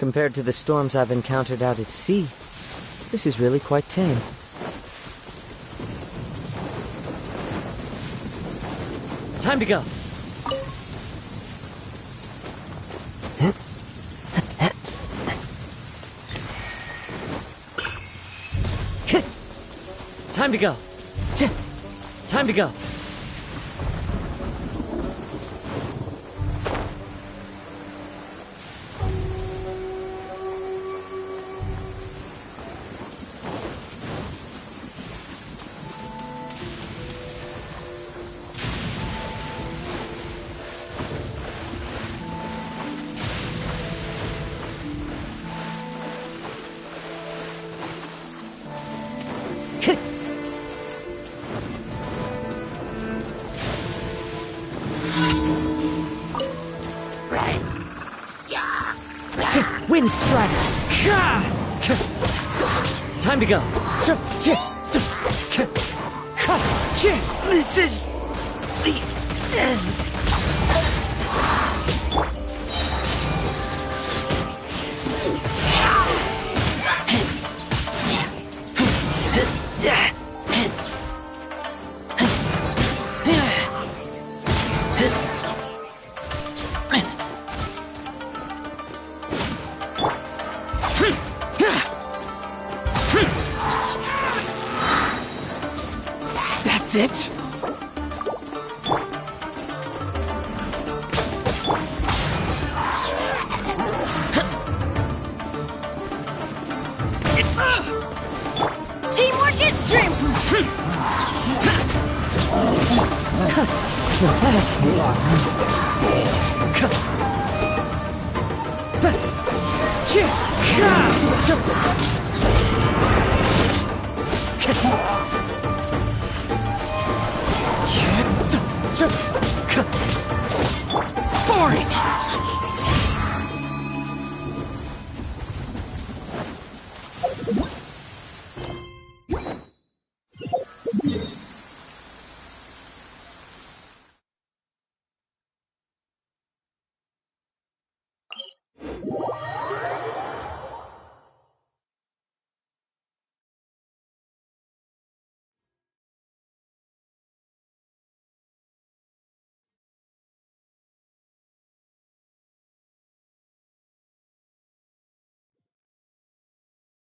Compared to the storms I've encountered out at sea, this is really quite tame. Time to go! Time to go! Time to go! Wind strike! Time to go! This is the end! That's it? Teamwork is dream! Boring!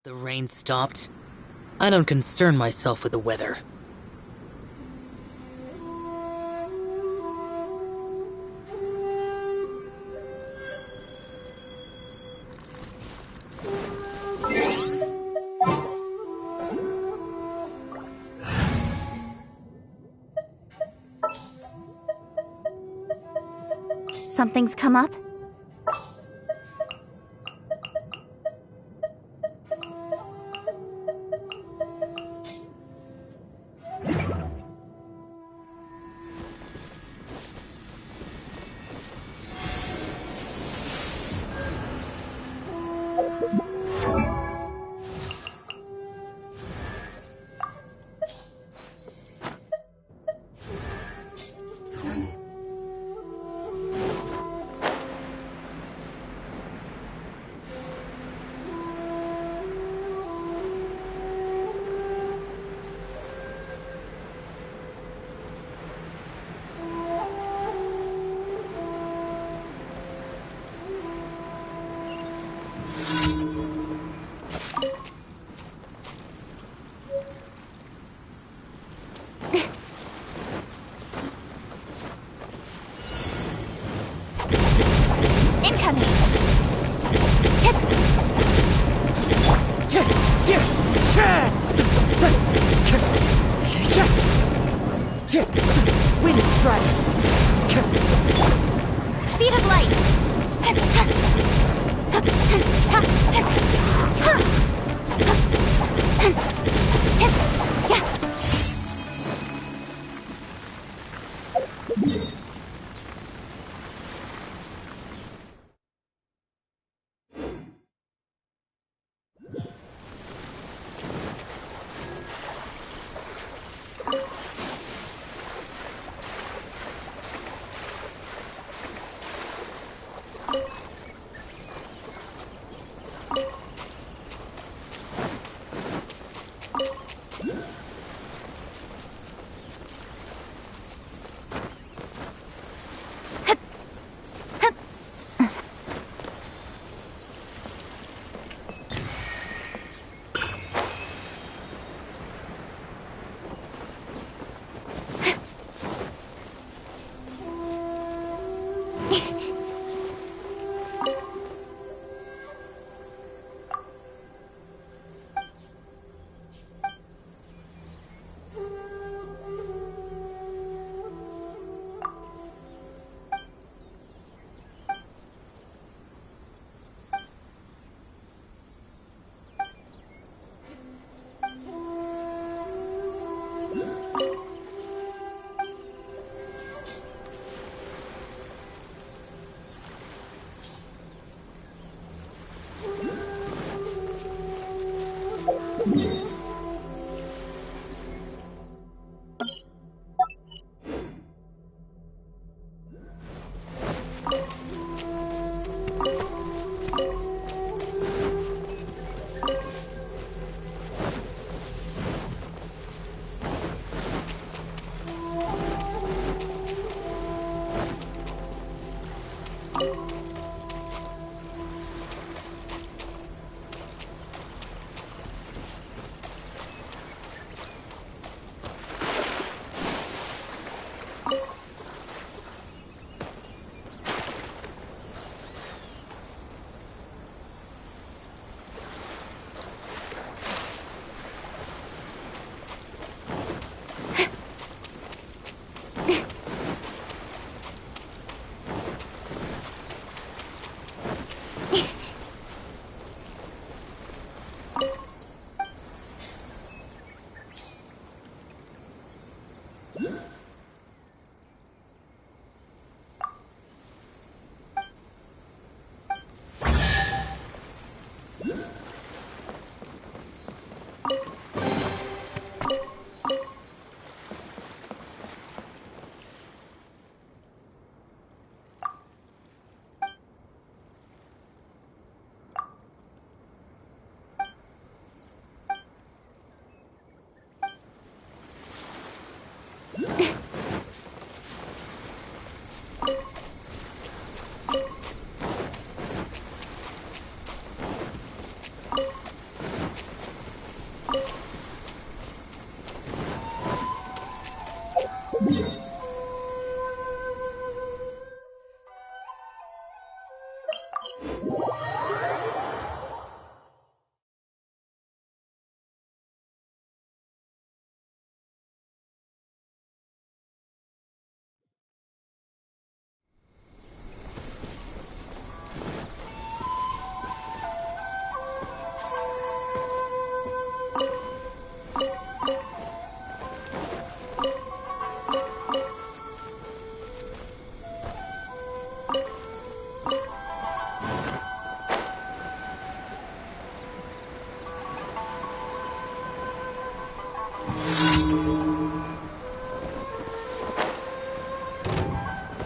The rain stopped. I don't concern myself with the weather. Something's come up? Wind strike! Speed of light!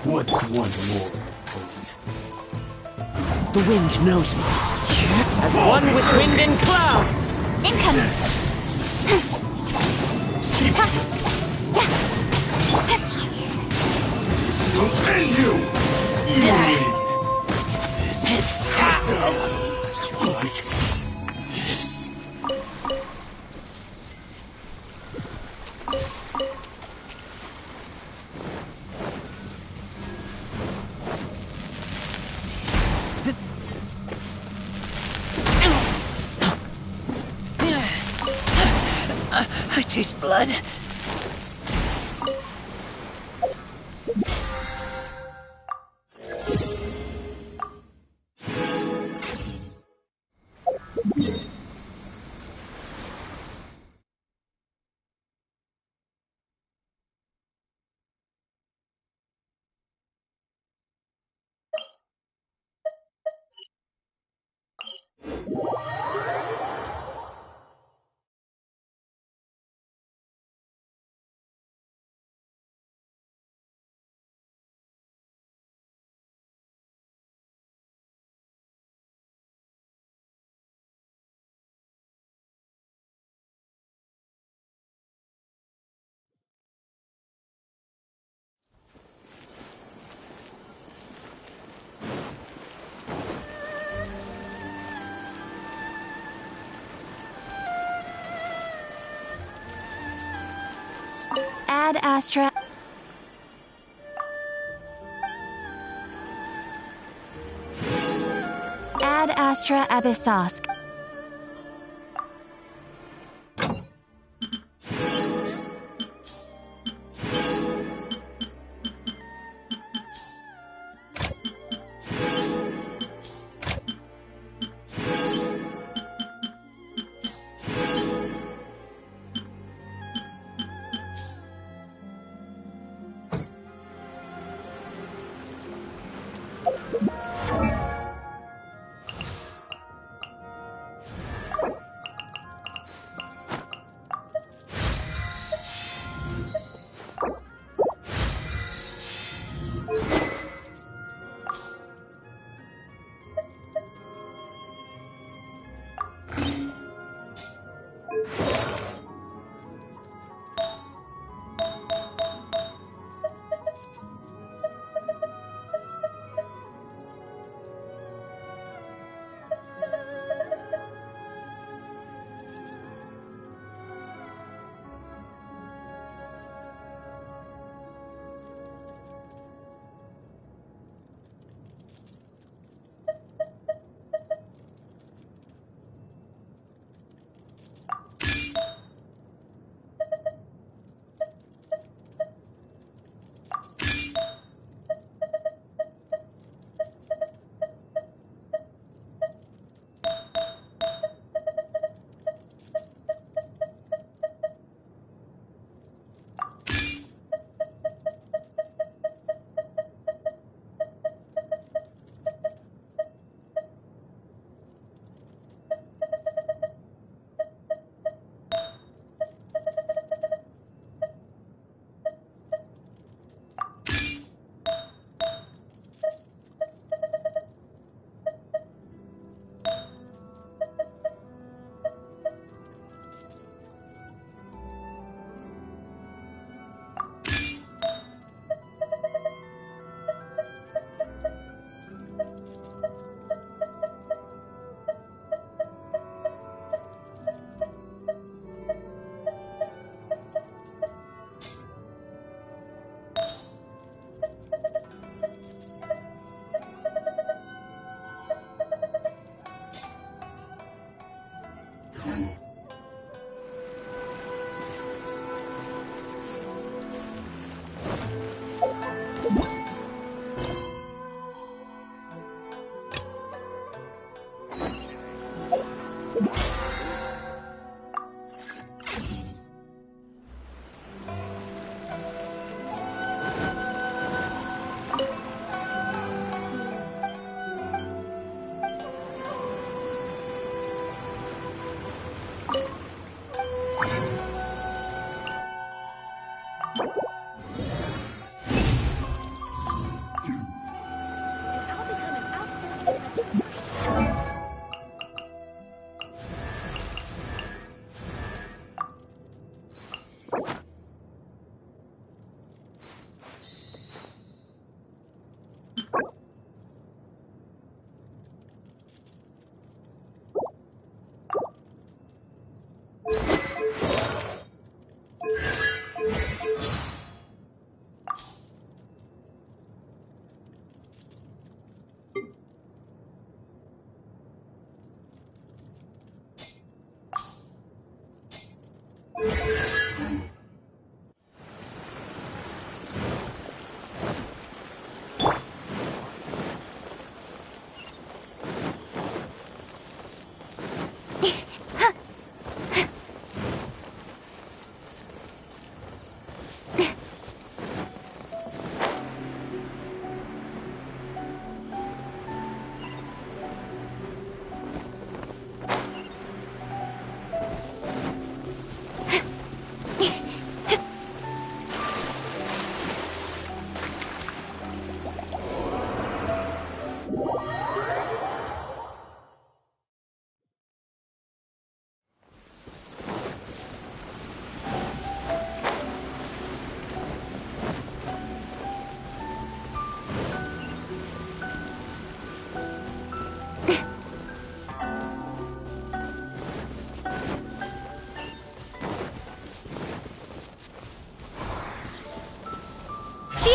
What's one more, please? The wind knows me. As one with wind and cloud. Incoming! And you! You win! This is like this. I taste blood. Ad Astra. Ad Astra Abyssosk.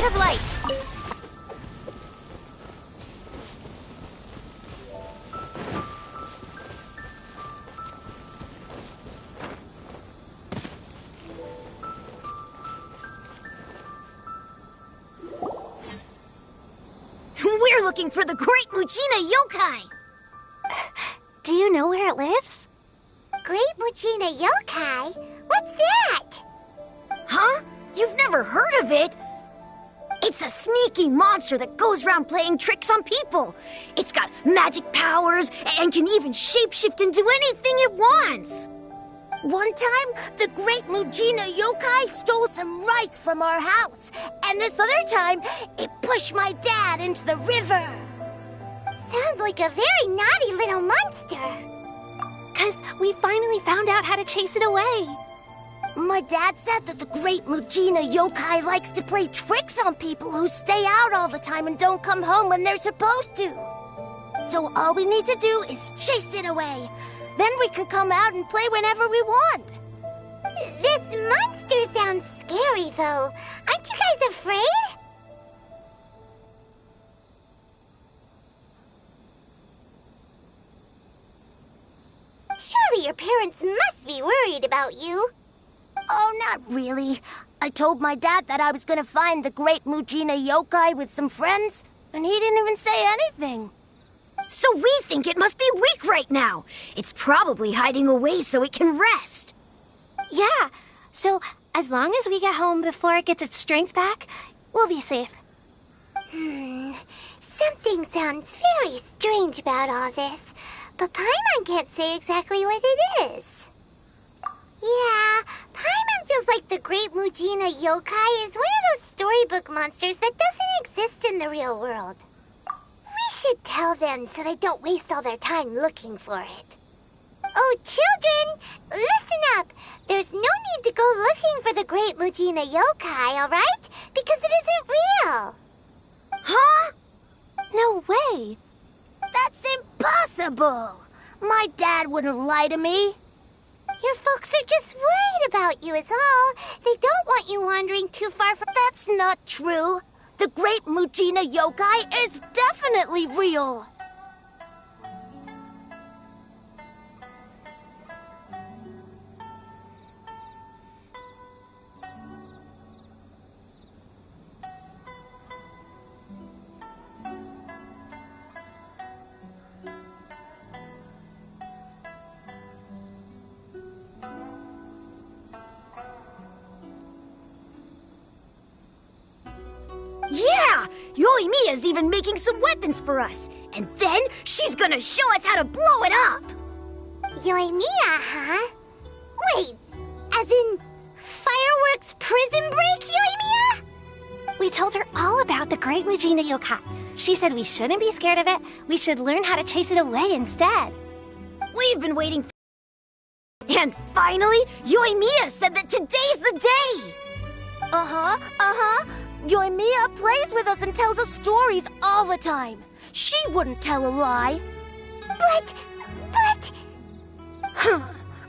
speed of light. We're looking for the Great Muchina Yokai! Do you know where it lives? Great Muchina Yokai? What's that? Huh? You've never heard of it? It's a sneaky monster that goes around playing tricks on people. It's got magic powers and can even shapeshift into anything it wants. One time, the Great Muchina Yokai stole some rice from our house. And this other time, it pushed my dad into the river. Sounds like a very naughty little monster. 'Cause we finally found out how to chase it away. My dad said that the Great Muchina Yokai likes to play tricks on people who stay out all the time and don't come home when they're supposed to. So all we need to do is chase it away. Then we can come out and play whenever we want. This monster sounds scary, though. Aren't you guys afraid? Surely your parents must be worried about you. Oh, not really. I told my dad that I was gonna find the Great Muchina Yokai with some friends, and he didn't even say anything. So we think it must be weak right now. It's probably hiding away so it can rest. Yeah, so as long as we get home before it gets its strength back, we'll be safe. Something sounds very strange about all this, but Paimon can't say exactly what it is. Yeah, Paimon feels like the Great Muchina Yokai is one of those storybook monsters that doesn't exist in the real world. We should tell them so they don't waste all their time looking for it. Oh, children, listen up. There's no need to go looking for the Great Muchina Yokai, all right? Because it isn't real. Huh? No way. That's impossible. My dad wouldn't lie to me. Your folks are just worried about you is all. They don't want you wandering too far from... That's not true. The Great Muchina Yokai is definitely real. Yeah! Yoimiya's even making some weapons for us. And then she's gonna show us how to blow it up! Yoimiya, huh? Wait, as in fireworks prison break, Yoimiya? We told her all about the Great Muchina Yokai. She said we shouldn't be scared of it. We should learn how to chase it away instead. We've been waiting And finally, Yoimiya said that today's the day! Yoimiya plays with us and tells us stories all the time. She wouldn't tell a lie. But...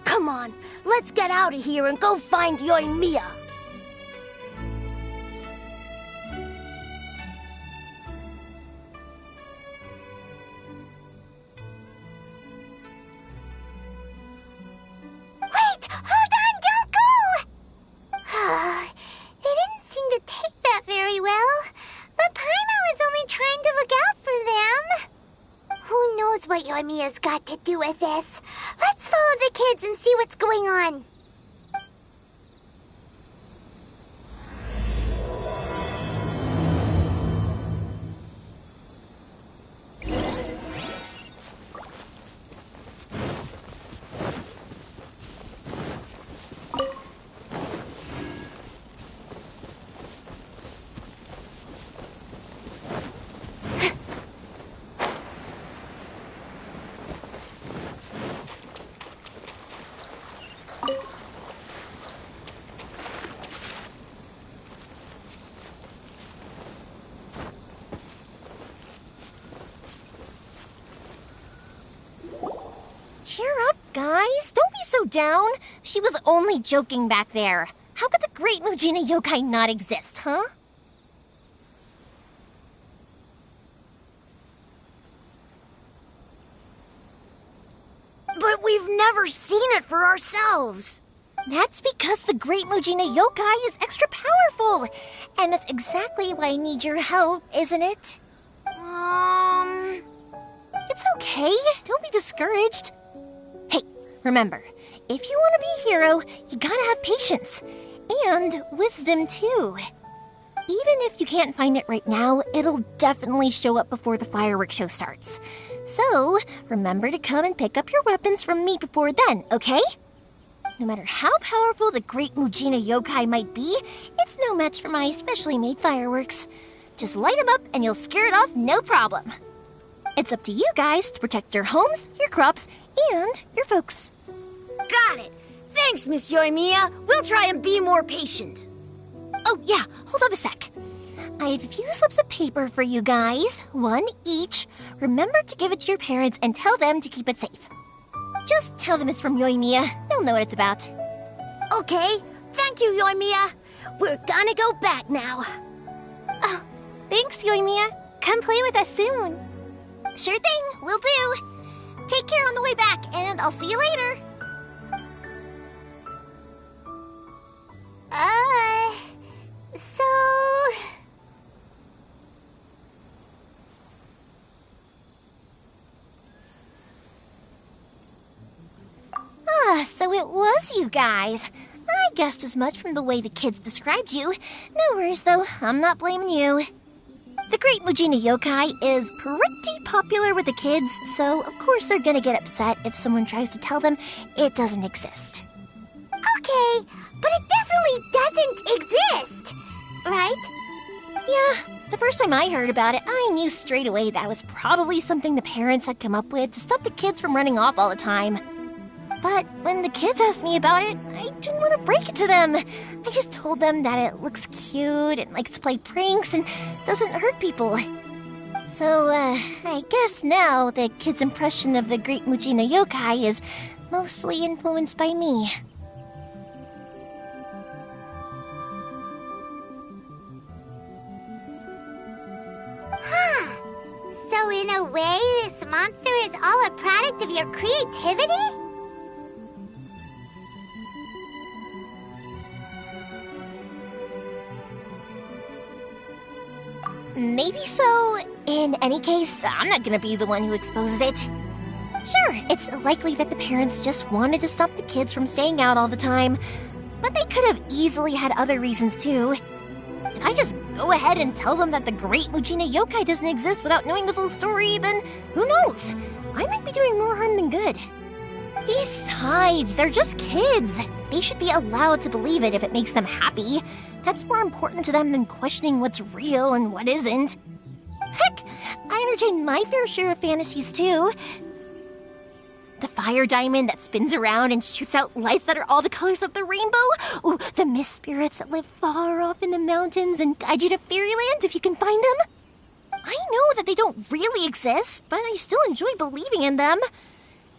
Come on, let's get out of here and go find Yoimiya. Wait! Hold on! Don't go! They didn't seem to take that very well. But Paimon was only trying to look out for them. Who knows what Yoimiya's got to do with this? Let's follow the kids and see what's going on. Cheer up, guys. Don't be so down. She was only joking back there. How could the Great Muchina Yokai not exist, huh? But we've never seen it for ourselves. That's because the Great Mujina Yokai is extra powerful. And that's exactly why I need your help, isn't it? It's okay. Don't be discouraged. Hey, remember, if you want to be a hero, you gotta have patience. And wisdom, too. Even if you can't find it right now, it'll definitely show up before the fireworks show starts. So, remember to come and pick up your weapons from me before then, okay? No matter how powerful the Great Mujina Yokai might be, it's no match for my specially made fireworks. Just light them up and you'll scare it off no problem. It's up to you guys to protect your homes, your crops, and your folks. Got it. Thanks, Miss Yoimiya. We'll try and be more patient. Oh, yeah, hold up a sec. I have a few slips of paper for you guys, one each. Remember to give it to your parents and tell them to keep it safe. Just tell them it's from Yoimiya. They'll know what it's about. Okay, thank you, Yoimiya. We're gonna go back now. Oh, thanks, Yoimiya. Come play with us soon. Sure thing, will do. Take care on the way back, and I'll see you later. So... So it was you guys. I guessed as much from the way the kids described you. No worries, though. I'm not blaming you. The Great Mujina Yokai is pretty popular with the kids, so of course they're gonna get upset if someone tries to tell them it doesn't exist. Okay, but it definitely doesn't exist, right? Yeah, the first time I heard about it, I knew straight away that was probably something the parents had come up with to stop the kids from running off all the time. But when the kids asked me about it, I didn't want to break it to them. I just told them that it looks cute and likes to play pranks and doesn't hurt people. So, I guess now the kids' impression of the Great Mujina Yokai is mostly influenced by me. So in a way, this monster is all a product of your creativity? Maybe so. In any case, I'm not gonna be the one who exposes it. Sure, it's likely that the parents just wanted to stop the kids from staying out all the time, but they could have easily had other reasons too. If I just go ahead and tell them that the Great Mujina Yokai doesn't exist without knowing the full story, then who knows? I might be doing more harm than good. Besides, they're just kids. They should be allowed to believe it if it makes them happy. That's more important to them than questioning what's real and what isn't. Heck, I entertain my fair share of fantasies too. The fire diamond that spins around and shoots out lights that are all the colors of the rainbow. Ooh, the mist spirits that live far off in the mountains and guide you to fairyland if you can find them. I know that they don't really exist, but I still enjoy believing in them.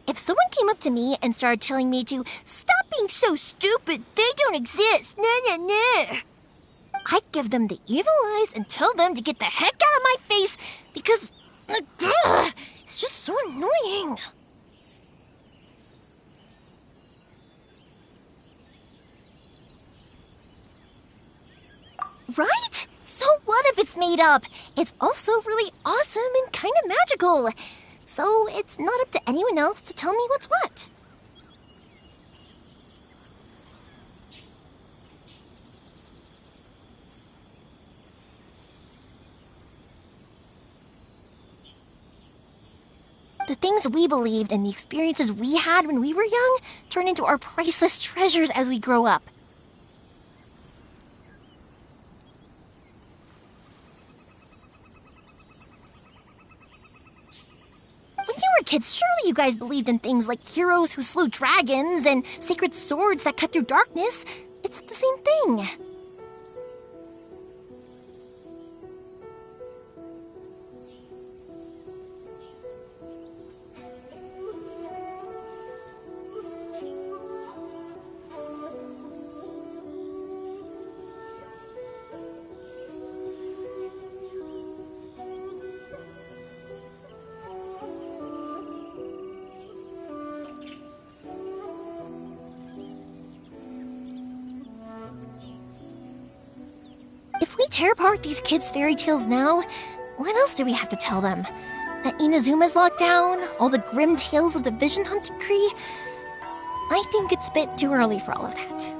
If someone came up to me and started telling me to stop being so stupid, they don't exist, nah. I'd give them the evil eyes and tell them to get the heck out of my face because it's just so annoying. Right? So what if it's made up? It's also really awesome and kind of magical. So it's not up to anyone else to tell me what's what. The things we believed and the experiences we had when we were young turn into our priceless treasures as we grow up. When you were kids, surely you guys believed in things like heroes who slew dragons and sacred swords that cut through darkness. It's the same thing. tear apart these kids' fairy tales now, what else do we have to tell them? That Inazuma's locked down? All the grim tales of the Vision Hunt decree? I think it's a bit too early for all of that.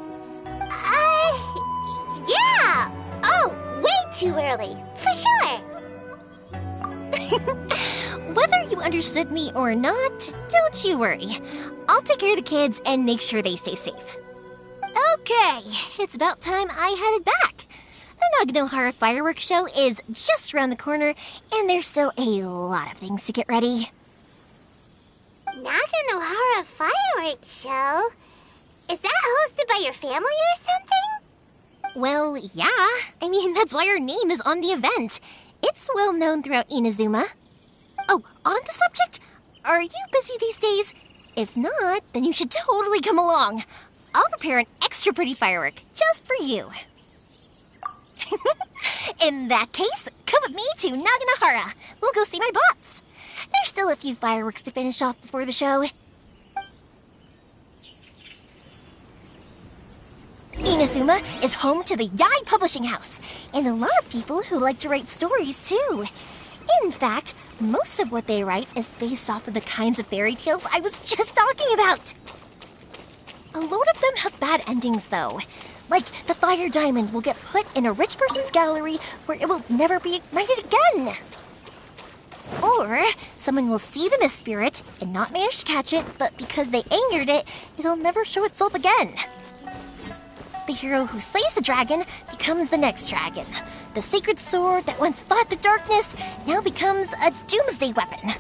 Yeah! Oh, way too early, for sure! Whether you understood me or not, don't you worry. I'll take care of the kids and make sure they stay safe. Okay, it's about time I headed back. The Naganohara fireworks show is just around the corner, and there's still a lot of things to get ready. Naganohara fireworks show? Is that hosted by your family or something? Well, yeah. I mean, that's why our name is on the event. It's well known throughout Inazuma. Oh, on the subject, are you busy these days? If not, then you should totally come along. I'll prepare an extra pretty firework just for you. In that case, come with me to Naganohara. We'll go see my bots. There's still a few fireworks to finish off before the show. Inazuma is home to the Yai Publishing House, and a lot of people who like to write stories too. In fact, most of what they write is based off of the kinds of fairy tales I was just talking about. A load of them have bad endings, though. Like, the fire diamond will get put in a rich person's gallery where it will never be ignited again. Or, someone will see the mist spirit and not manage to catch it, but because they angered it, it'll never show itself again. The hero who slays the dragon becomes the next dragon. The sacred sword that once fought the darkness now becomes a doomsday weapon.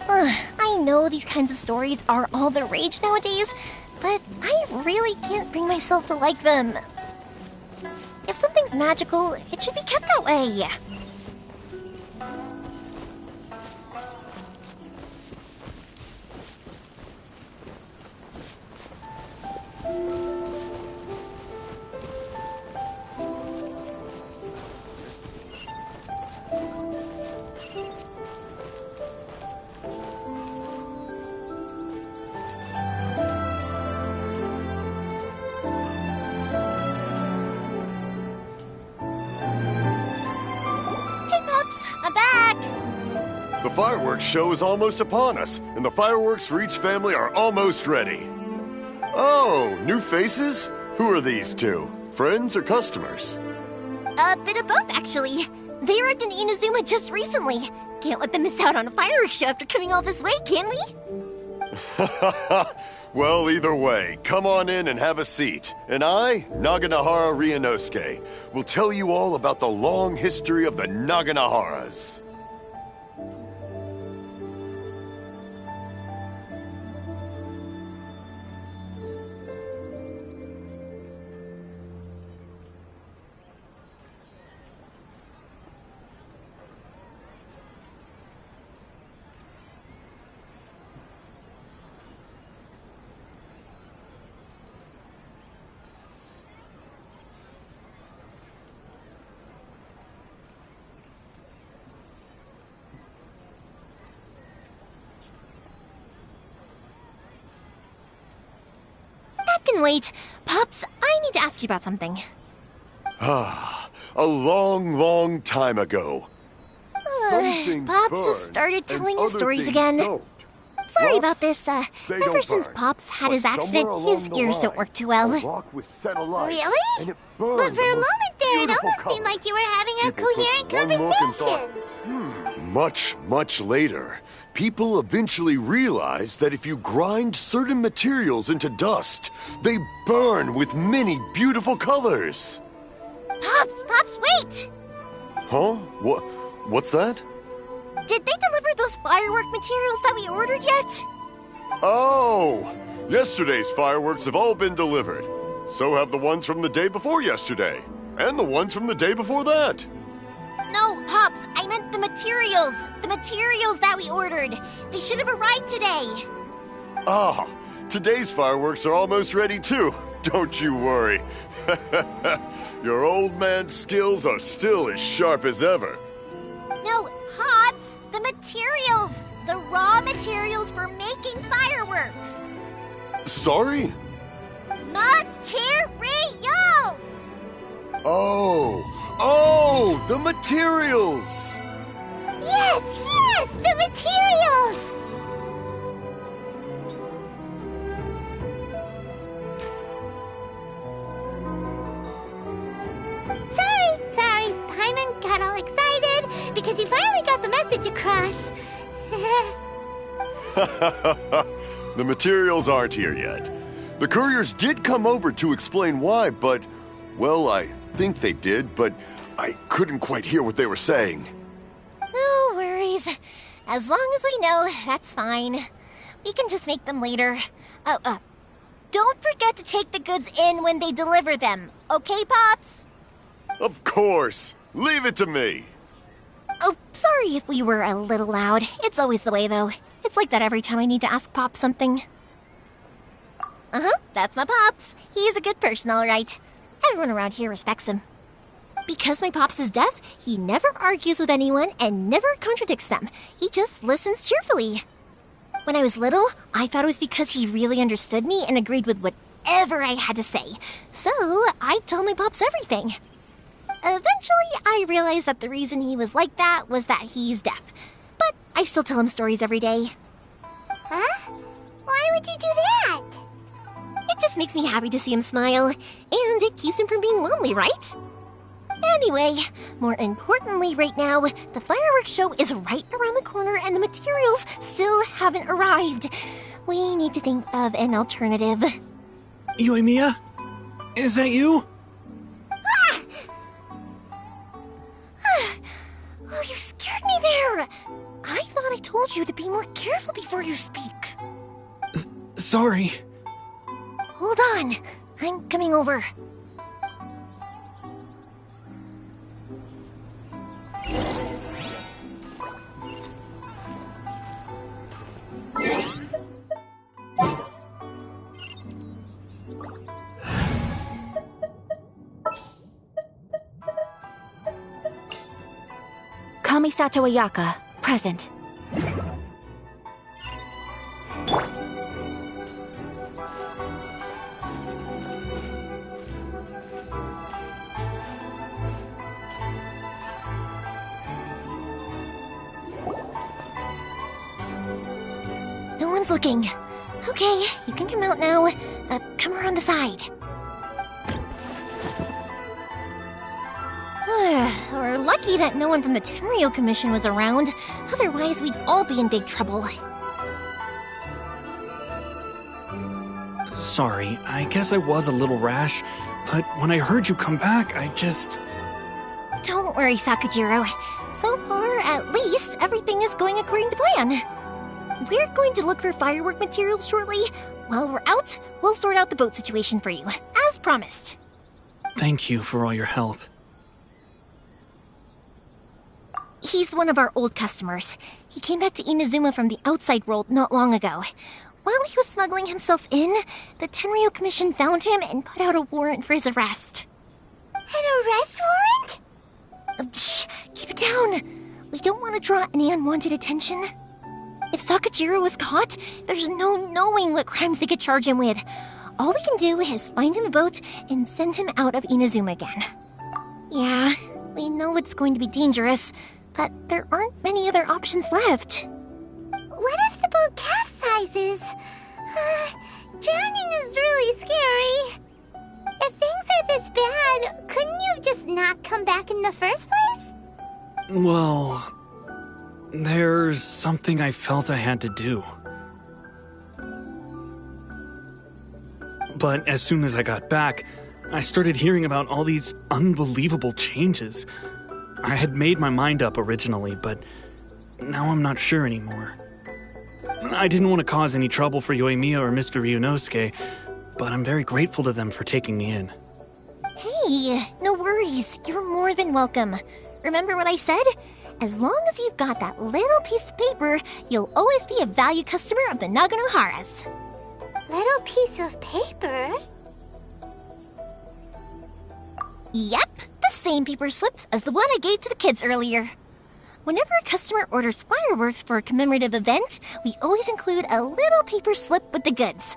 I know these kinds of stories are all the rage nowadays, but I really can't bring myself to like them. If something's magical, it should be kept that way. The fireworks show is almost upon us, and the fireworks for each family are almost ready. Oh, new faces? Who are these two? Friends or customers? A bit of both, actually. They arrived in Inazuma just recently. Can't let them miss out on a fireworks show after coming all this way, can we? Well, either way, come on in and have a seat. And I, Naganohara Ryunosuke, will tell you all about the long history of the Naganoharas. Can wait. Pops, I need to ask you about something. A long time ago. Pops has started telling his stories again. Sorry about this. Ever since Pops had his accident, his ears don't work too well. Really? But for a moment there, it almost seemed like you were having a coherent conversation. Much later, people eventually realized that if you grind certain materials into dust, they burn with many beautiful colors. Pops, wait! Huh? What's that? Did they deliver those firework materials that we ordered yet? Oh! Yesterday's fireworks have all been delivered. So have the ones from the day before yesterday. And the ones from the day before that. No, Pops, I meant the materials. The materials that we ordered. They should have arrived today. Ah, today's fireworks are almost ready too. Don't you worry. Your old man's skills are still as sharp as ever. No, Pops, the materials. The raw materials for making fireworks. Sorry? Materials! Oh, the materials! Yes, the materials! Sorry, Paimon got all excited because he finally got the message across. The materials aren't here yet. The couriers did come over to explain why, but, well, I think they did, but I couldn't quite hear what they were saying. No worries. As long as we know, that's fine. We can just make them later. Don't forget to take the goods in when they deliver them. Okay, Pops? Of course. Leave it to me. Oh, sorry if we were a little loud. It's always the way, though. It's like that every time I need to ask Pop something. That's my Pops. He's a good person, all right. Everyone around here respects him. Because my Pops is deaf, he never argues with anyone and never contradicts them. He just listens cheerfully. When I was little, I thought it was because he really understood me and agreed with whatever I had to say. So, I'd tell my Pops everything. Eventually, I realized that the reason he was like that was that he's deaf. But I still tell him stories every day. Huh? Why would you do that? It just makes me happy to see him smile, and it keeps him from being lonely, right? Anyway, more importantly right now, the fireworks show is right around the corner and the materials still haven't arrived. We need to think of an alternative. Yoimiya? Is that you? Oh, you scared me there! I thought I told you to be more careful before you speak. Sorry. Hold on, I'm coming over. Kamisato Ayaka, present. No one's looking. Okay, you can come out now. Come around the side. We're lucky that no one from the Tenryo Commission was around. Otherwise, we'd all be in big trouble. Sorry, I guess I was a little rash, but when I heard you come back, I just... Don't worry, Sakujiro. So far, at least, everything is going according to plan. We're going to look for firework materials shortly. While we're out, we'll sort out the boat situation for you, as promised. Thank you for all your help. He's one of our old customers. He came back to Inazuma from the outside world not long ago. While he was smuggling himself in, the Tenryo Commission found him and put out a warrant for his arrest. An arrest warrant? Shh! Keep it down! We don't want to draw any unwanted attention. If Sakujiro was caught, there's no knowing what crimes they could charge him with. All we can do is find him a boat and send him out of Inazuma again. Yeah, we know it's going to be dangerous, but there aren't many other options left. What if the boat capsizes? Drowning is really scary. If things are this bad, couldn't you just not come back in the first place? Well, there's something I felt I had to do. But as soon as I got back, I started hearing about all these unbelievable changes. I had made my mind up originally, but now I'm not sure anymore. I didn't want to cause any trouble for Yoimiya or Mr. Ryunosuke, but I'm very grateful to them for taking me in. Hey, no worries. You're more than welcome. Remember what I said? As long as you've got that little piece of paper, you'll always be a valued customer of the Naganoharas. Little piece of paper? Yep, the same paper slips as the one I gave to the kids earlier. Whenever a customer orders fireworks for a commemorative event, we always include a little paper slip with the goods.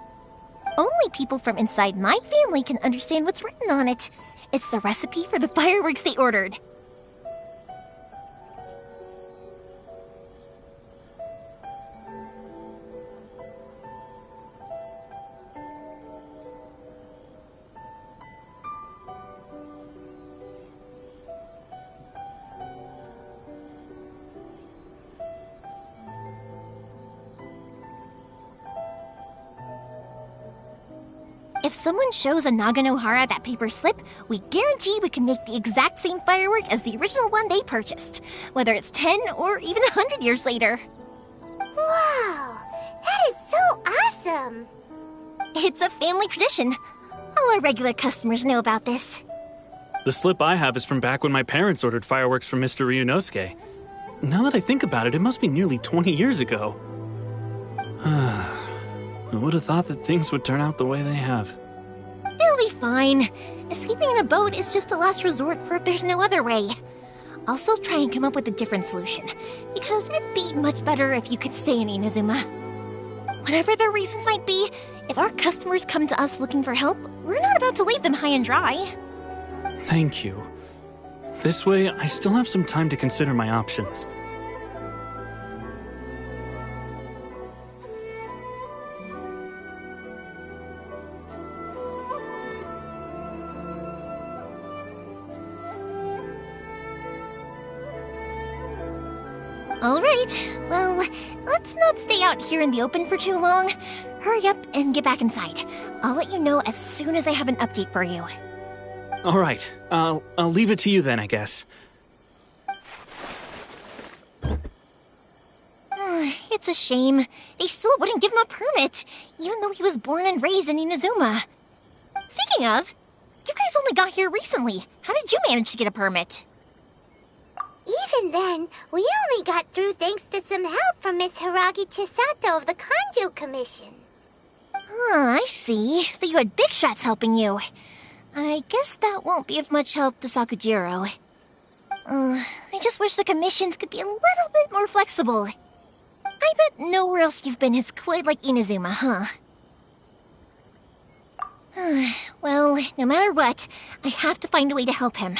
Only people from inside my family can understand what's written on it. It's the recipe for the fireworks they ordered. If someone shows a Naganohara that paper slip, we guarantee we can make the exact same firework as the original one they purchased, whether it's 10 or even 100 years later. Wow, that is so awesome! It's a family tradition. All our regular customers know about this. The slip I have is from back when my parents ordered fireworks from Mr. Ryunosuke. Now that I think about it, it must be nearly 20 years ago. I would have thought that things would turn out the way they have. It'll be fine. Escaping in a boat is just a last resort for if there's no other way. I'll still try and come up with a different solution, because it'd be much better if you could stay in Inazuma. Whatever their reasons might be, if our customers come to us looking for help, we're not about to leave them high and dry. Thank you. This way, I still have some time to consider my options. All right, well, let's not stay out here in the open for too long. Hurry up and get back inside. I'll let you know as soon as I have an update for you. All right, I'll leave it to you then, I guess. It's a shame. They still wouldn't give him a permit, even though he was born and raised in Inazuma. Speaking of, you guys only got here recently. How did you manage to get a permit? Even then, we only got through thanks to some help from Miss Hiragi Chisato of the Kanjo Commission. I see. So you had big shots helping you. I guess that won't be of much help to Sakujiro. I just wish the commissions could be a little bit more flexible. I bet nowhere else you've been has quite like Inazuma, huh? Well, no matter what, I have to find a way to help him.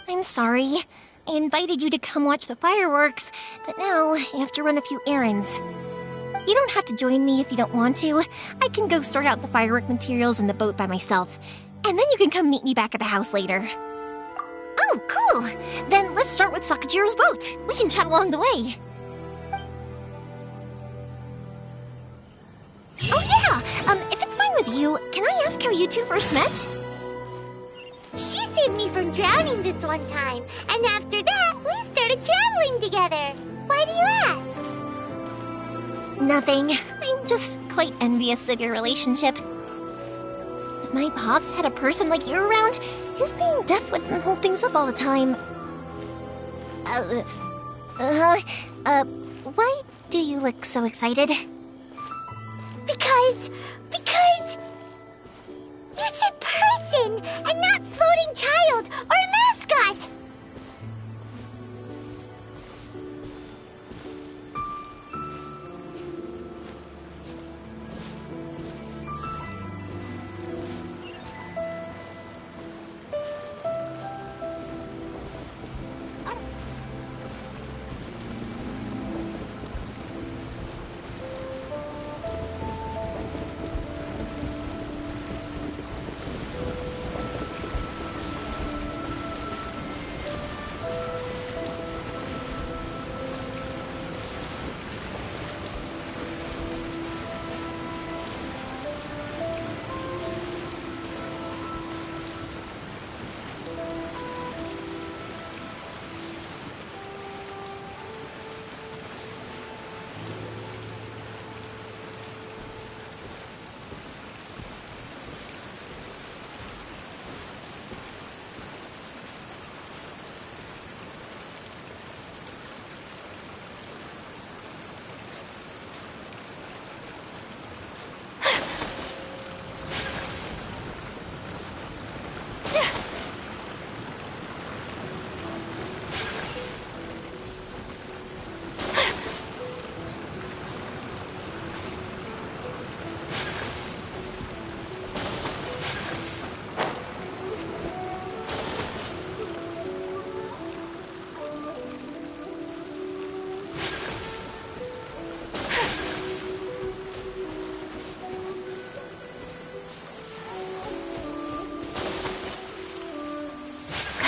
I'm sorry. I invited you to come watch the fireworks, but now I have to run a few errands. You don't have to join me if you don't want to. I can go sort out the firework materials in the boat by myself, and then you can come meet me back at the house later. Oh, cool! Then let's start with Sakujiro's boat. We can chat along the way. Oh yeah! If it's fine with you, can I ask how you two first met? She saved me from drowning this one time, and after that, we started traveling together. Why do you ask? Nothing. I'm just quite envious of your relationship. If my pops had a person like you around, his being deaf wouldn't hold things up all the time. Why do you look so excited? Because you said person and not floating child or mascot.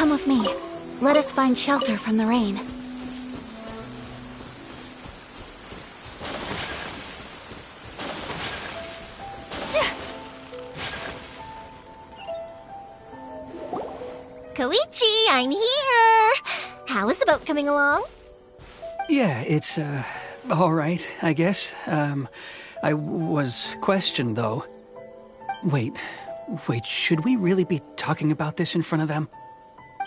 Come with me. Let us find shelter from the rain. Koichi, I'm here! How is the boat coming along? Yeah, it's, alright, I guess. I was questioned, though. Wait, should we really be talking about this in front of them?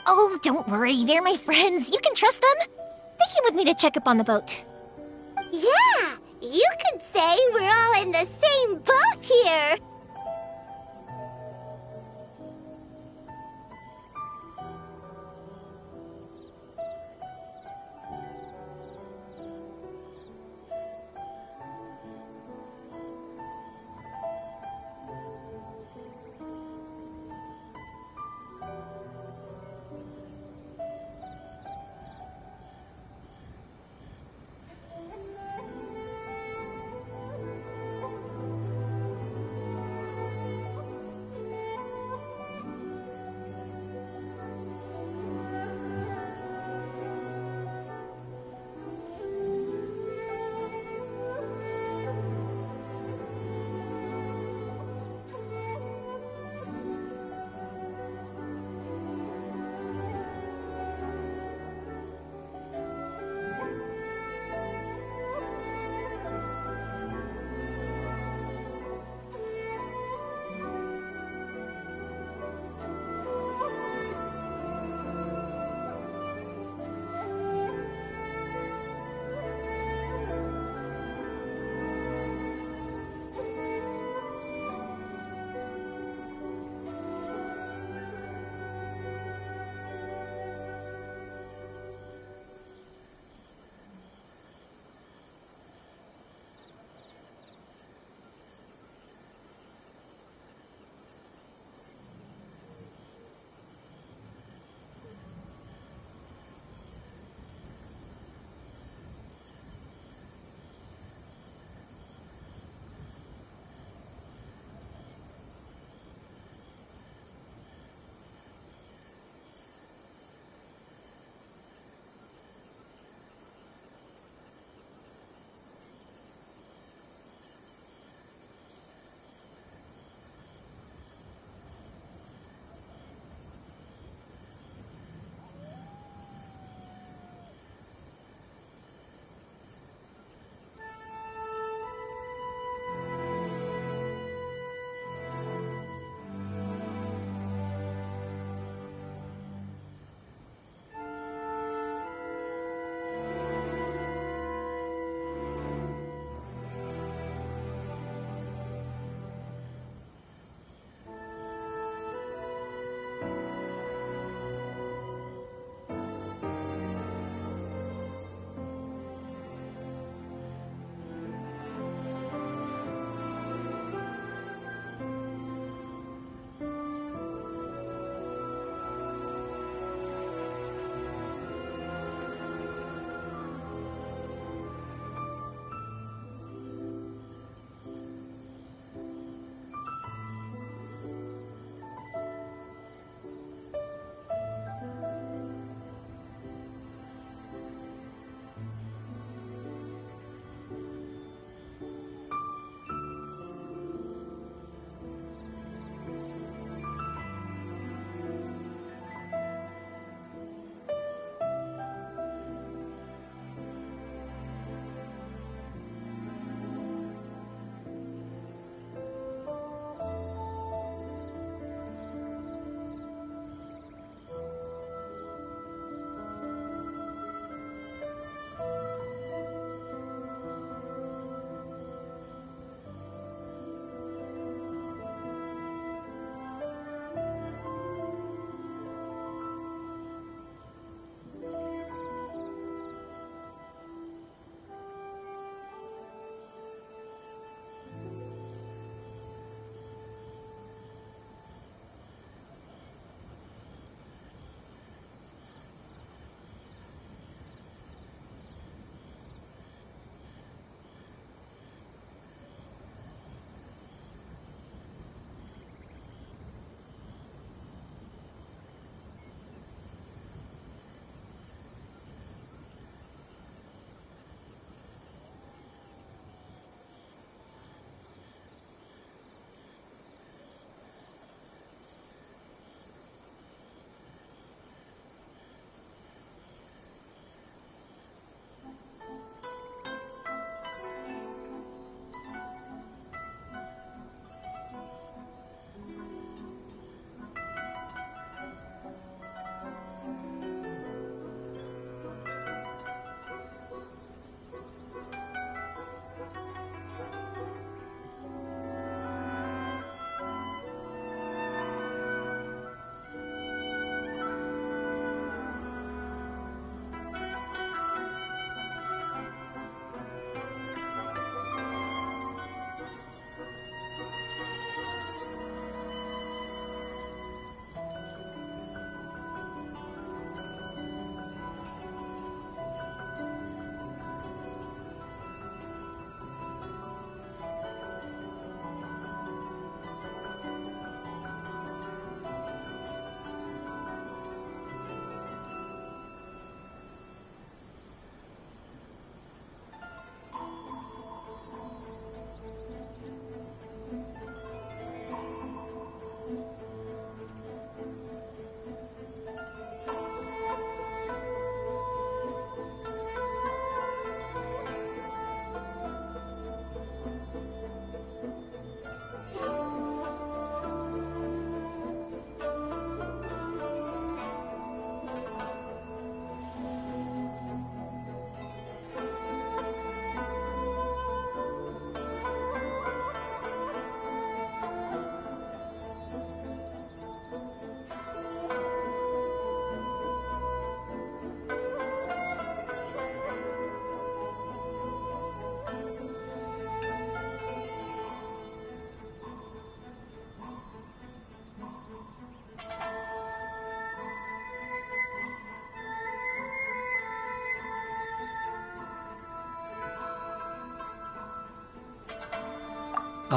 Oh, don't worry, they're my friends. You can trust them. They came with me to check up on the boat. Yeah, you could say we're all in the same boat here.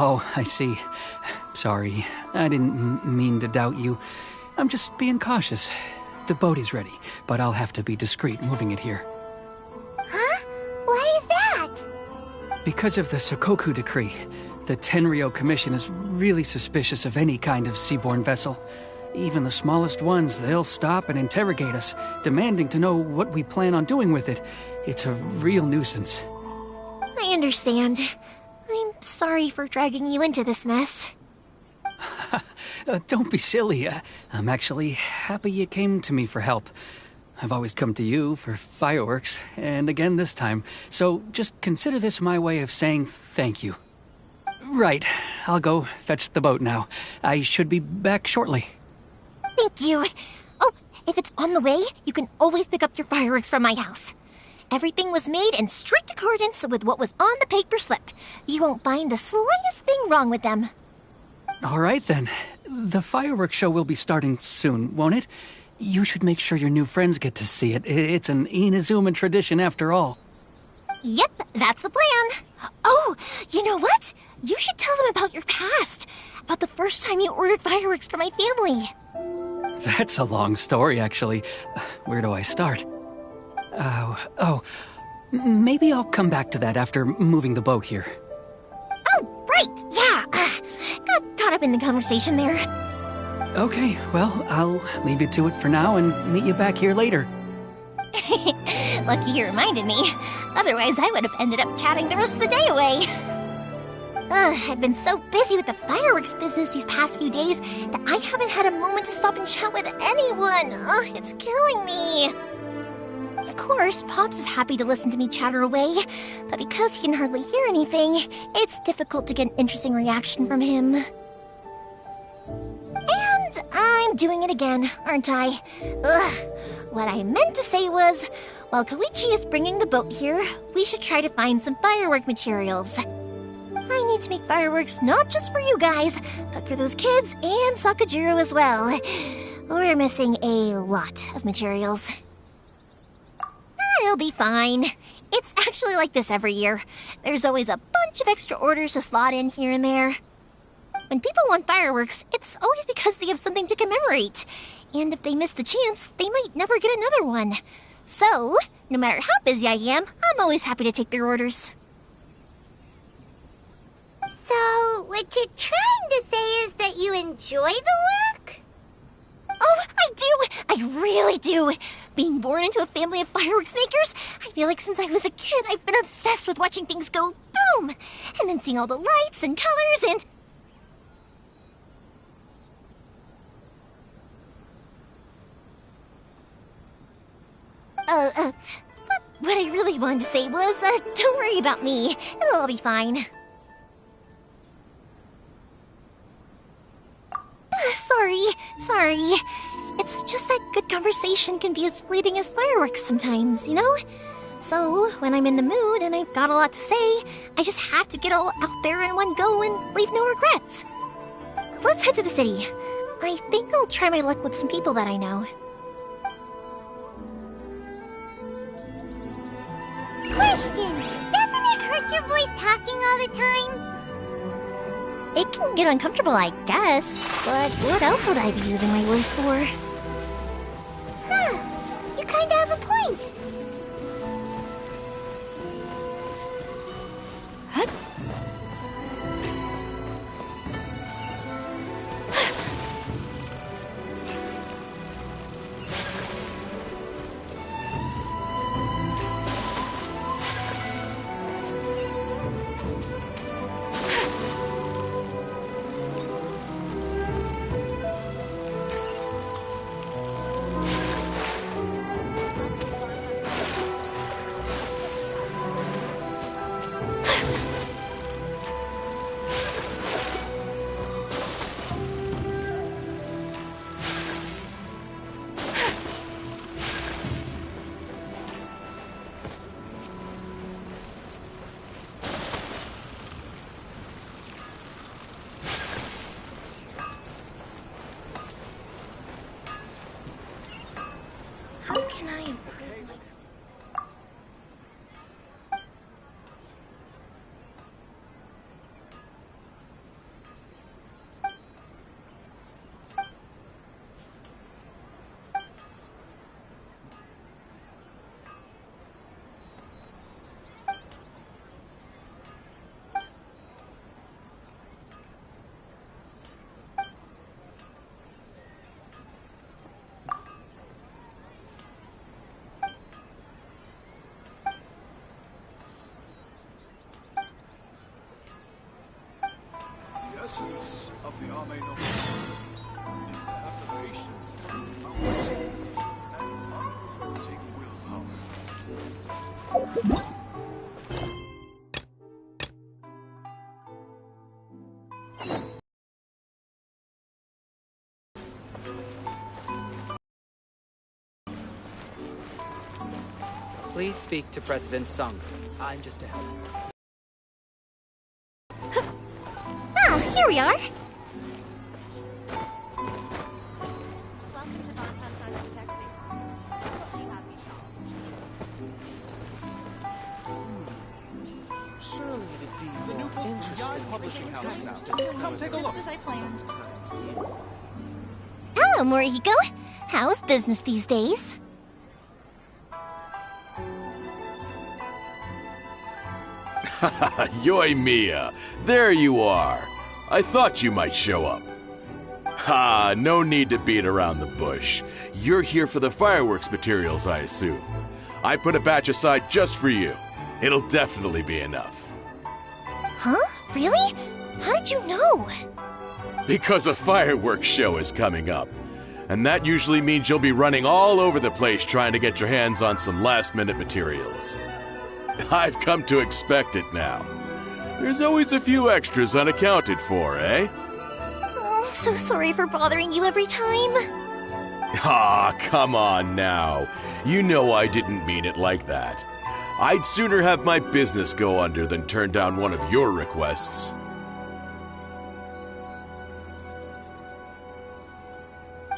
Oh, I see. Sorry, I didn't mean to doubt you. I'm just being cautious. The boat is ready, but I'll have to be discreet moving it here. Huh? Why is that? Because of the Sokoku decree, the Tenryou Commission is really suspicious of any kind of seaborne vessel. Even the smallest ones, they'll stop and interrogate us, demanding to know what we plan on doing with it. It's a real nuisance. I understand. I'm sorry for dragging you into this mess. Don't be silly. I'm actually happy you came to me for help. I've always come to you for fireworks, and again this time, so just consider this my way of saying thank you. Right, I'll go fetch the boat now. I should be back shortly. Thank you. Oh, if it's on the way, you can always pick up your fireworks from my house. Everything was made in strict accordance with what was on the paper slip. You won't find the slightest thing wrong with them. All right, then. The fireworks show will be starting soon, won't it? You should make sure your new friends get to see it. It's an Inazuma tradition after all. Yep, that's the plan. Oh, you know what? You should tell them about your past. About the first time you ordered fireworks for my family. That's a long story, actually. Where do I start? Maybe I'll come back to that after moving the boat here. Oh, right, yeah. Got caught up in the conversation there. Okay, well, I'll leave you to it for now and meet you back here later. Lucky you reminded me. Otherwise, I would have ended up chatting the rest of the day away. I've been so busy with the fireworks business these past few days that I haven't had a moment to stop and chat with anyone. It's killing me. Of course, Pops is happy to listen to me chatter away, but because he can hardly hear anything, it's difficult to get an interesting reaction from him. And I'm doing it again, aren't I? What I meant to say was, while Koichi is bringing the boat here, we should try to find some firework materials. I need to make fireworks not just for you guys, but for those kids and Sakajiro as well. We're missing a lot of materials. It'll be fine. It's actually like this every year. There's always a bunch of extra orders to slot in here and there. When people want fireworks, it's always because they have something to commemorate. And if they miss the chance, they might never get another one. So, no matter how busy I am, I'm always happy to take their orders. So, what you're trying to say is that you enjoy the work? Oh, I do! I really do! Being born into a family of fireworks makers, I feel like since I was a kid, I've been obsessed with watching things go boom! And then seeing all the lights and colors and... What I really wanted to say was, don't worry about me. It'll all be fine. Sorry. It's just that good conversation can be as fleeting as fireworks sometimes, you know? So, when I'm in the mood and I've got a lot to say, I just have to get all out there in one go and leave no regrets. Let's head to the city. I think I'll try my luck with some people that I know. Question! Doesn't it hurt your voice talking all the time? It can get uncomfortable, I guess. But what else would I be using my voice for? Huh. You kinda have a point. How can I improve my... Please speak to President Sung. I'm just a helper. Ah, here we are. Welcome to Bonton Scientific Technique. What do you have me solve? Surely it'd be the new book interesting publishing house. Come take a look. Just as I planned. Hello, Morihiko. How's business these days? Yoimiya, there you are. I thought you might show up. Ha, no need to beat around the bush. You're here for the fireworks materials, I assume. I put a batch aside just for you. It'll definitely be enough. Huh? Really? How did you know? Because a fireworks show is coming up. And that usually means you'll be running all over the place trying to get your hands on some last-minute materials. I've come to expect it now. There's always a few extras unaccounted for, eh? Oh, so sorry for bothering you every time. Ah, come on now. You know I didn't mean it like that. I'd sooner have my business go under than turn down one of your requests.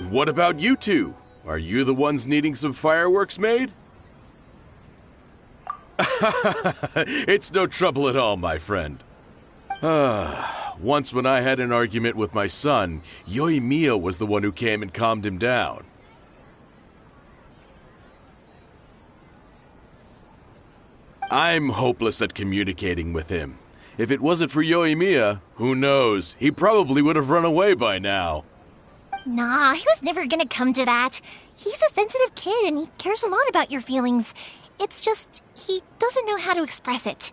What about you two? Are you the ones needing some fireworks made? It's no trouble at all, my friend. Once when I had an argument with my son, Yoimiya was the one who came and calmed him down. I'm hopeless at communicating with him. If it wasn't for Yoimiya, who knows, he probably would have run away by now. Nah, he was never gonna come to that. He's a sensitive kid and he cares a lot about your feelings. It's just, he doesn't know how to express it.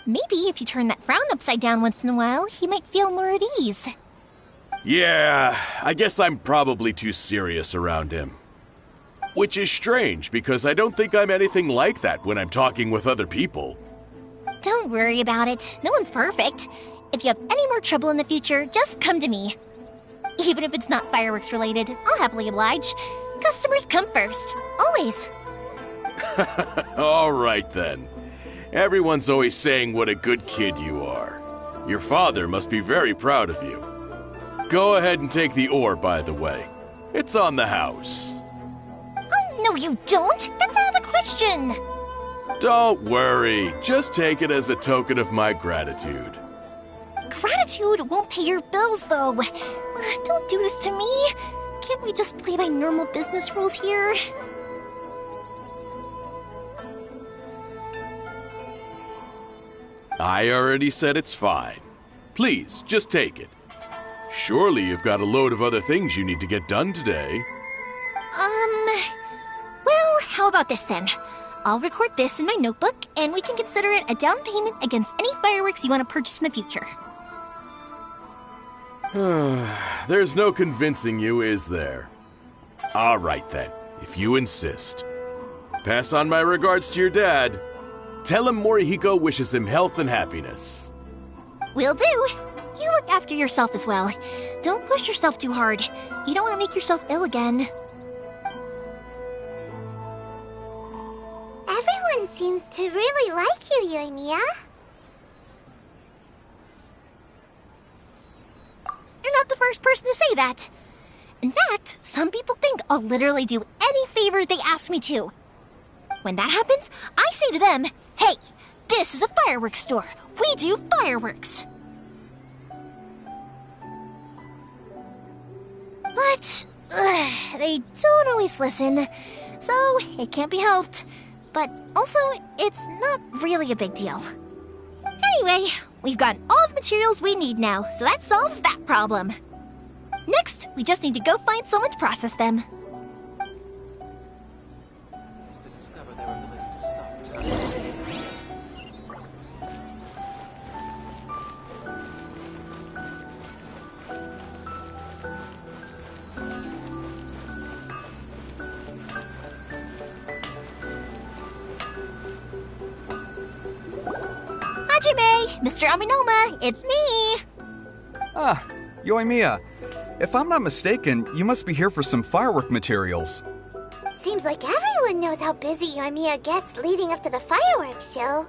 Maybe if you turn that frown upside down once in a while, he might feel more at ease. Yeah, I guess I'm probably too serious around him. Which is strange, because I don't think I'm anything like that when I'm talking with other people. Don't worry about it. No one's perfect. If you have any more trouble in the future, just come to me. Even if it's not fireworks related, I'll happily oblige. Customers come first. Always. All right then. Everyone's always saying what a good kid you are. Your father must be very proud of you. Go ahead and take the ore, by the way. It's on the house. Oh, no you don't! That's out of the question! Don't worry. Just take it as a token of my gratitude. Gratitude won't pay your bills, though. Don't do this to me. Can't we just play by normal business rules here? I already said it's fine. Please, just take it. Surely you've got a load of other things you need to get done today. Well, how about this then? I'll record this in my notebook, and we can consider it a down payment against any fireworks you want to purchase in the future. There's no convincing you, is there? All right then, if you insist. Pass on my regards to your dad. Tell him Morihiko wishes him health and happiness. Will do. You look after yourself as well. Don't push yourself too hard. You don't want to make yourself ill again. Everyone seems to really like you, Yoimiya. You're not the first person to say that. In fact, some people think I'll literally do any favor they ask me to. When that happens, I say to them, hey, this is a fireworks store. We do fireworks. But they don't always listen, so it can't be helped. But also, it's not really a big deal. Anyway, we've gotten all the materials we need now, so that solves that problem. Next, we just need to go find someone to process them. To discover their ability to stop time. Hajime! Mr. Aminoma, it's me! Ah, Yoimiya. If I'm not mistaken, you must be here for some firework materials. Seems like everyone knows how busy Yoimiya gets leading up to the fireworks show.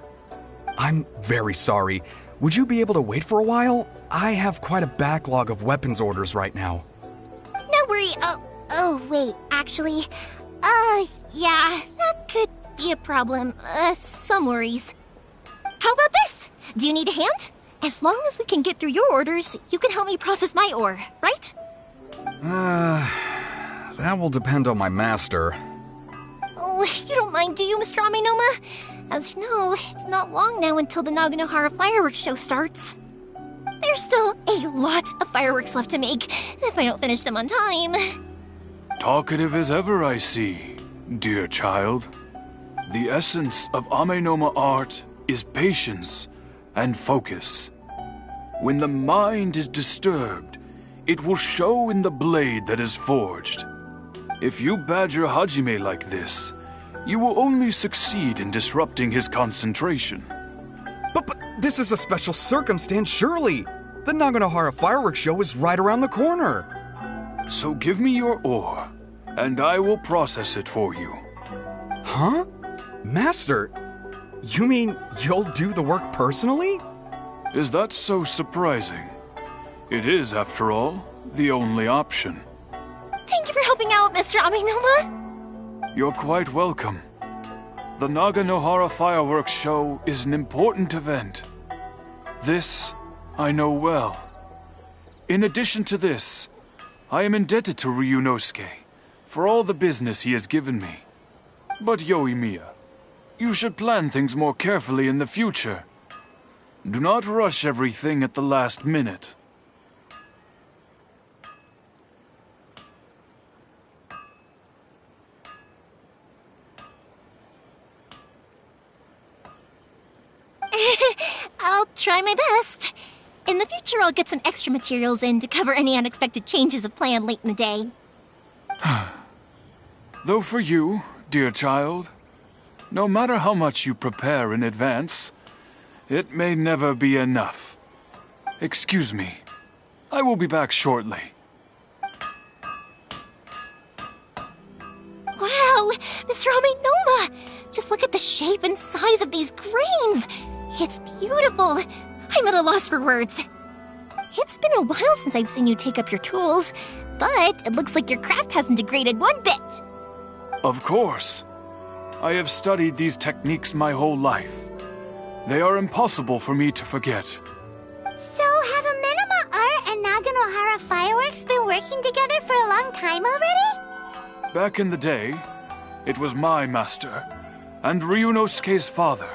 I'm very sorry. Would you be able to wait for a while? I have quite a backlog of weapons orders right now. No worry. Oh, wait, actually. Yeah, that could be a problem. Some worries. How about this? Do you need a hand? As long as we can get through your orders, you can help me process my ore, right? That will depend on my master. Oh, you don't mind, do you, Mr. Aminoma? As you know, it's not long now until the Naganohara fireworks show starts. There's still a lot of fireworks left to make, if I don't finish them on time. Talkative as ever, I see, dear child. The essence of Amenoma art is patience and focus. When the mind is disturbed, it will show in the blade that is forged. If you badger Hajime like this, you will only succeed in disrupting his concentration. But this is a special circumstance, surely. The Naganohara fireworks show is right around the corner. So give me your ore, and I will process it for you. Huh? Master, you mean you'll do the work personally? Is that so surprising? It is, after all, the only option. Thank you for helping out, Mr. Aminoma. You're quite welcome. The Naganohara fireworks show is an important event. This I know well. In addition to this, I am indebted to Ryunosuke for all the business he has given me. But Yoimiya, you should plan things more carefully in the future. Do not rush everything at the last minute. I'll try my best. In the future, I'll get some extra materials in to cover any unexpected changes of plan late in the day. Though for you, dear child, no matter how much you prepare in advance, it may never be enough. Excuse me. I will be back shortly. Wow, Mr. Aminoma! Just look at the shape and size of these grains! It's beautiful! I'm at a loss for words. It's been a while since I've seen you take up your tools, but it looks like your craft hasn't degraded one bit. Of course. I have studied these techniques my whole life. They are impossible for me to forget. So, have Amenoma Art and Naganohara Fireworks been working together for a long time already? Back in the day, it was my master, and Ryunosuke's father.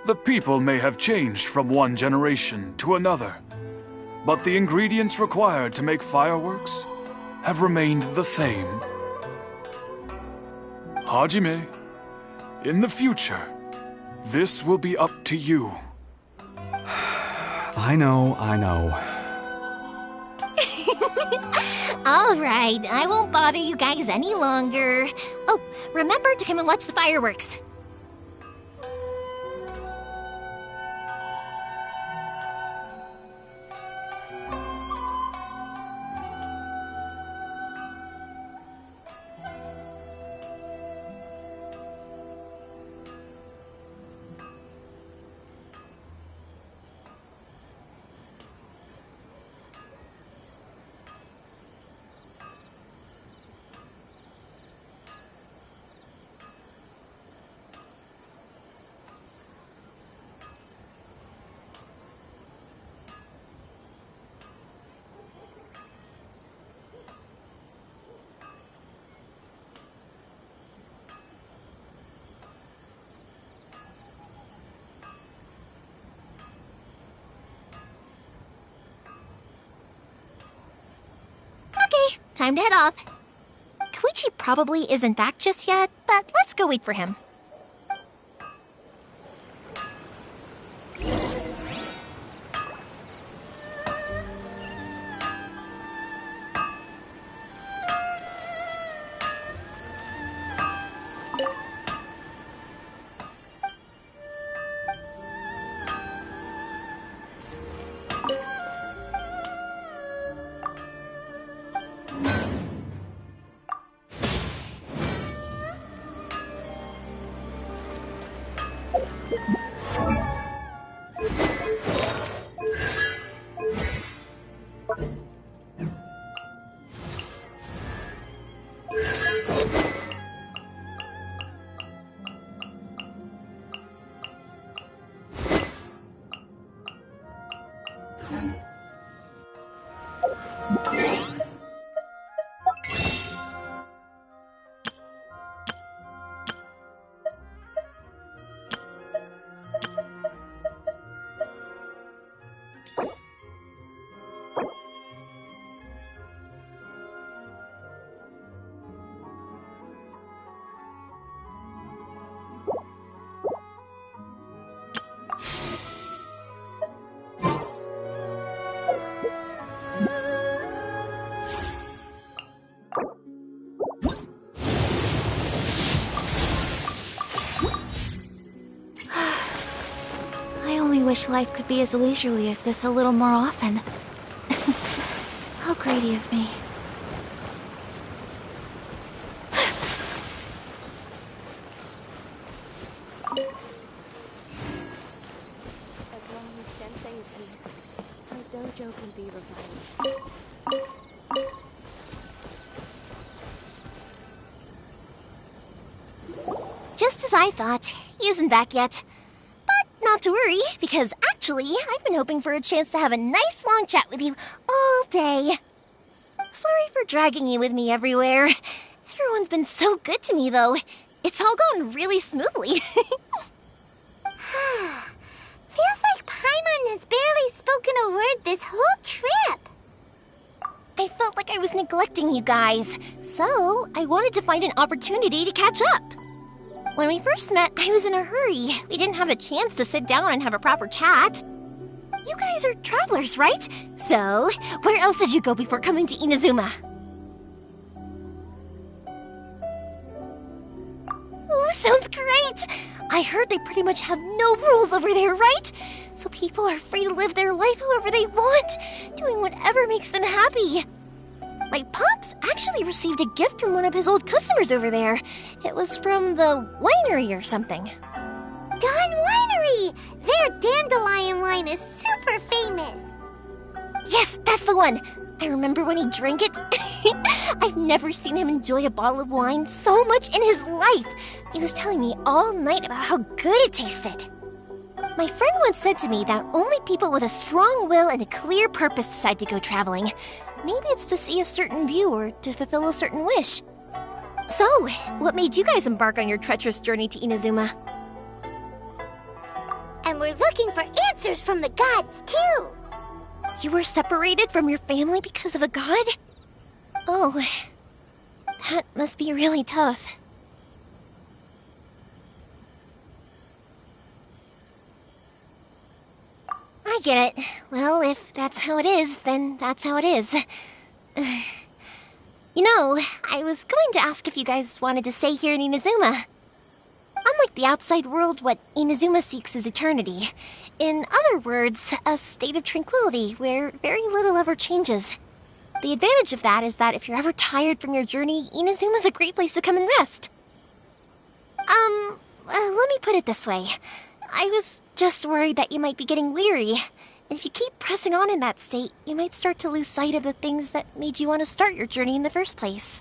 The people may have changed from one generation to another, but the ingredients required to make fireworks have remained the same. Hajime, in the future, this will be up to you. I know. All right, I won't bother you guys any longer. Oh, remember to come and watch the fireworks. Okay, time to head off. Koichi probably isn't back just yet, but let's go wait for him. I only wish life could be as leisurely as this a little more often. How greedy of me. As long as Sensei is here, our dojo can be revived. Just as I thought, he isn't back yet. But not to worry, because actually, I've been hoping for a chance to have a nice long chat with you all day. Sorry for dragging you with me everywhere. Everyone's been so good to me, though. It's all gone really smoothly. Feels like Paimon has barely spoken a word this whole trip. I felt like I was neglecting you guys, so I wanted to find an opportunity to catch up. When we first met, I was in a hurry. We didn't have the chance to sit down and have a proper chat. You guys are travelers, right? So, where else did you go before coming to Inazuma? Ooh, sounds great! I heard they pretty much have no rules over there, right? So people are free to live their life however they want, doing whatever makes them happy. My pops actually received a gift from one of his old customers over there. It was from the winery or something. Dawn Winery! Their dandelion wine is super famous. Yes, that's the one! I remember when he drank it. I've never seen him enjoy a bottle of wine so much in his life. He was telling me all night about how good it tasted. My friend once said to me that only people with a strong will and a clear purpose decide to go traveling. Maybe it's to see a certain view or to fulfill a certain wish. So, what made you guys embark on your treacherous journey to Inazuma? And we're looking for answers from the gods, too. You were separated from your family because of a god? Oh, that must be really tough. I get it. Well, if that's how it is, then that's how it is. You know, I was going to ask if you guys wanted to stay here in Inazuma. Unlike the outside world, what Inazuma seeks is eternity. In other words, a state of tranquility where very little ever changes. The advantage of that is that if you're ever tired from your journey, Inazuma's a great place to come and rest. Let me put it this way. I was just worried that you might be getting weary. And if you keep pressing on in that state, you might start to lose sight of the things that made you want to start your journey in the first place.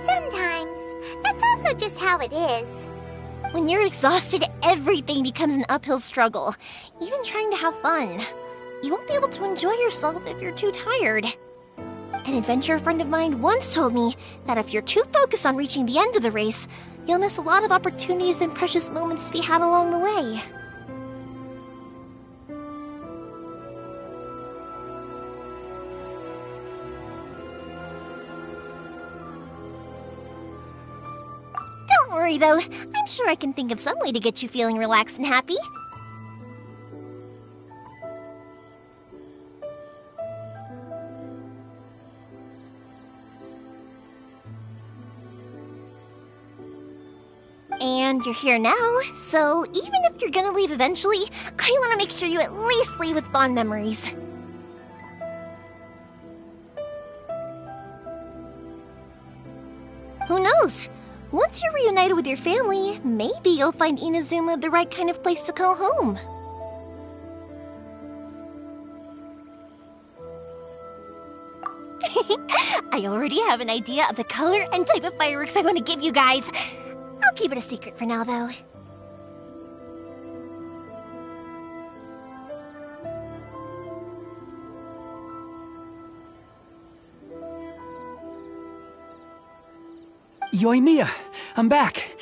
Sometimes. That's also just how it is. When you're exhausted, everything becomes an uphill struggle. Even trying to have fun. You won't be able to enjoy yourself if you're too tired. An adventurer friend of mine once told me that if you're too focused on reaching the end of the race, you'll miss a lot of opportunities and precious moments to be had along the way. Don't worry though, I'm sure I can think of some way to get you feeling relaxed and happy. And you're here now, so even if you're gonna leave eventually, I want to make sure you at least leave with fond memories. Who knows? Once you're reunited with your family, maybe you'll find Inazuma the right kind of place to call home. I already have an idea of the color and type of fireworks I want to give you guys. I'll keep it a secret for now, though. Yoimiya, I'm back.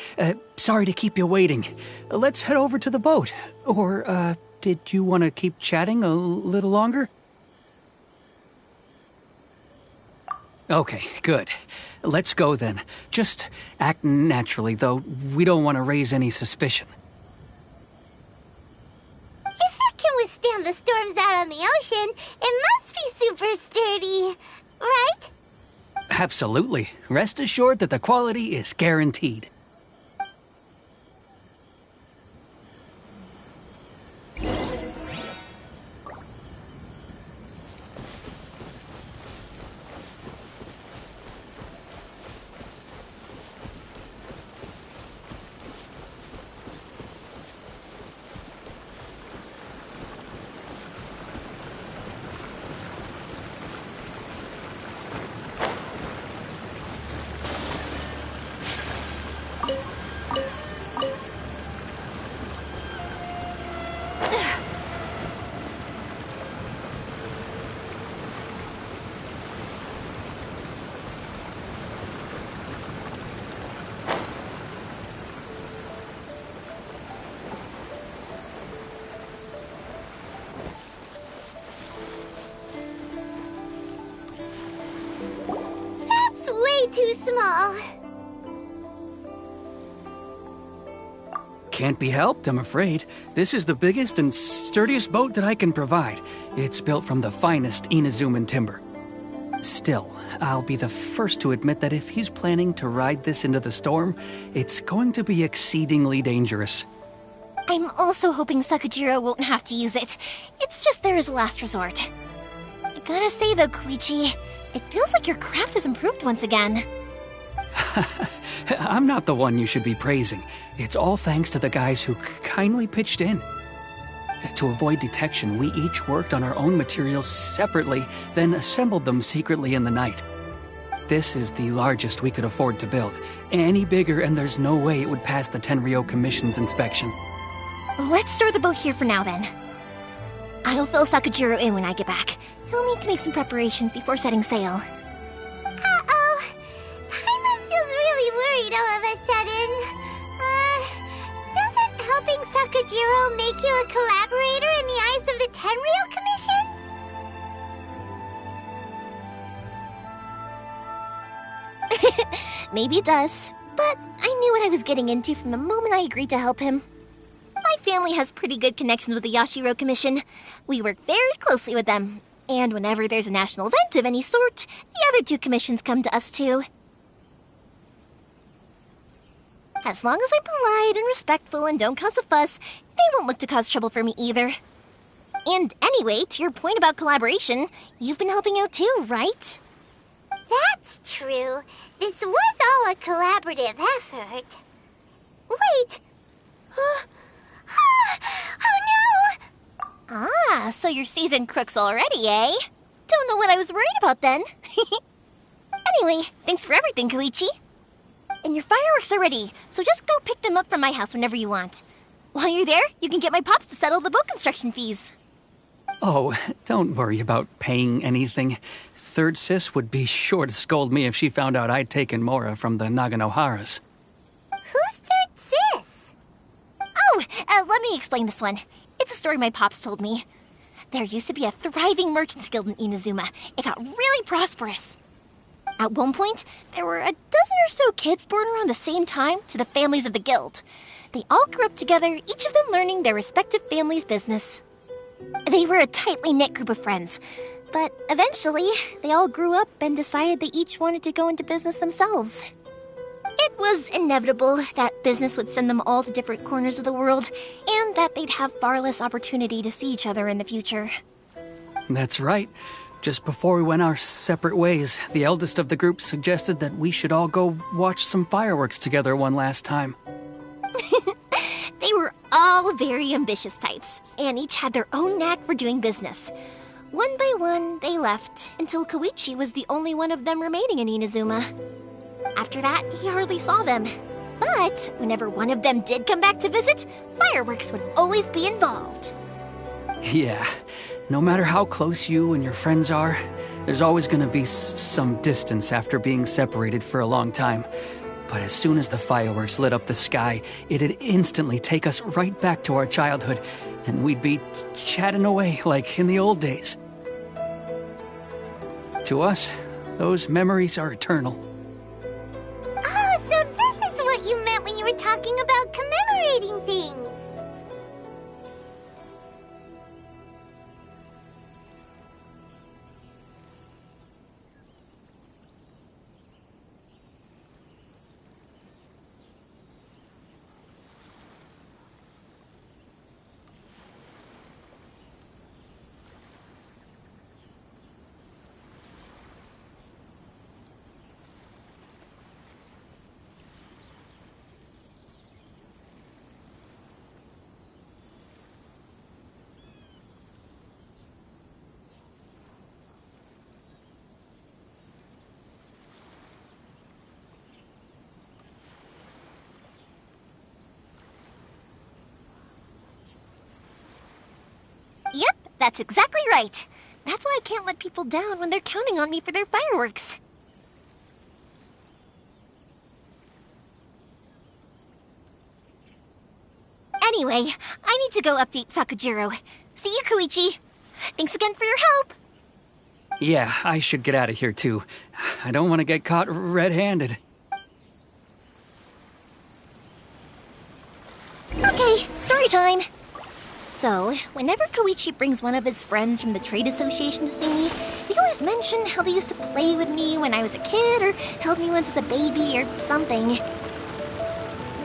Sorry to keep you waiting. Let's head over to the boat. Or, did you want to keep chatting a little longer? Okay, good. Let's go then. Just act naturally, though we don't want to raise any suspicion. If it can withstand the storms out on the ocean, it must be super sturdy, right? Absolutely. Rest assured that the quality is guaranteed. Too small. Can't be helped, I'm afraid. This is the biggest and sturdiest boat that I can provide. It's built from the finest Inazuman timber. Still, I'll be the first to admit that if he's planning to ride this into the storm, it's going to be exceedingly dangerous. I'm also hoping Sakujiro won't have to use it. It's just there as a last resort. I gotta say though, Koichi, it feels like your craft has improved once again. I'm not the one you should be praising. It's all thanks to the guys who kindly pitched in. To avoid detection, we each worked on our own materials separately, then assembled them secretly in the night. This is the largest we could afford to build. Any bigger and there's no way it would pass the Tenryou Commission's inspection. Let's store the boat here for now then. I'll fill Sakujiro in when I get back. He'll need to make some preparations before setting sail. Uh-oh. Paimon feels really worried all of a sudden. Doesn't helping Sakujiro make you a collaborator in the eyes of the Tenryou Commission? Maybe it does, but I knew what I was getting into from the moment I agreed to help him. My family has pretty good connections with the Yashiro Commission. We work very closely with them. And whenever there's a national event of any sort, the other two commissions come to us too. As long as I'm polite and respectful and don't cause a fuss, they won't look to cause trouble for me either. And anyway, to your point about collaboration, you've been helping out too, right? That's true. This was all a collaborative effort. Wait! Oh no! Ah, so you're seasoned crooks already, eh? Don't know what I was worried about then. Anyway, thanks for everything, Koichi. And your fireworks are ready, so just go pick them up from my house whenever you want. While you're there, you can get my pops to settle the boat construction fees. Oh, don't worry about paying anything. Third Sis would be sure to scold me if she found out I'd taken Mora from the Naganoharas. Who's Third Sis? Oh, let me explain this one. It's a story my pops told me. There used to be a thriving merchants guild in Inazuma. It got really prosperous. At one point, there were a dozen or so kids born around the same time to the families of the guild. They all grew up together, each of them learning their respective family's business. They were a tightly knit group of friends, but eventually, they all grew up and decided they each wanted to go into business themselves. It was inevitable that business would send them all to different corners of the world, and that they'd have far less opportunity to see each other in the future. That's right. Just before we went our separate ways, the eldest of the group suggested that we should all go watch some fireworks together one last time. They were all very ambitious types, and each had their own knack for doing business. One by one, they left, until Koichi was the only one of them remaining in Inazuma. After that, he hardly saw them. But whenever one of them did come back to visit, fireworks would always be involved. Yeah, no matter how close you and your friends are, there's always gonna be some distance after being separated for a long time. But as soon as the fireworks lit up the sky, it'd instantly take us right back to our childhood, and we'd be chatting away like in the old days. To us, those memories are eternal. Oh, so this is what you meant when you were talking about commemorating things. Yep, that's exactly right. That's why I can't let people down when they're counting on me for their fireworks. Anyway, I need to go update Sakujiro. See you, Koichi. Thanks again for your help. Yeah, I should get out of here too. I don't want to get caught red-handed. Okay, story time. So, whenever Koichi brings one of his friends from the trade association to see me, they always mention how they used to play with me when I was a kid, or held me once as a baby, or something.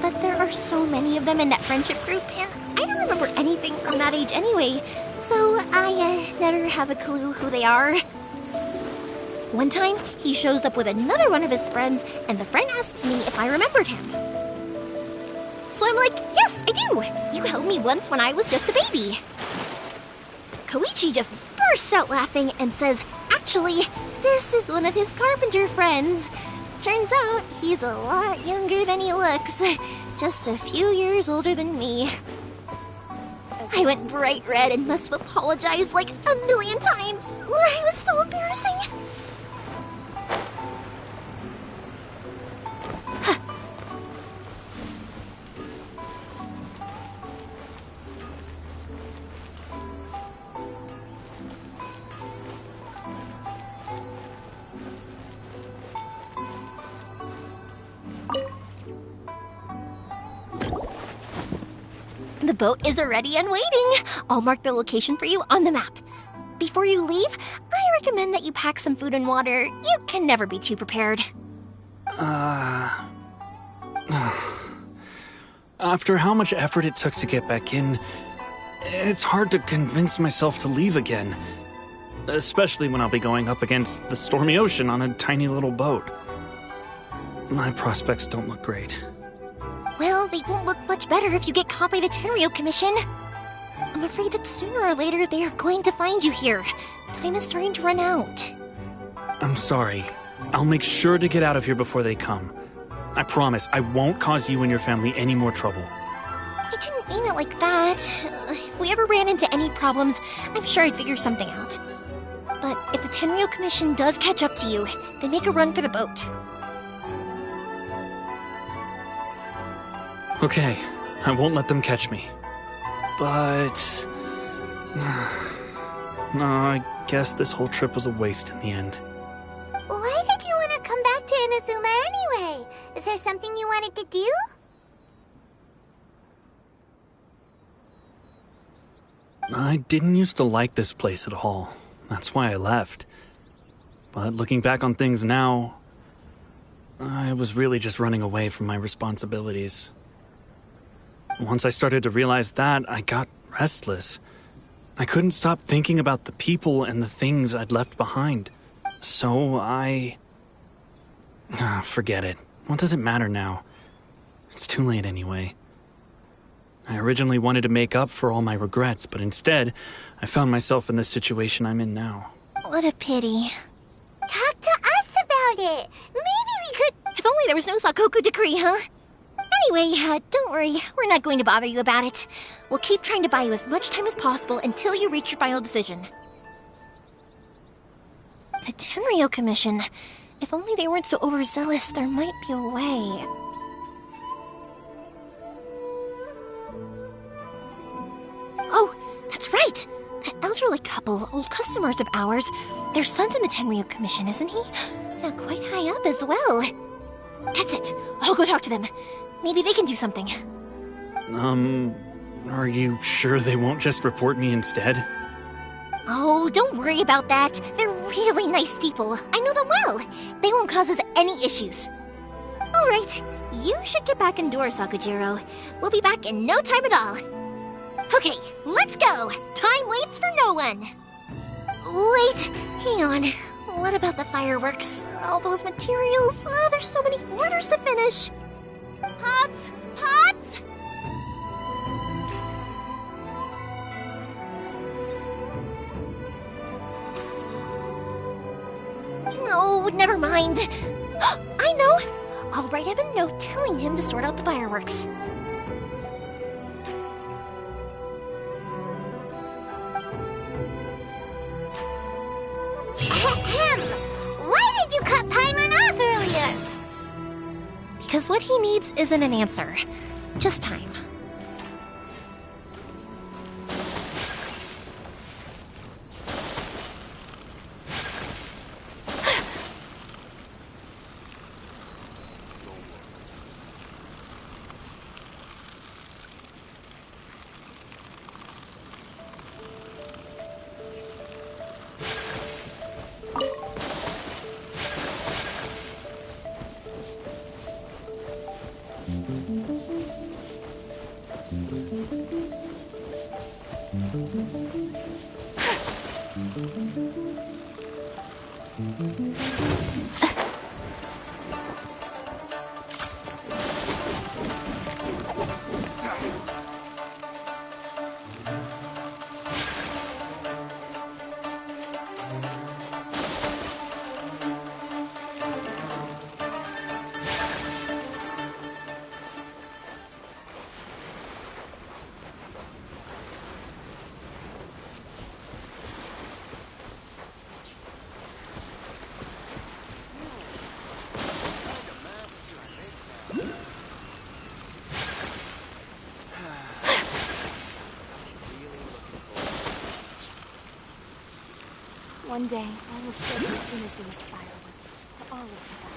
But there are so many of them in that friendship group, and I don't remember anything from that age anyway, so I never have a clue who they are. One time, he shows up with another one of his friends, and the friend asks me if I remembered him. So I'm like, yes, I do! You held me once when I was just a baby. Koichi just bursts out laughing and says, actually, this is one of his carpenter friends. Turns out, he's a lot younger than he looks. Just a few years older than me. I went bright red and must have apologized like a million times. It was so embarrassing. The boat is ready and waiting. I'll mark the location for you on the map. Before you leave, I recommend that you pack some food and water. You can never be too prepared. After how much effort it took to get back in, it's hard to convince myself to leave again. Especially when I'll be going up against the stormy ocean on a tiny little boat. My prospects don't look great. Well, they won't look much better if you get caught by the Tenryo Commission. I'm afraid that sooner or later they are going to find you here. Time is starting to run out. I'm sorry. I'll make sure to get out of here before they come. I promise I won't cause you and your family any more trouble. I didn't mean it like that. If we ever ran into any problems, I'm sure I'd figure something out. But if the Tenryo Commission does catch up to you, then make a run for the boat. Okay, I won't let them catch me. But... no, I guess this whole trip was a waste in the end. Why did you want to come back to Inazuma anyway? Is there something you wanted to do? I didn't used to like this place at all. That's why I left. But looking back on things now, I was really just running away from my responsibilities. Once I started to realize that, I got restless. I couldn't stop thinking about the people and the things I'd left behind. So forget it. What does it matter now? It's too late anyway. I originally wanted to make up for all my regrets, but instead, I found myself in the situation I'm in now. What a pity. Talk to us about it. Maybe we could... If only there was no Sakoku decree, huh? Anyway, don't worry. We're not going to bother you about it. We'll keep trying to buy you as much time as possible until you reach your final decision. The Tenryo Commission. If only they weren't so overzealous, there might be a way. Oh, that's right! That elderly couple, old customers of ours, their son's in the Tenryo Commission, isn't he? Yeah, quite high up as well. That's it. I'll go talk to them. Maybe they can do something. Are you sure they won't just report me instead? Oh, don't worry about that. They're really nice people. I know them well. They won't cause us any issues. All right, you should get back indoors, Sakujiro. We'll be back in no time at all. Okay, let's go. Time waits for no one. Wait, hang on. What about the fireworks? All those materials? Oh, there's so many orders to finish. Pots! Pots! No, never mind. I know. I'll write him a note telling him to sort out the fireworks. Why did you cut Paimon off earlier? Because what he needs isn't an answer, just time. One day, I will show these Inazuma's fireworks to all of Tibet.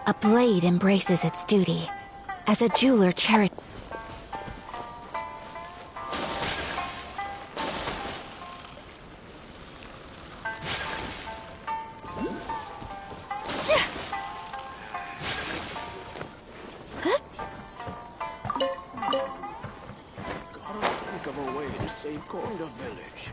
A blade embraces its duty. As a jeweler cherishes. Gotta think of a way to save Konda Village.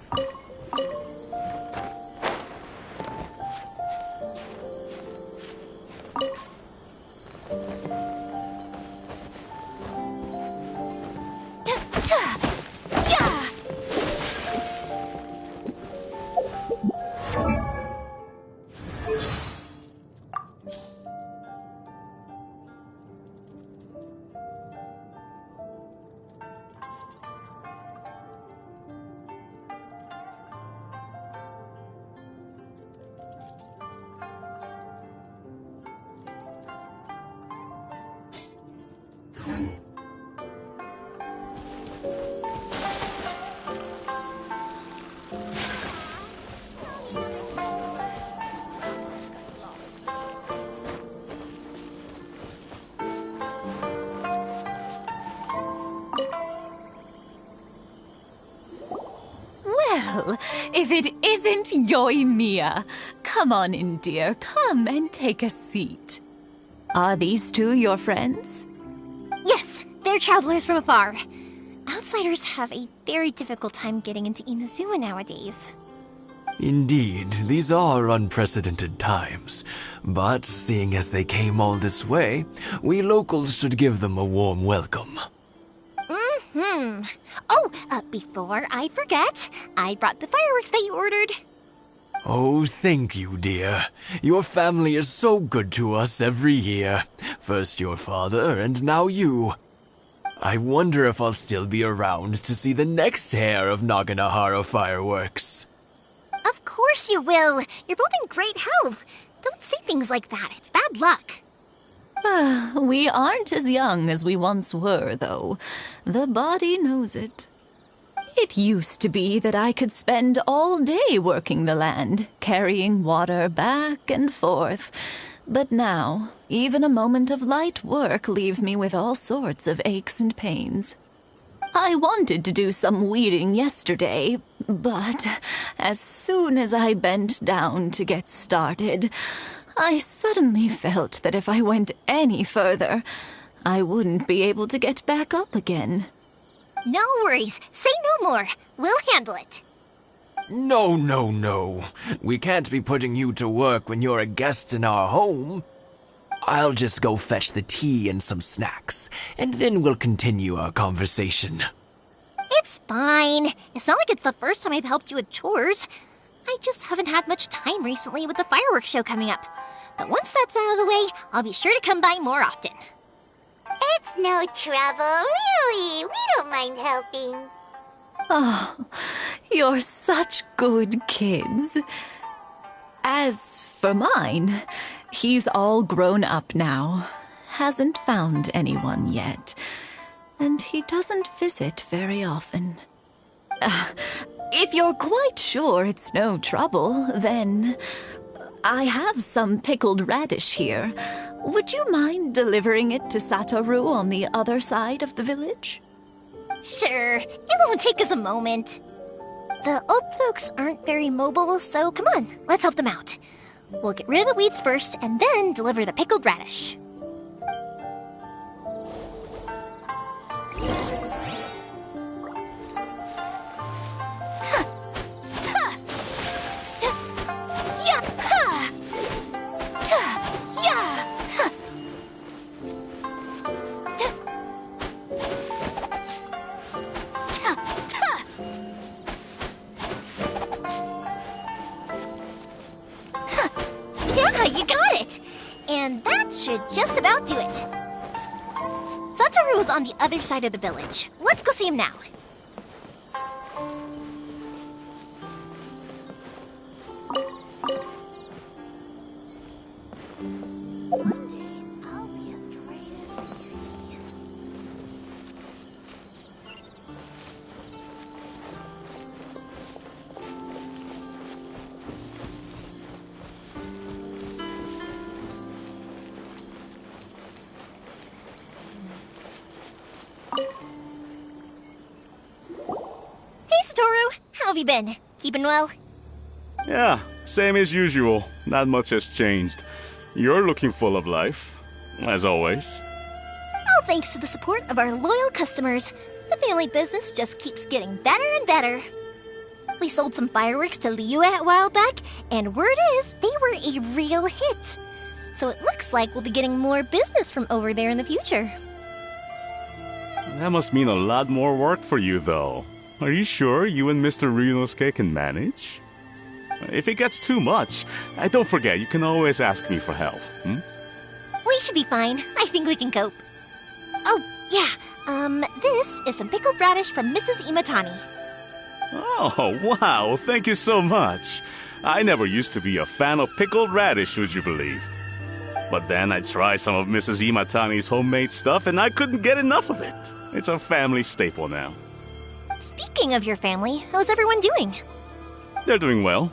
Well, if it isn't Yoimiya. Come on in, dear. Come and take a seat. Are these two your friends? Yes, they're travelers from afar. Outsiders have a very difficult time getting into Inazuma nowadays. Indeed, these are unprecedented times. But seeing as they came all this way, we locals should give them a warm welcome. Oh, before I forget, I brought the fireworks that you ordered. Oh, thank you, dear. Your family is so good to us every year. First your father, and now you. I wonder if I'll still be around to see the next hair of Naganohara fireworks. Of course you will. You're both in great health. Don't say things like that. It's bad luck. We aren't as young as we once were, though. The body knows it. It used to be that I could spend all day working the land, carrying water back and forth. But now, even a moment of light work leaves me with all sorts of aches and pains. I wanted to do some weeding yesterday, but as soon as I bent down to get started, I suddenly felt that if I went any further, I wouldn't be able to get back up again. No worries. Say no more. We'll handle it. No. We can't be putting you to work when you're a guest in our home. I'll just go fetch the tea and some snacks, and then we'll continue our conversation. It's fine. It's not like it's the first time I've helped you with chores. I just haven't had much time recently with the fireworks show coming up. But once that's out of the way, I'll be sure to come by more often. It's no trouble, really. We don't mind helping. Oh, you're such good kids. As for mine, he's all grown up now. Hasn't found anyone yet. And he doesn't visit very often. If you're quite sure it's no trouble, then I have some pickled radish here. Would you mind delivering it to Satoru on the other side of the village? Sure, it won't take us a moment. The old folks aren't very mobile, so come on, let's help them out. We'll get rid of the weeds first, and then deliver the pickled radish. Yeah, you got it! And that should just about do it. Satoru is on the other side of the village. Let's go see him now. How have you been? Keeping well? Yeah, same as usual. Not much has changed. You're looking full of life, as always. All thanks to the support of our loyal customers, the family business just keeps getting better and better. We sold some fireworks to Liyue a while back, and word is they were a real hit. So it looks like we'll be getting more business from over there in the future. That must mean a lot more work for you, though. Are you sure you and Mr. Ryunosuke can manage? If it gets too much, don't forget, you can always ask me for help, We should be fine. I think we can cope. Oh, yeah. This is some pickled radish from Mrs. Imatani. Oh, wow, thank you so much. I never used to be a fan of pickled radish, would you believe? But then I tried some of Mrs. Imatani's homemade stuff and I couldn't get enough of it. It's a family staple now. Speaking of your family, how's everyone doing? They're doing well.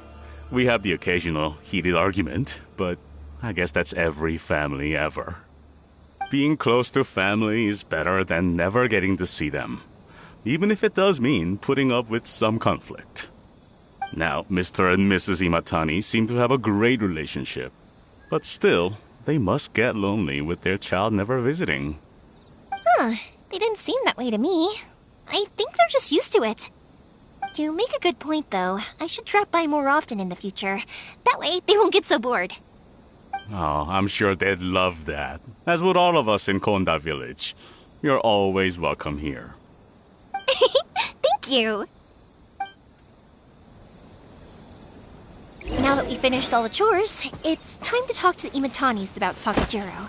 We have the occasional heated argument, but I guess that's every family ever. Being close to family is better than never getting to see them, even if it does mean putting up with some conflict. Now, Mr. and Mrs. Imatani seem to have a great relationship, but still, they must get lonely with their child never visiting. Huh, they didn't seem that way to me. I think they're just used to it. You make a good point, though. I should drop by more often in the future. That way, they won't get so bored. Oh, I'm sure they'd love that, as would all of us in Konda Village. You're always welcome here. Thank you! Now that we've finished all the chores, it's time to talk to the Imatanis about Sakajiro.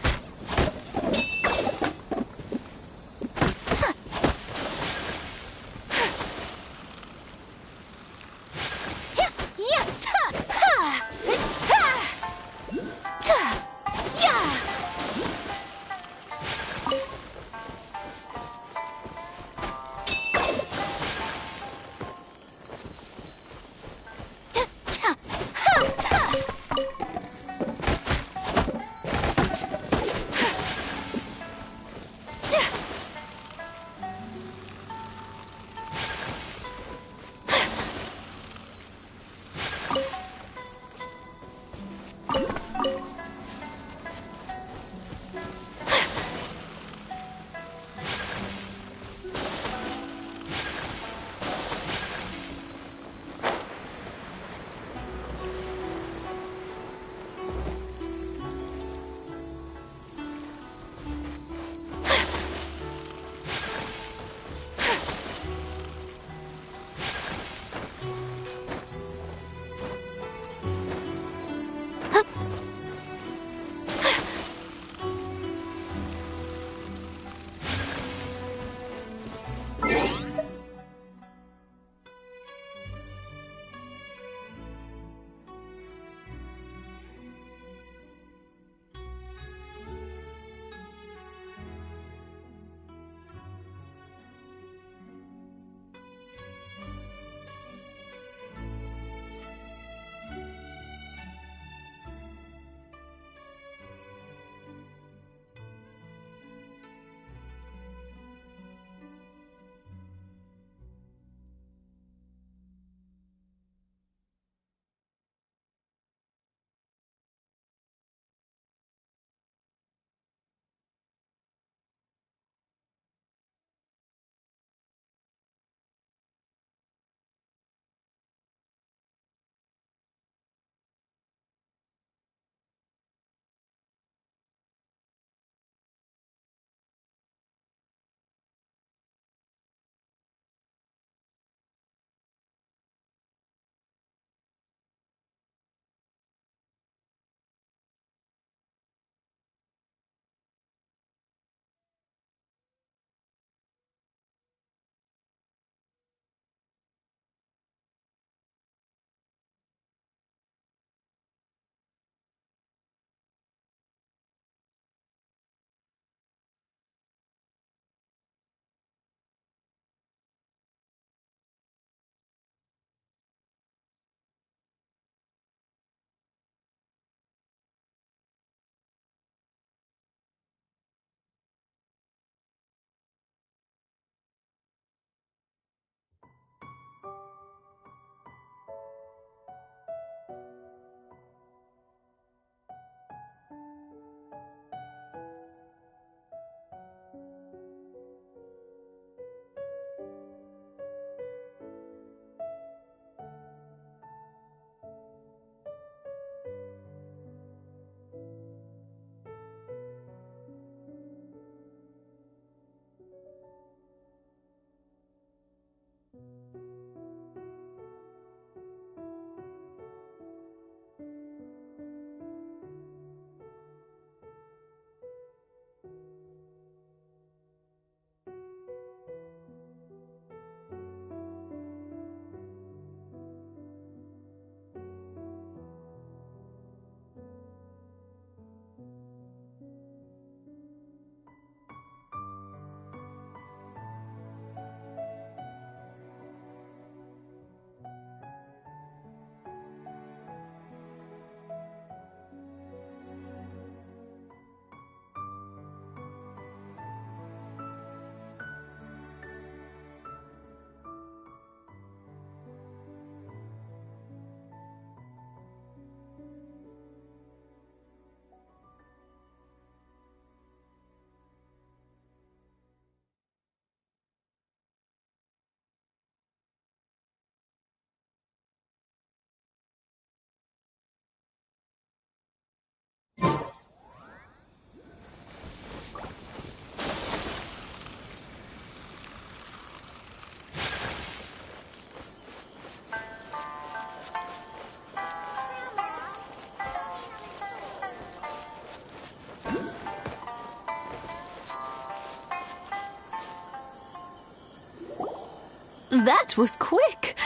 That was quick.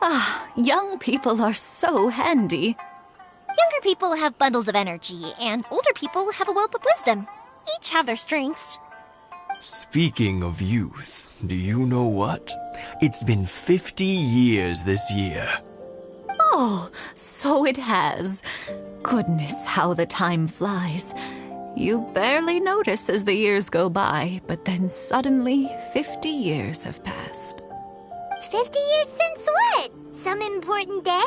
Ah, young people are so handy. Younger people have bundles of energy, and older people have a wealth of wisdom. Each have their strengths. Speaking of youth, do you know what? It's been 50 years this year. Oh, so it has. Goodness, how the time flies. You barely notice as the years go by, but then suddenly 50 years have passed. 50 years since what? Some important day?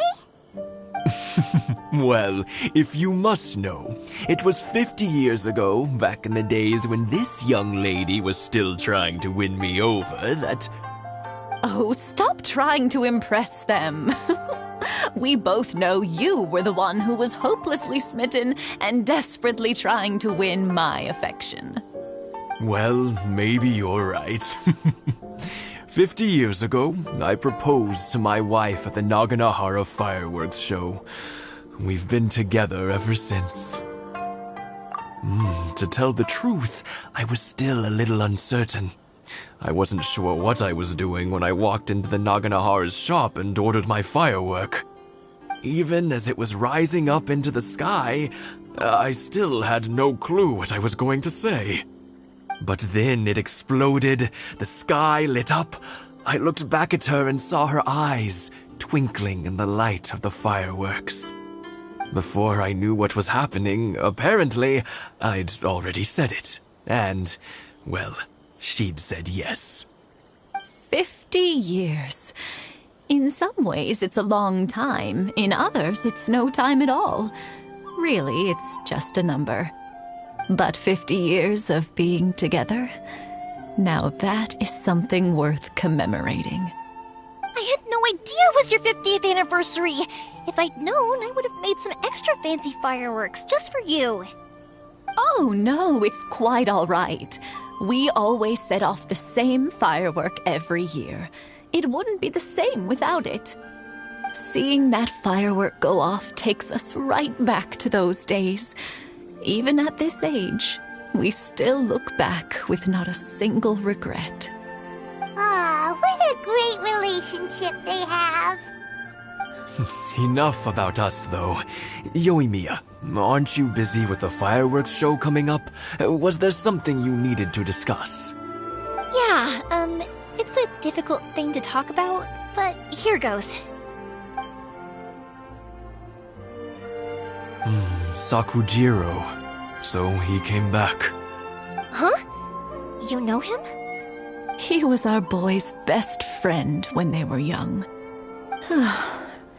Well, if you must know, it was 50 years ago, back in the days when this young lady was still trying to win me over, that... Oh, stop trying to impress them. We both know you were the one who was hopelessly smitten and desperately trying to win my affection. Well, maybe you're right. 50 years ago, I proposed to my wife at the Naganohara fireworks show. We've been together ever since. To tell the truth, I was still a little uncertain. I wasn't sure what I was doing when I walked into the Naganohara's shop and ordered my firework. Even as it was rising up into the sky, I still had no clue what I was going to say. But then it exploded, the sky lit up. I looked back at her and saw her eyes twinkling in the light of the fireworks. Before I knew what was happening, apparently, I'd already said it. And, well, she'd said yes. 50 years. In some ways, it's a long time. In others, it's no time at all. Really, it's just a number. But 50 years of being together, now that is something worth commemorating. I had no idea it was your 50th anniversary. If I'd known, I would have made some extra fancy fireworks just for you. Oh, no, it's quite all right. We always set off the same firework every year. It wouldn't be the same without it. Seeing that firework go off takes us right back to those days. Even at this age, we still look back with not a single regret. Ah, what a great relationship they have. Enough about us, though. Yoimiya, aren't you busy with the fireworks show coming up? Was there something you needed to discuss? Yeah, it's a difficult thing to talk about, but here goes. Sakujiro. So he came back. Huh? You know him? He was our boy's best friend when they were young.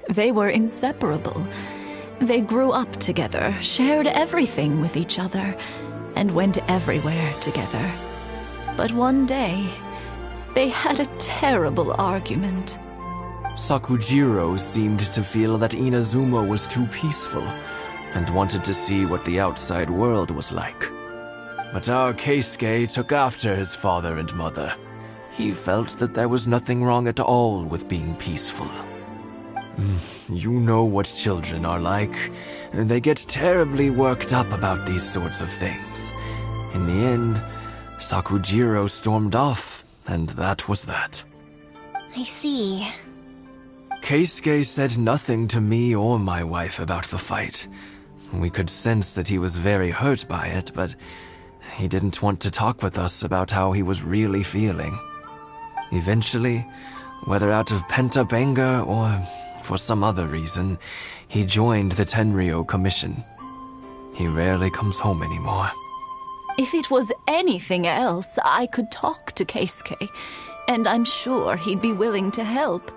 They were inseparable. They grew up together, shared everything with each other, and went everywhere together. But one day, they had a terrible argument. Sakujiro seemed to feel that Inazuma was too peaceful and wanted to see what the outside world was like. But our Keisuke took after his father and mother. He felt that there was nothing wrong at all with being peaceful. You know what children are like. They get terribly worked up about these sorts of things. In the end, Sakujiro stormed off, and that was that. I see. Keisuke said nothing to me or my wife about the fight. We could sense that he was very hurt by it, but he didn't want to talk with us about how he was really feeling. Eventually, whether out of pent-up anger or for some other reason, he joined the Tenryou Commission. He rarely comes home anymore. If it was anything else, I could talk to Keisuke, and I'm sure he'd be willing to help.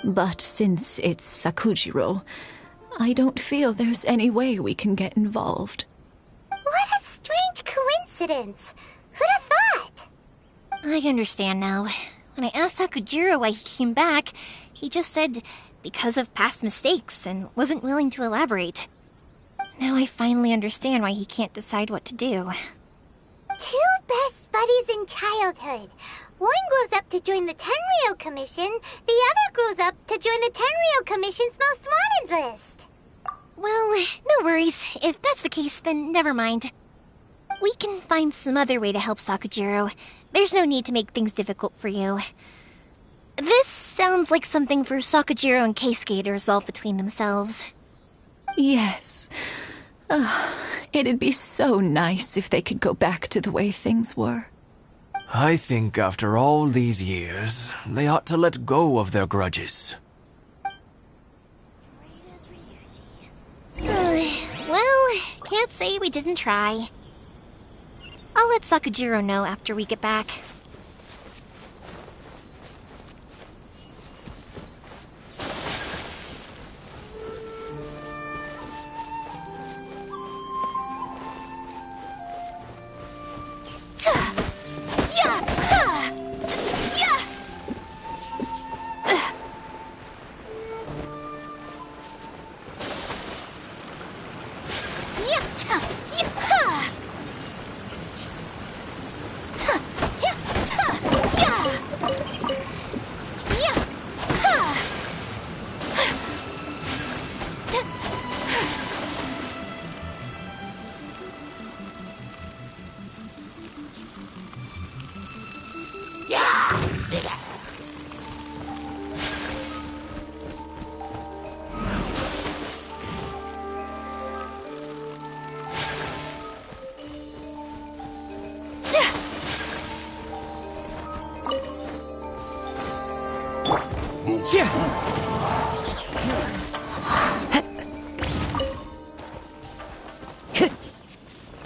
But since it's Sakujiro, I don't feel there's any way we can get involved. What a strange coincidence. Who'd have thought? I understand now. When I asked Sakujiro why he came back, he just said because of past mistakes and wasn't willing to elaborate. Now I finally understand why he can't decide what to do. Two best buddies in childhood. One grows up to join the Tenryou Commission, the other grows up to join the Tenryou Commission's most wanted list. Well, no worries. If that's the case, then never mind. We can find some other way to help Sakujiro. There's no need to make things difficult for you. This sounds like something for Sakujiro and Keisuke to resolve between themselves. Yes. It'd be so nice if they could go back to the way things were. I think after all these years, they ought to let go of their grudges. Well, can't say we didn't try. I'll let Sakujiro know after we get back.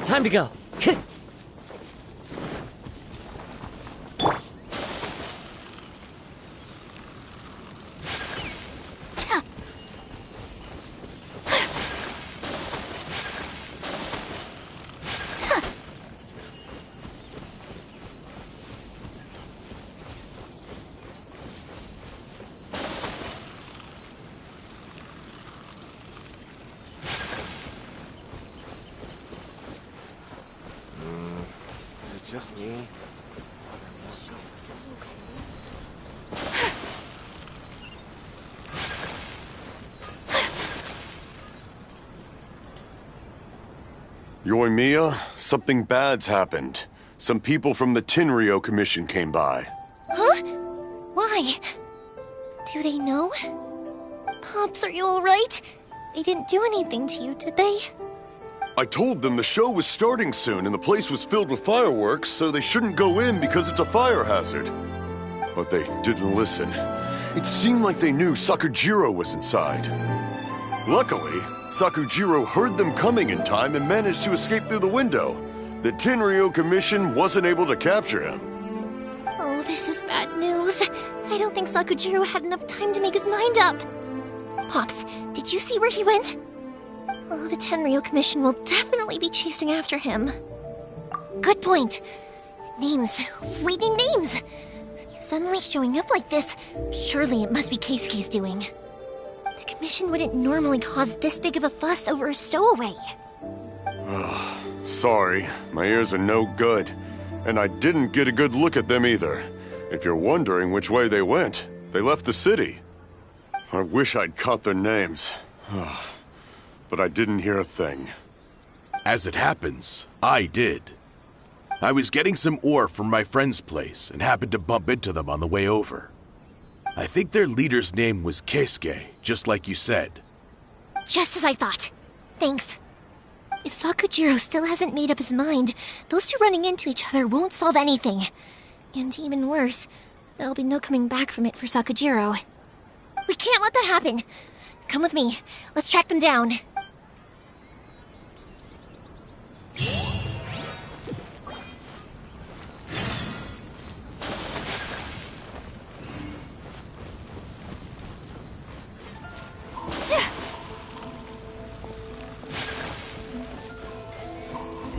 Time to go. Just me. Yoimiya, something bad's happened. Some people from the Tenryou Commission came by. Huh? Why? Do they know? Pops, are you alright? They didn't do anything to you, did they? I told them the show was starting soon and the place was filled with fireworks, so they shouldn't go in because it's a fire hazard. But they didn't listen. It seemed like they knew Sakujiro was inside. Luckily, Sakujiro heard them coming in time and managed to escape through the window. The Tenryou Commission wasn't able to capture him. Oh, this is bad news. I don't think Sakujiro had enough time to make his mind up. Pops, did you see where he went? Oh, the Tenryou Commission will definitely be chasing after him. Good point. Names. Reading names. Suddenly showing up like this. Surely it must be Keisuke's doing. The Commission wouldn't normally cause this big of a fuss over a stowaway. Sorry, my ears are no good. And I didn't get a good look at them either. If you're wondering which way they went, they left the city. I wish I'd caught their names. But I didn't hear a thing. As it happens, I did. I was getting some ore from my friend's place and happened to bump into them on the way over. I think their leader's name was Keisuke, just like you said. Just as I thought. Thanks. If Sakujiro still hasn't made up his mind, those two running into each other won't solve anything. And even worse, there'll be no coming back from it for Sakujiro. We can't let that happen. Come with me. Let's track them down.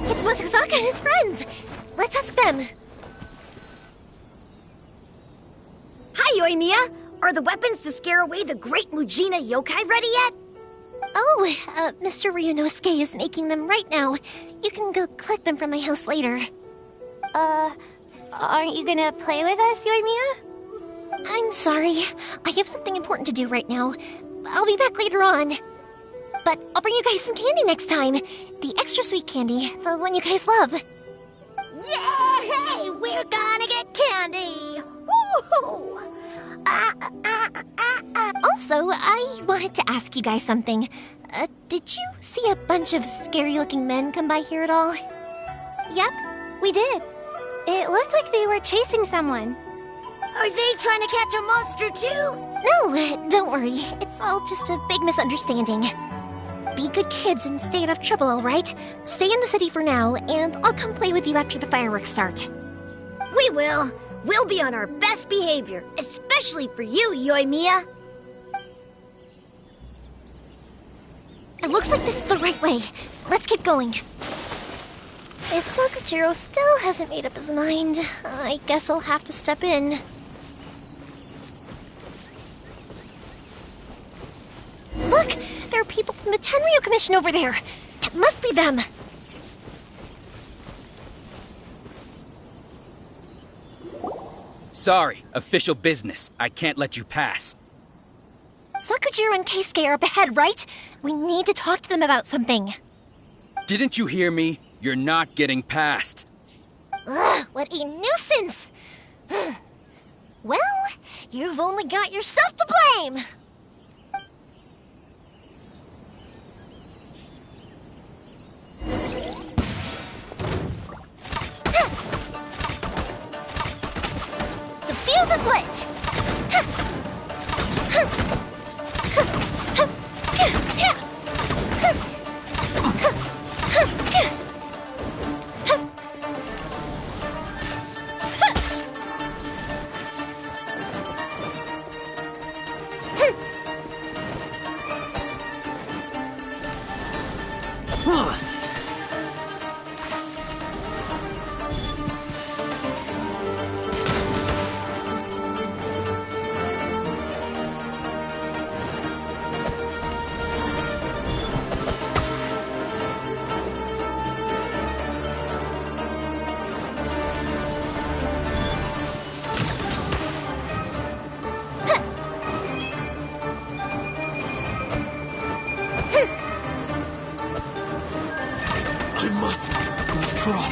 It's Masazaka and his friends! Let's ask them. Hi, Yoimiya! Are the weapons to scare away the great Mujina yokai ready yet? Oh, Mr. Ryunosuke is making them right now. You can go collect them from my house later. Aren't you gonna play with us, Yoimiya? I'm sorry. I have something important to do right now. I'll be back later on. But I'll bring you guys some candy next time. The extra sweet candy, the one you guys love. Yay! We're gonna get candy! Woohoo! Also, I wanted to ask you guys something. Did you see a bunch of scary-looking men come by here at all? Yep, we did. It looked like they were chasing someone. Are they trying to catch a monster too? No, don't worry. It's all just a big misunderstanding. Be good kids and stay out of trouble, alright? Stay in the city for now, and I'll come play with you after the fireworks start. We will. We'll be on our best behavior, especially for you, Yoimiya. It looks like this is the right way. Let's keep going. If Sakujiro still hasn't made up his mind, I guess I'll have to step in. Look! There are people from the Tenryu Commission over there! It must be them! Sorry, official business. I can't let you pass. Sakujiro and Keisuke are up ahead, right? We need to talk to them about something. Didn't you hear me? You're not getting past. Ugh, what a nuisance! Well, you've only got yourself to blame! The fuse is lit! I must withdraw.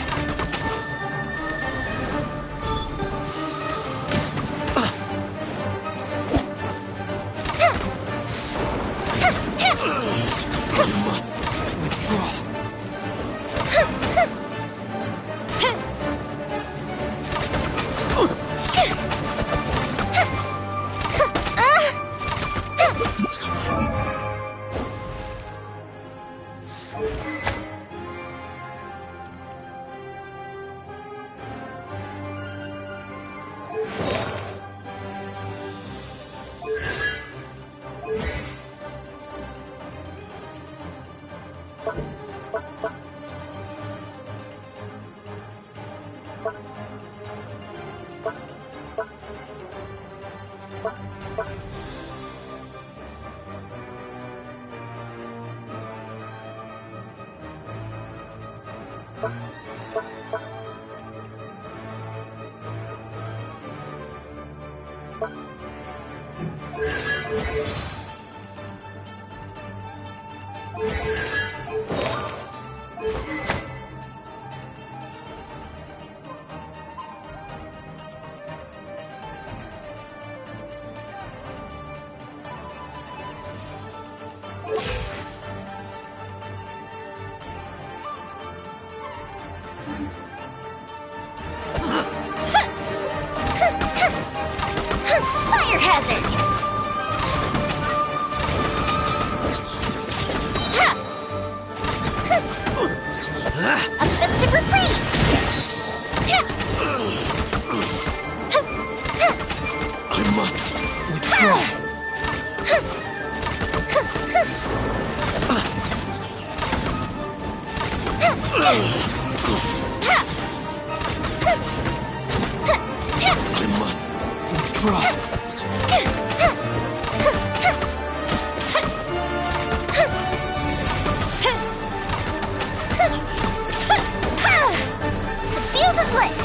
I must withdraw. Fire hazard! Offensive reprise! I must withdraw. I must withdraw. The fuse is lit!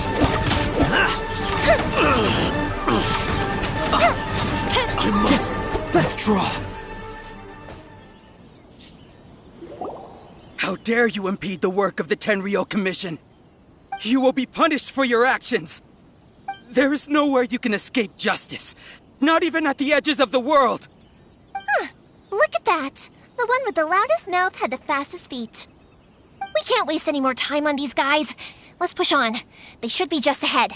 I must withdraw. How dare you impede the work of the Tenryo Commission? You will be punished for your actions. There is nowhere you can escape justice. Not even at the edges of the world! Look at that! The one with the loudest mouth had the fastest feet. We can't waste any more time on these guys. Let's push on. They should be just ahead.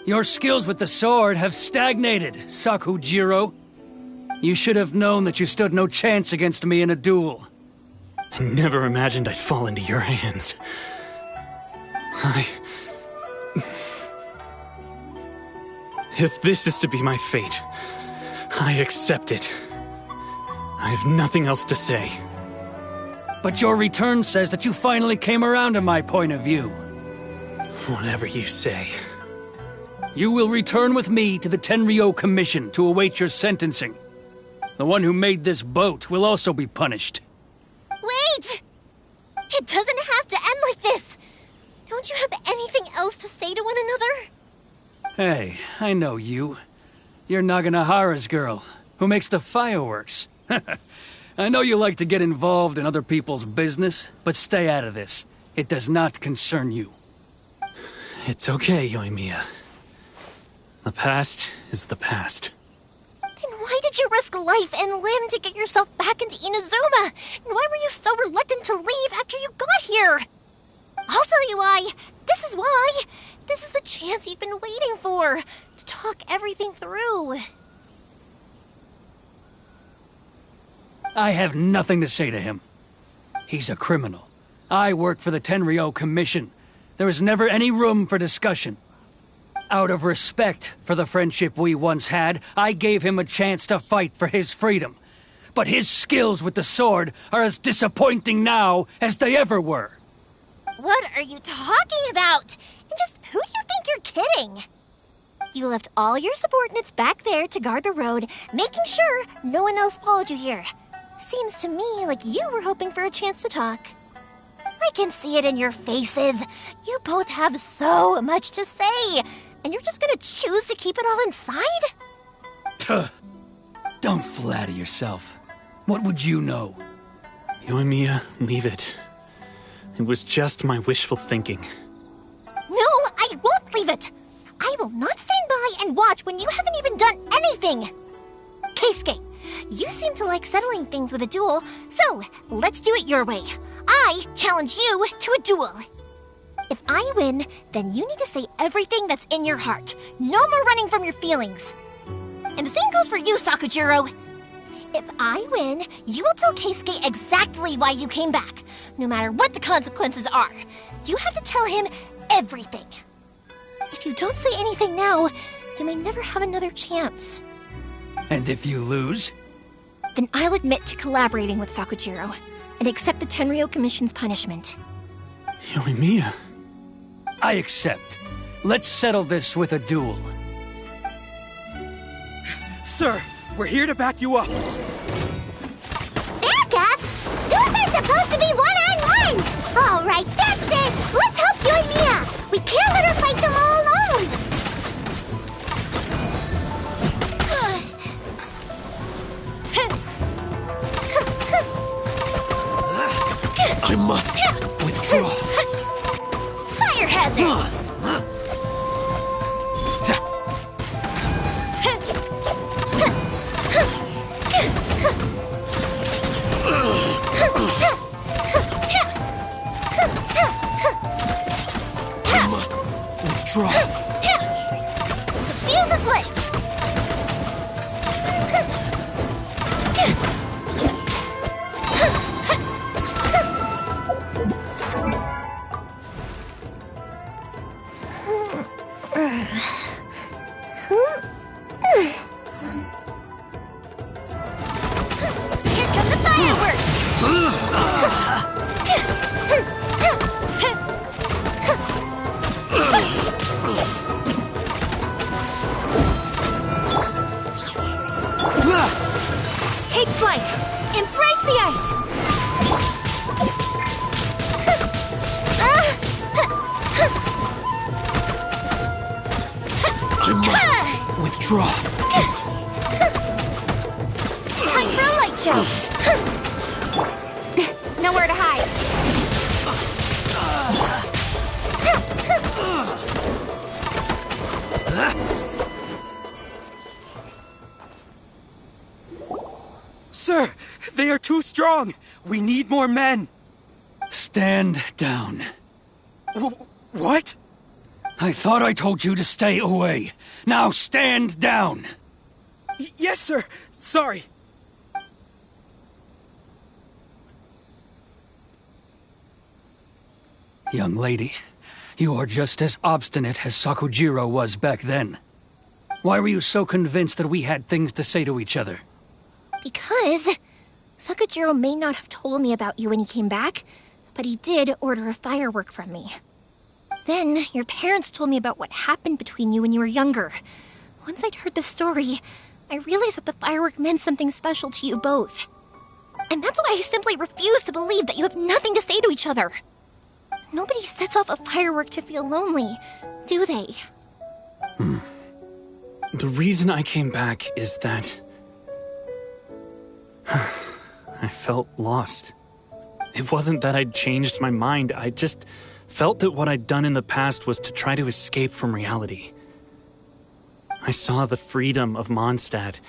Your skills with the sword have stagnated, Sakujiro. You should have known that you stood no chance against me in a duel. I never imagined I'd fall into your hands. If this is to be my fate, I accept it. I have nothing else to say. But your return says that you finally came around to my point of view. Whatever you say. You will return with me to the Tenryou Commission to await your sentencing. The one who made this boat will also be punished. Wait! It doesn't have to end like this! Don't you have anything else to say to one another? Hey, I know you. You're Naganohara's girl, who makes the fireworks. I know you like to get involved in other people's business, but stay out of this. It does not concern you. It's okay, Yoimiya. The past is the past. Then why did you risk life and limb to get yourself back into Inazuma? And why were you so reluctant to leave after you got here? I'll tell you why. This is why. This is the chance you've been waiting for. To talk everything through. I have nothing to say to him. He's a criminal. I work for the Tenryou Commission. There is never any room for discussion. Out of respect for the friendship we once had, I gave him a chance to fight for his freedom. But his skills with the sword are as disappointing now as they ever were. What are you talking about? And just who do you think you're kidding? You left all your subordinates back there to guard the road, making sure no one else followed you here. Seems to me like you were hoping for a chance to talk. I can see it in your faces. You both have so much to say, and you're just gonna choose to keep it all inside? Tuh. Don't flatter yourself. What would you know? Yoimiya, leave it. It was just my wishful thinking. No, I won't leave it! I will not stand by and watch when you haven't even done anything! Keisuke, you seem to like settling things with a duel, so let's do it your way. I challenge you to a duel. If I win, then you need to say everything that's in your heart. No more running from your feelings. And the same goes for you, Sakujiro. If I win, you will tell Keisuke exactly why you came back, no matter what the consequences are. You have to tell him everything. If you don't say anything now, you may never have another chance. And if you lose? Then I'll admit to collaborating with Sakujiro and accept the Tenryou Commission's punishment. Yoimiya. I accept. Let's settle this with a duel. Sir, we're here to back you up. Back up? Duels are supposed to be one-on-one! All right, that's it! Let's help Yoimiya! We can't let her fight them all alone! I must withdraw. Fire hazard! I must withdraw. Withdraw. Time for a light show. Nowhere to hide. Sir, they are too strong. We need more men. Stand down. What? I thought I told you to stay away. Now stand down. Yes, sir. Sorry. Young lady, you are just as obstinate as Sakujiro was back then. Why were you so convinced that we had things to say to each other? Because Sakujiro may not have told me about you when he came back, but he did order a firework from me. Then your parents told me about what happened between you when you were younger. Once I'd heard the story, I realized that the firework meant something special to you both. And that's why I simply refuse to believe that you have nothing to say to each other. Nobody sets off a firework to feel lonely, do they? The reason I came back is that I felt lost. It wasn't that I'd changed my mind, I just felt that what I'd done in the past was to try to escape from reality. I saw the freedom of Mondstadt,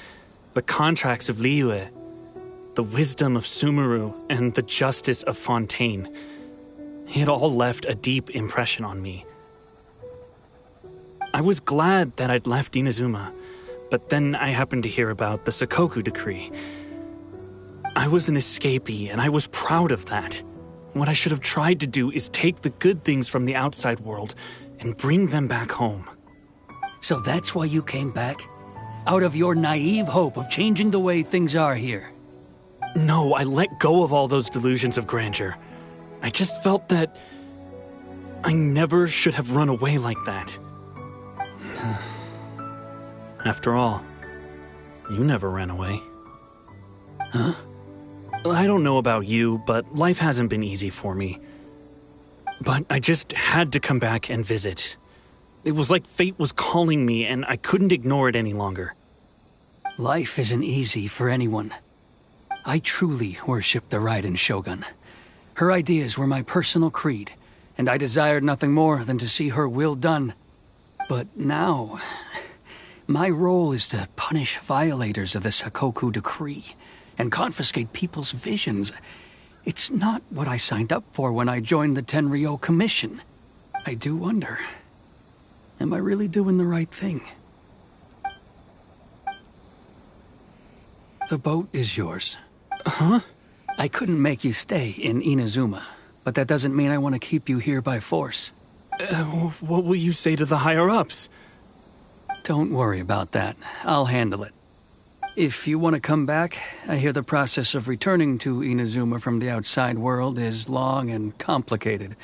the contracts of Liyue, the wisdom of Sumeru, and the justice of Fontaine. It all left a deep impression on me. I was glad that I'd left Inazuma, but then I happened to hear about the Sakoku decree. I was an escapee, and I was proud of that. What I should have tried to do is take the good things from the outside world and bring them back home. So that's why you came back? Out of your naive hope of changing the way things are here? No, I let go of all those delusions of grandeur. I just felt that I never should have run away like that. After all, you never ran away. Huh? I don't know about you, but life hasn't been easy for me. But I just had to come back and visit. It was like fate was calling me, and I couldn't ignore it any longer. Life isn't easy for anyone. I truly worship the Raiden Shogun. Her ideas were my personal creed, and I desired nothing more than to see her will done. But now, my role is to punish violators of the Sakoku decree and confiscate people's visions. It's not what I signed up for when I joined the Tenryo Commission. I do wonder, am I really doing the right thing? The boat is yours. Huh? I couldn't make you stay in Inazuma, but that doesn't mean I want to keep you here by force. What will you say to the higher-ups? Don't worry about that. I'll handle it. If you want to come back, I hear the process of returning to Inazuma from the outside world is long and complicated,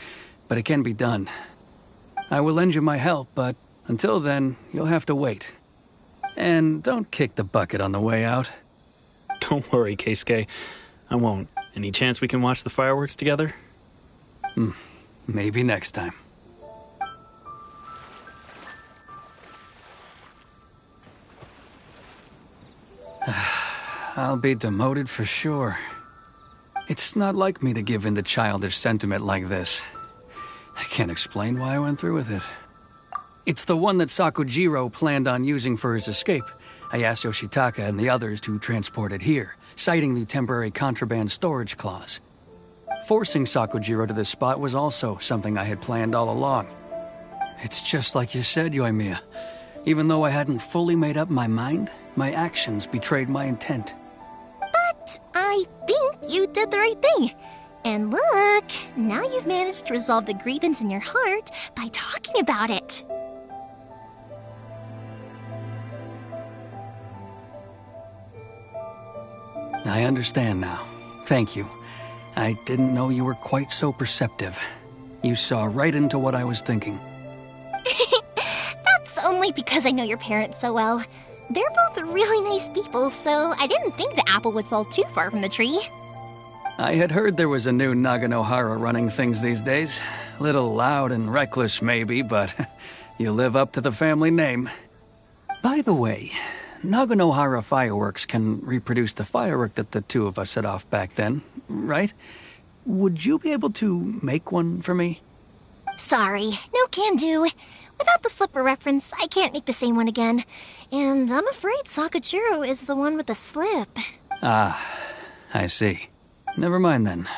but it can be done. I will lend you my help, but until then, you'll have to wait. And don't kick the bucket on the way out. Don't worry, Keisuke. I won't. Any chance we can watch the fireworks together? Maybe next time. I'll be demoted for sure. It's not like me to give in to childish sentiment like this. I can't explain why I went through with it. It's the one that Sakujiro planned on using for his escape. I asked Yoshitaka and the others to transport it here, citing the temporary contraband storage clause. Forcing Sakujiro to this spot was also something I had planned all along. It's just like you said, Yoimiya. Even though I hadn't fully made up my mind, my actions betrayed my intent. But I think you did the right thing. And look, now you've managed to resolve the grievance in your heart by talking about it. I understand now. Thank you. I didn't know you were quite so perceptive. You saw right into what I was thinking. That's only because I know your parents so well. They're both really nice people, so I didn't think the apple would fall too far from the tree. I had heard there was a new Naganohara running things these days. Little loud and reckless, maybe, but you live up to the family name. By the way, Naganohara Fireworks can reproduce the firework that the two of us set off back then, right? Would you be able to make one for me? Sorry, no can do. Without the slipper reference, I can't make the same one again. And I'm afraid Sakajiro is the one with the slip. Ah, I see. Never mind then.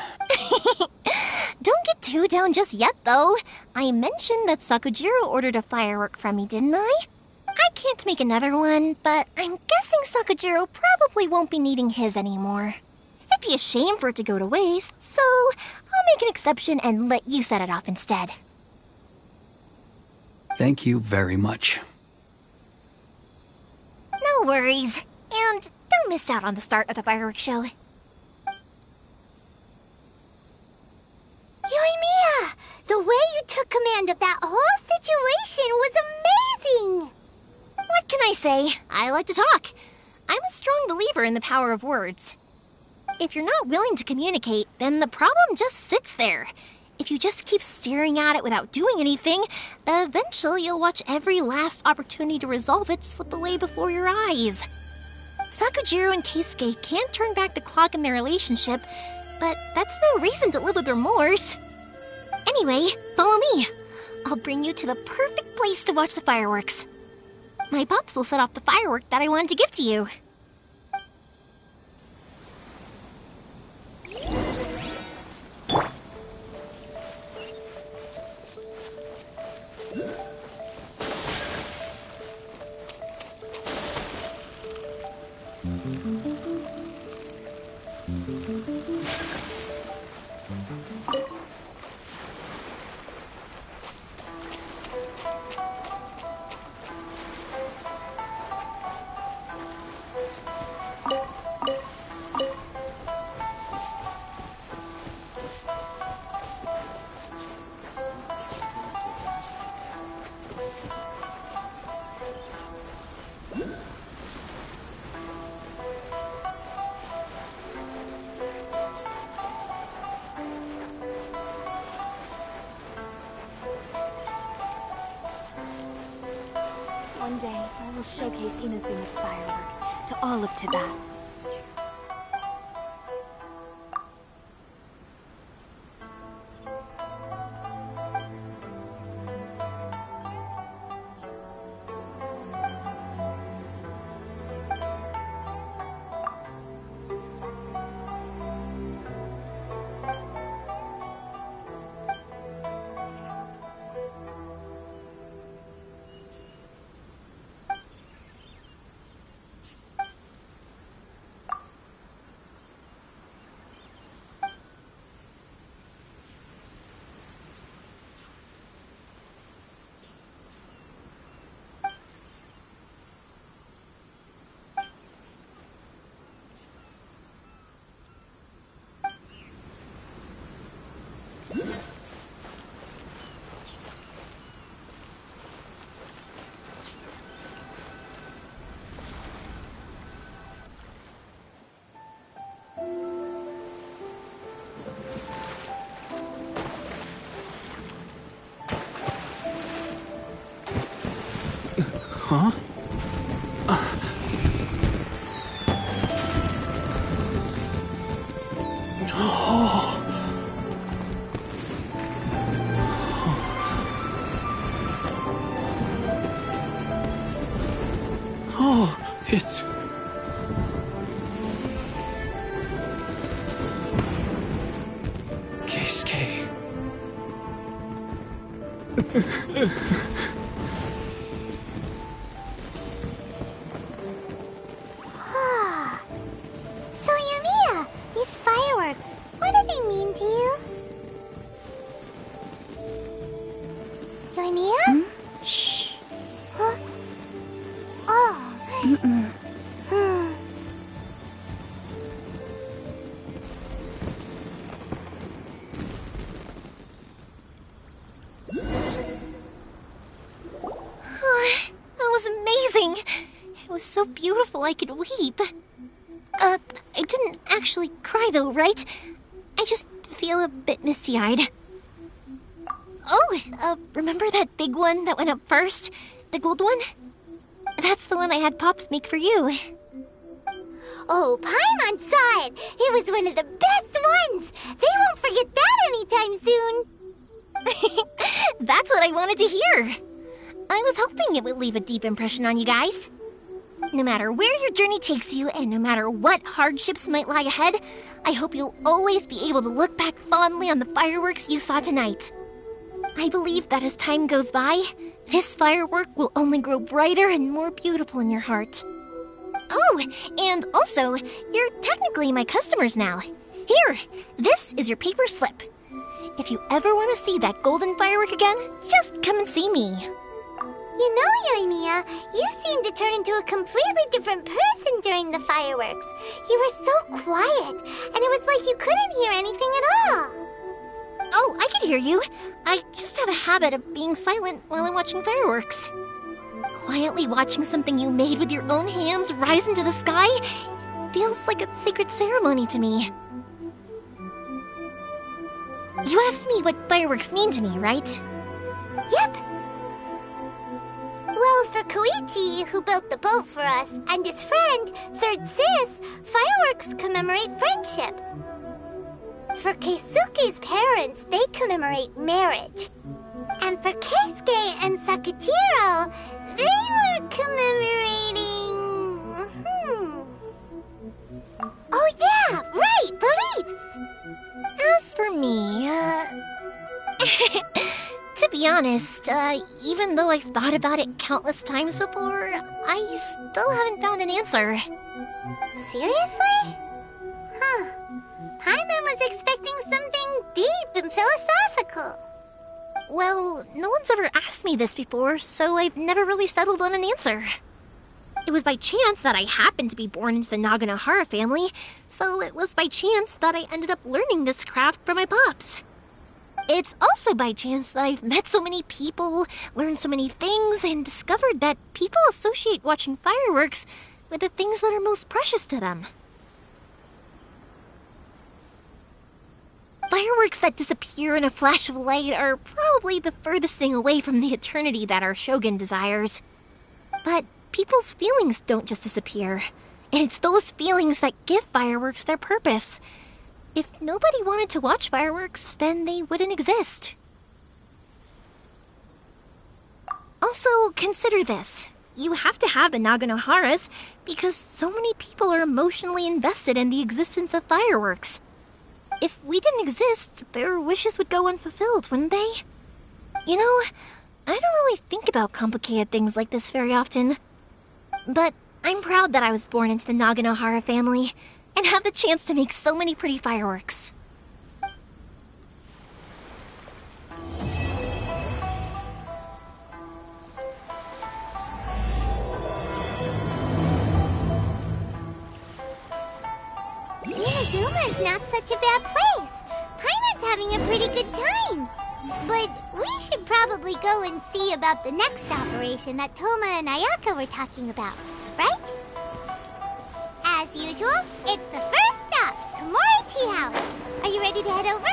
Don't get too down just yet, though. I mentioned that Sakajiro ordered a firework from me, didn't I? I can't make another one, but I'm guessing Sakajiro probably won't be needing his anymore. It'd be a shame for it to go to waste, so I'll make an exception and let you set it off instead. Thank you very much. No worries. And don't miss out on the start of the fireworks show. Yoimiya! The way you took command of that whole situation was amazing! What can I say? I like to talk. I'm a strong believer in the power of words. If you're not willing to communicate, then the problem just sits there. If you just keep staring at it without doing anything, eventually you'll watch every last opportunity to resolve it slip away before your eyes. Sakujiro and Keisuke can't turn back the clock in their relationship, but that's no reason to live with remorse. Anyway, follow me. I'll bring you to the perfect place to watch the fireworks. My pops will set off the firework that I wanted to give to you. One day, I will showcase Inazuma's fireworks to all of Tibet. Huh? Oh, it's... Keisuke. So, Yoimiya, these fireworks, what do they mean to you? Yoimiya? Shh. Huh? Oh. That was amazing. It was so beautiful I could weep. I didn't actually cry though, right? I just feel a bit misty-eyed. Oh, remember that big one that went up first? The gold one? That's the one I had Pops make for you. Oh, Paimon saw it! It was one of the best ones! They won't forget that anytime soon! That's what I wanted to hear. I was hoping it would leave a deep impression on you guys. No matter where your journey takes you, and no matter what hardships might lie ahead, I hope you'll always be able to look back fondly on the fireworks you saw tonight. I believe that as time goes by, this firework will only grow brighter and more beautiful in your heart. Oh, and also, you're technically my customers now. Here, this is your paper slip. If you ever want to see that golden firework again, just come and see me. You know, Yoimiya, you seemed to turn into a completely different person during the fireworks. You were so quiet, and it was like you couldn't hear anything at all. Oh, I can hear you. I just have a habit of being silent while I'm watching fireworks. Quietly watching something you made with your own hands rise into the sky feels like a sacred ceremony to me. You asked me what fireworks mean to me, right? Yep. Well, for Koichi, who built the boat for us, and his friend, Third Sis, fireworks commemorate friendship. For Keisuke's parents, they commemorate marriage. And for Keisuke and Sakujiro, they were commemorating... Oh yeah, right, beliefs! As for me, to be honest, even though I've thought about it countless times before, I still haven't found an answer. Seriously? Huh. Paimon was expecting something deep and philosophical. Well, no one's ever asked me this before, so I've never really settled on an answer. It was by chance that I happened to be born into the Naganohara family, so it was by chance that I ended up learning this craft from my pops. It's also by chance that I've met so many people, learned so many things, and discovered that people associate watching fireworks with the things that are most precious to them. Fireworks that disappear in a flash of light are probably the furthest thing away from the eternity that our shogun desires. But people's feelings don't just disappear, and it's those feelings that give fireworks their purpose. If nobody wanted to watch fireworks, then they wouldn't exist. Also, consider this. You have to have the Naganoharas because so many people are emotionally invested in the existence of fireworks. If we didn't exist, their wishes would go unfulfilled, wouldn't they? You know, I don't really think about complicated things like this very often. But I'm proud that I was born into the Naganohara family and have the chance to make so many pretty fireworks. Inazuma is not such a bad place. Paimon's having a pretty good time. But we should probably go and see about the next operation that Toma and Ayaka were talking about, right? As usual, it's the first stop, Komori Tea House. Are you ready to head over?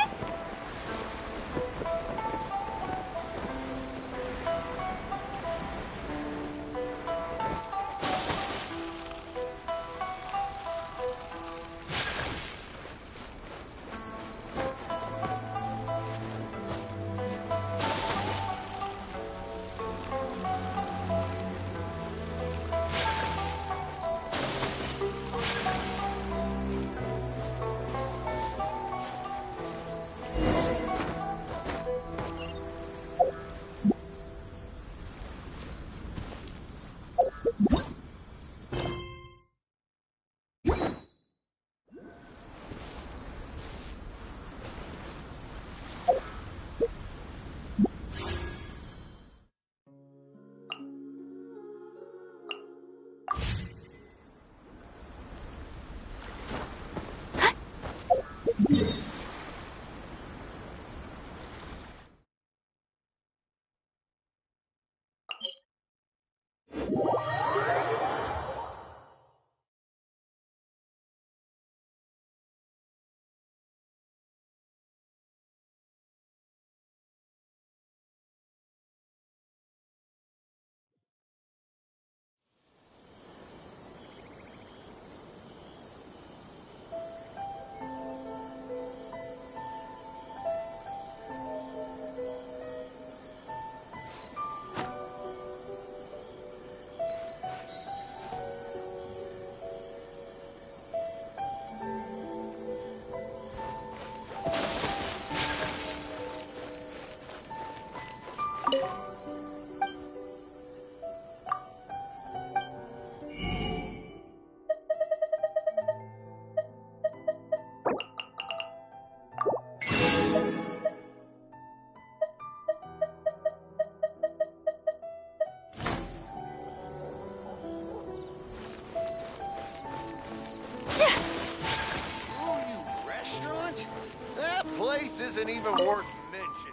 isn't even worth mentioning.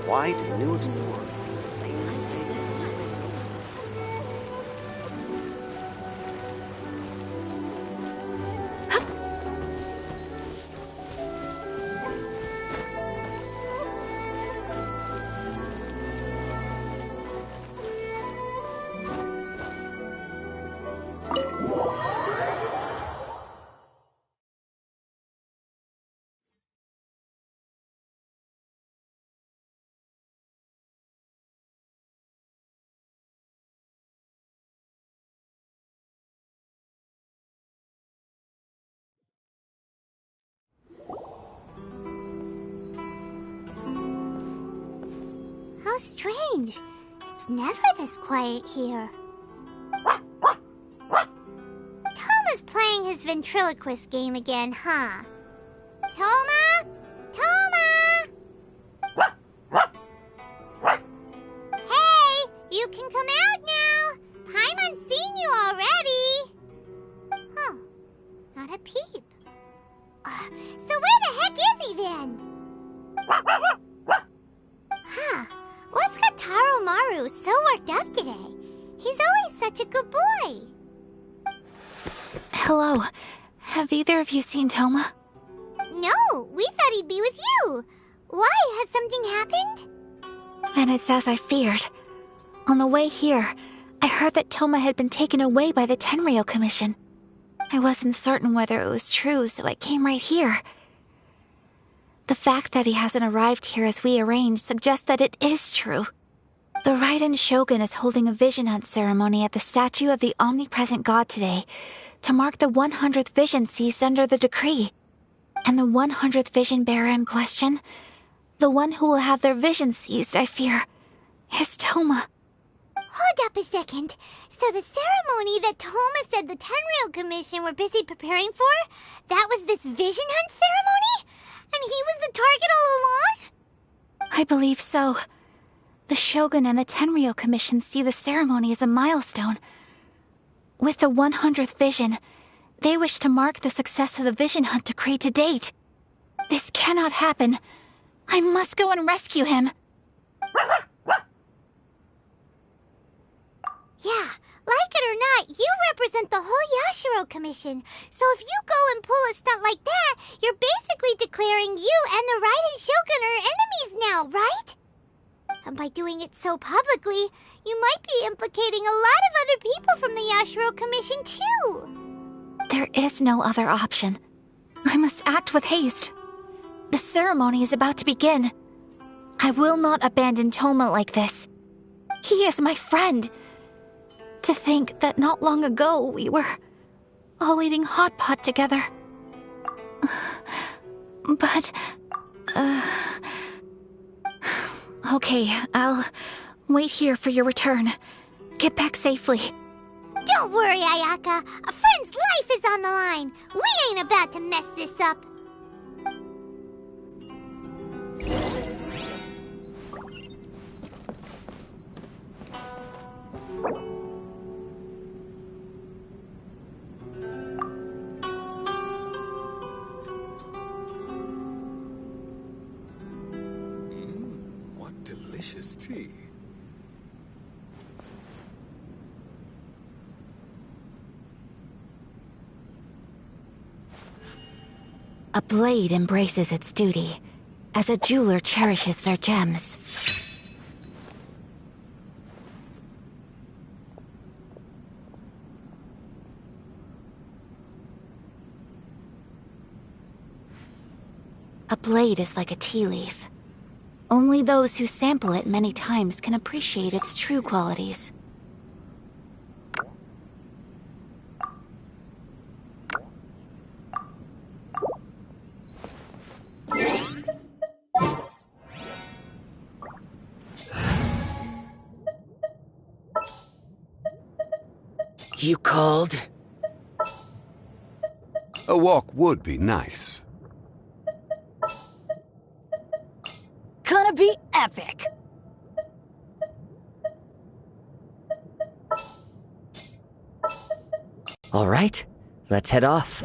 Why do new explorers make the same mistake this time? How strange. It's never this quiet here. Toma's playing his ventriloquist game again, huh? Toma? Toma! Hey, you can come out now. Paimon's seen you already. Huh, not a peep. So where the heck is he then? Huh, what's got Taro Maru so worked up today? He's always such a good boy. Hello. Have either of you seen Toma? No, we thought he'd be with you. Why? Has something happened? Then it's as I feared. On the way here, I heard that Toma had been taken away by the Tenryou Commission. I wasn't certain whether it was true, so I came right here. The fact that he hasn't arrived here as we arranged suggests that it is true. The Raiden Shogun is holding a vision hunt ceremony at the statue of the omnipresent god today to mark the 100th vision seized under the decree. And the 100th vision bearer in question, the one who will have their vision seized, I fear, is Toma. Hold up a second. So the ceremony that Toma said the Tenryou Commission were busy preparing for, that was this vision hunt ceremony? And he was the target all along? I believe so. The Shogun and the Tenryou Commission see the ceremony as a milestone. With the 100th vision, they wish to mark the success of the vision hunt decree to date. This cannot happen. I must go and rescue him. Yeah, like it or not, you represent the whole Yashiro Commission. So if you go and pull a stunt like that, you're basically declaring you and the Raiden Shogun are enemies now, right? And by doing it so publicly, you might be implicating a lot of other people from the Yashiro Commission too. There is no other option. I must act with haste. The ceremony is about to begin. I will not abandon Toma like this. He is my friend. To think that not long ago we were all eating hot pot together. But, okay, I'll wait here for your return. Get back safely. Don't worry, Ayaka. A friend's life is on the line. We ain't about to mess this up. What delicious tea. A blade embraces its duty, as a jeweler cherishes their gems. A blade is like a tea leaf. Only those who sample it many times can appreciate its true qualities. You called? A walk would be nice. Gonna be epic. All right, let's head off.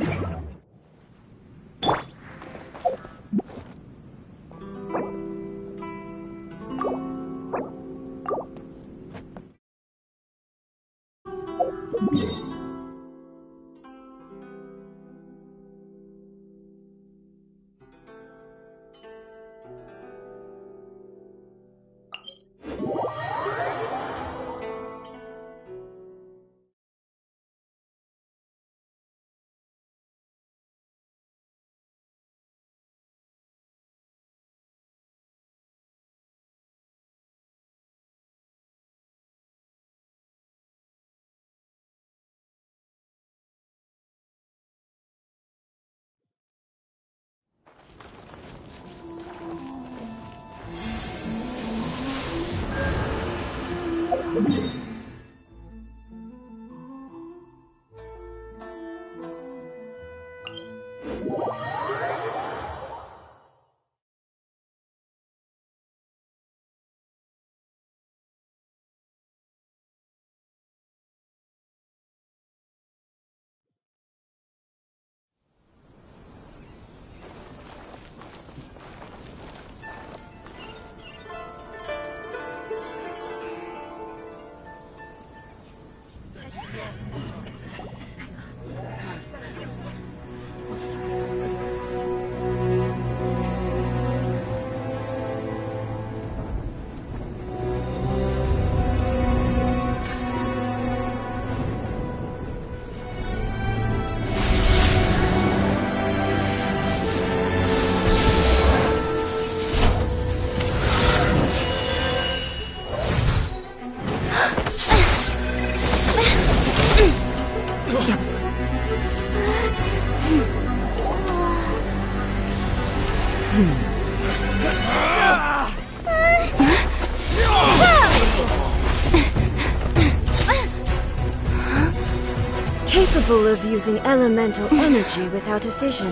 Capable of using elemental energy without a fission.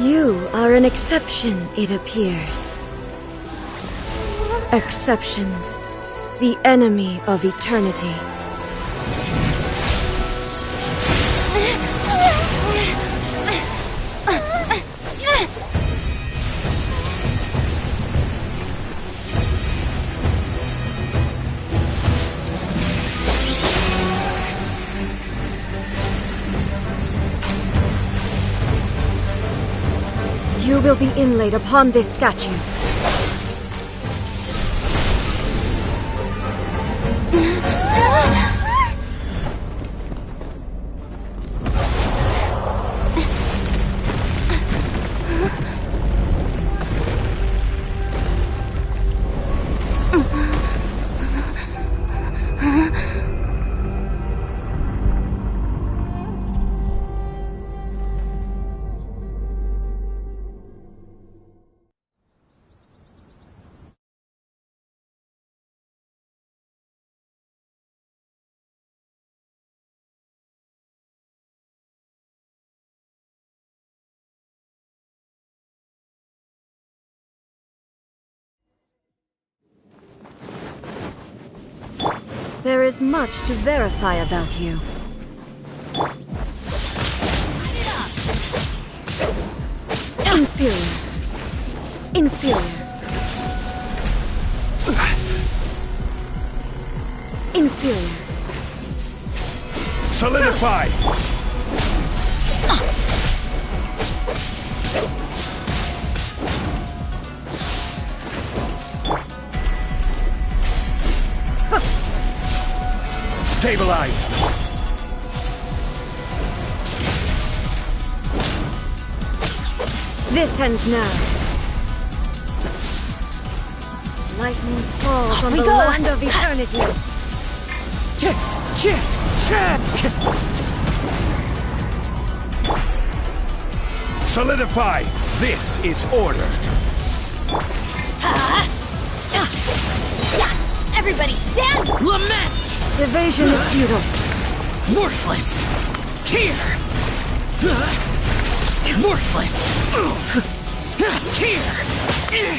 You are an exception, it appears. Exceptions. The enemy of eternity. You will be inlaid upon this statue. There is much to verify about you. Inferior. Inferior. Inferior. Solidify! Stabilize! This ends now. Lightning falls on the land of eternity. Solidify! This is order. Everybody stand! Lament! Evasion is futile. Worthless! Here! Worthless! Here!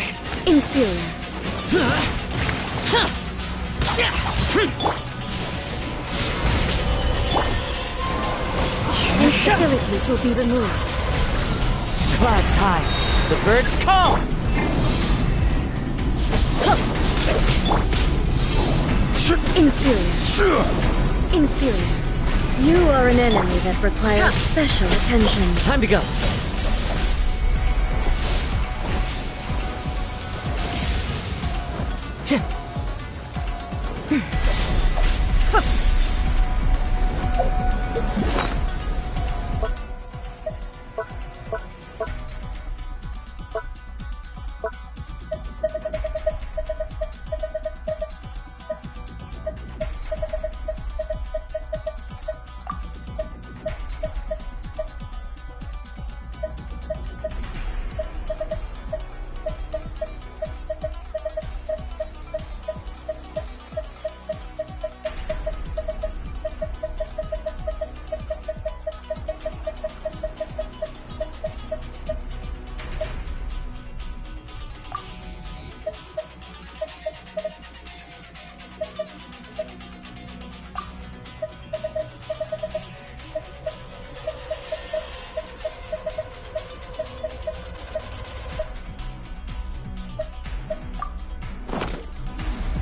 Inferior. Instabilities will be removed. Clouds high. The birds call! Inferior. Inferior. You are an enemy that requires special attention. Time to go.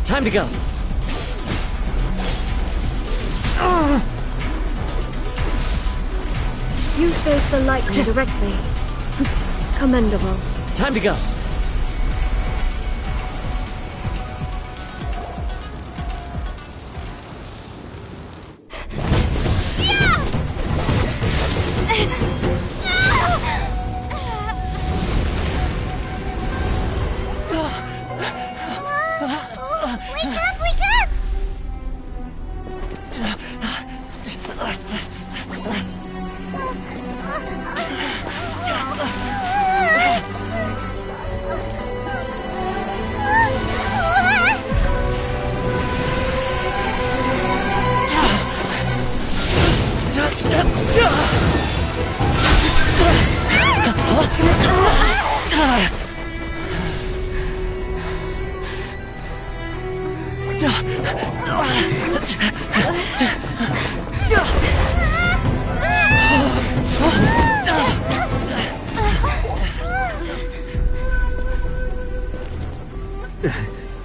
Time to go. You face the lightning directly. Commendable. Time to go.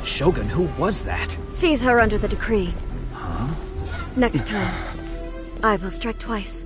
Shogun, who was that? Seize her under the decree. Huh? Next time, I will strike twice.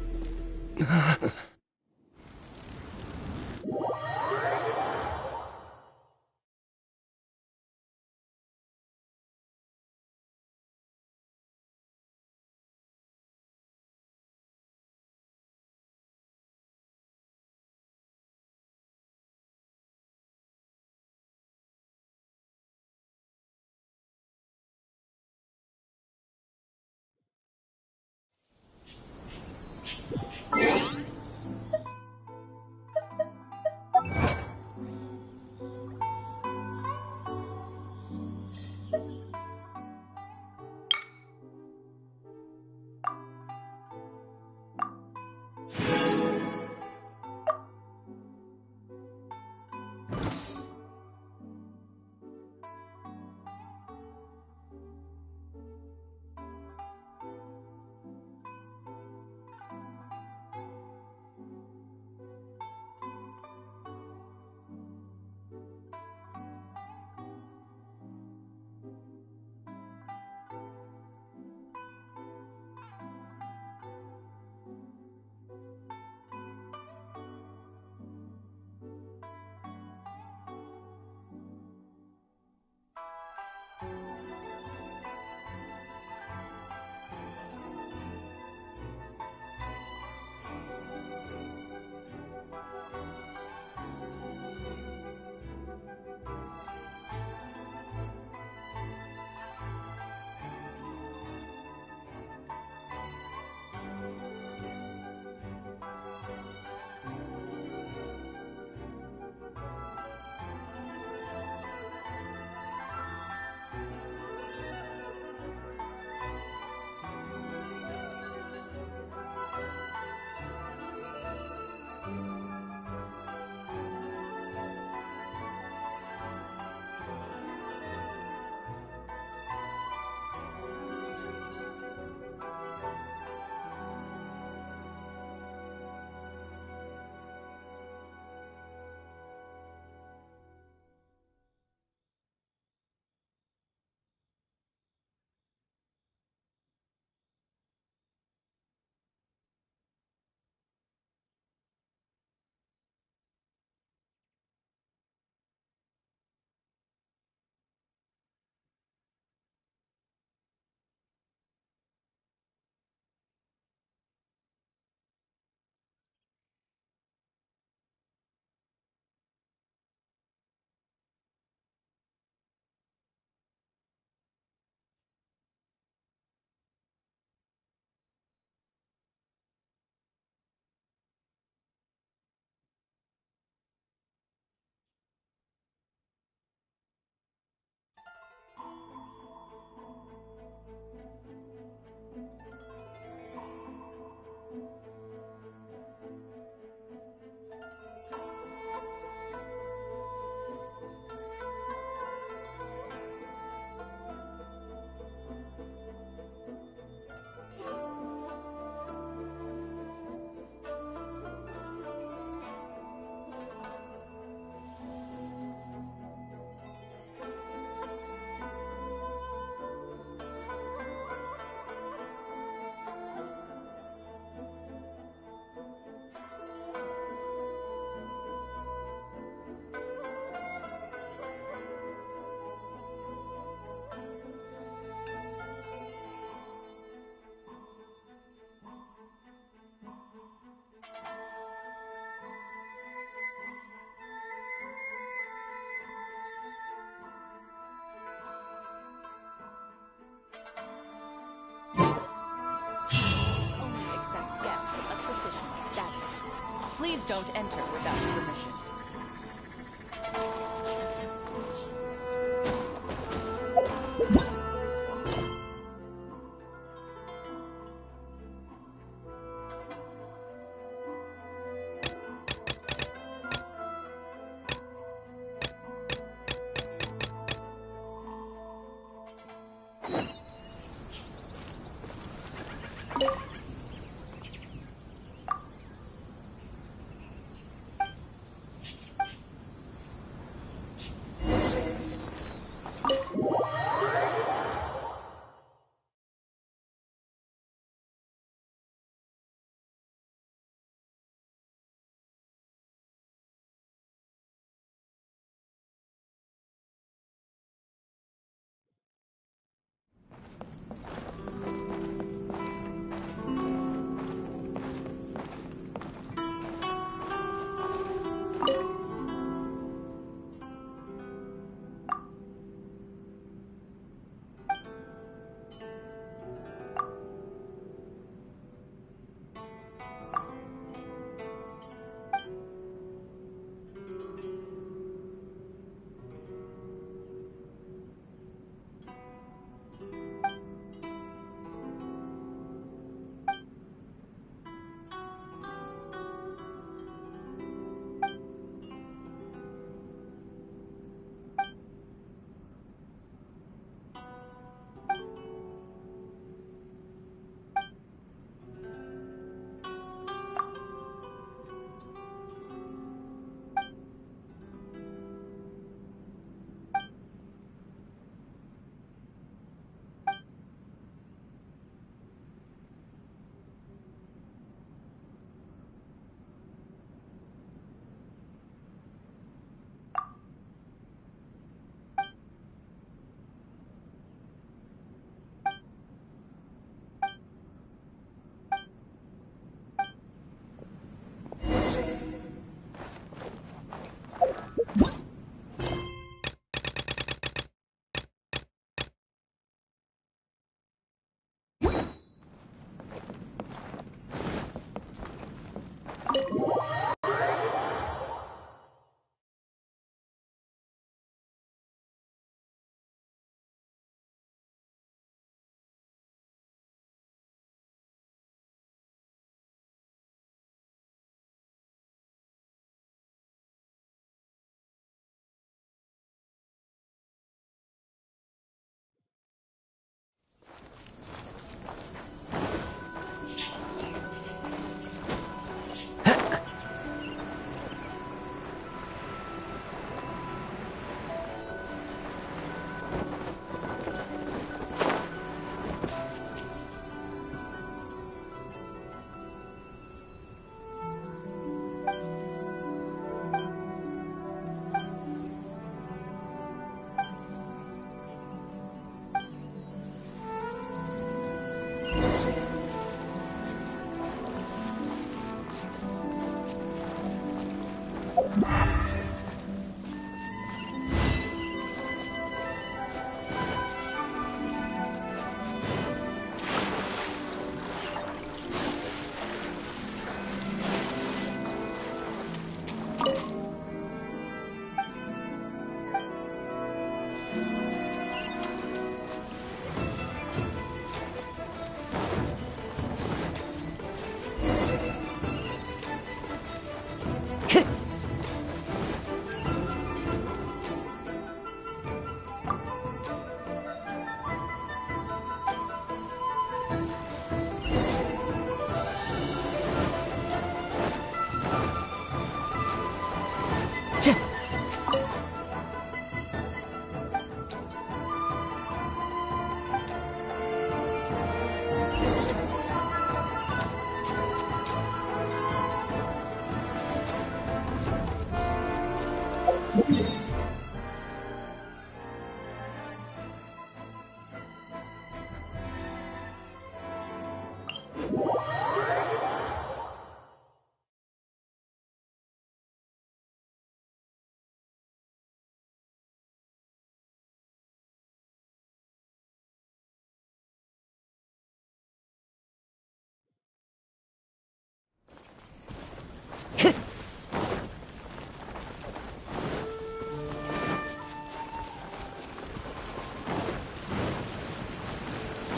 sufficient status. Please don't enter without permission.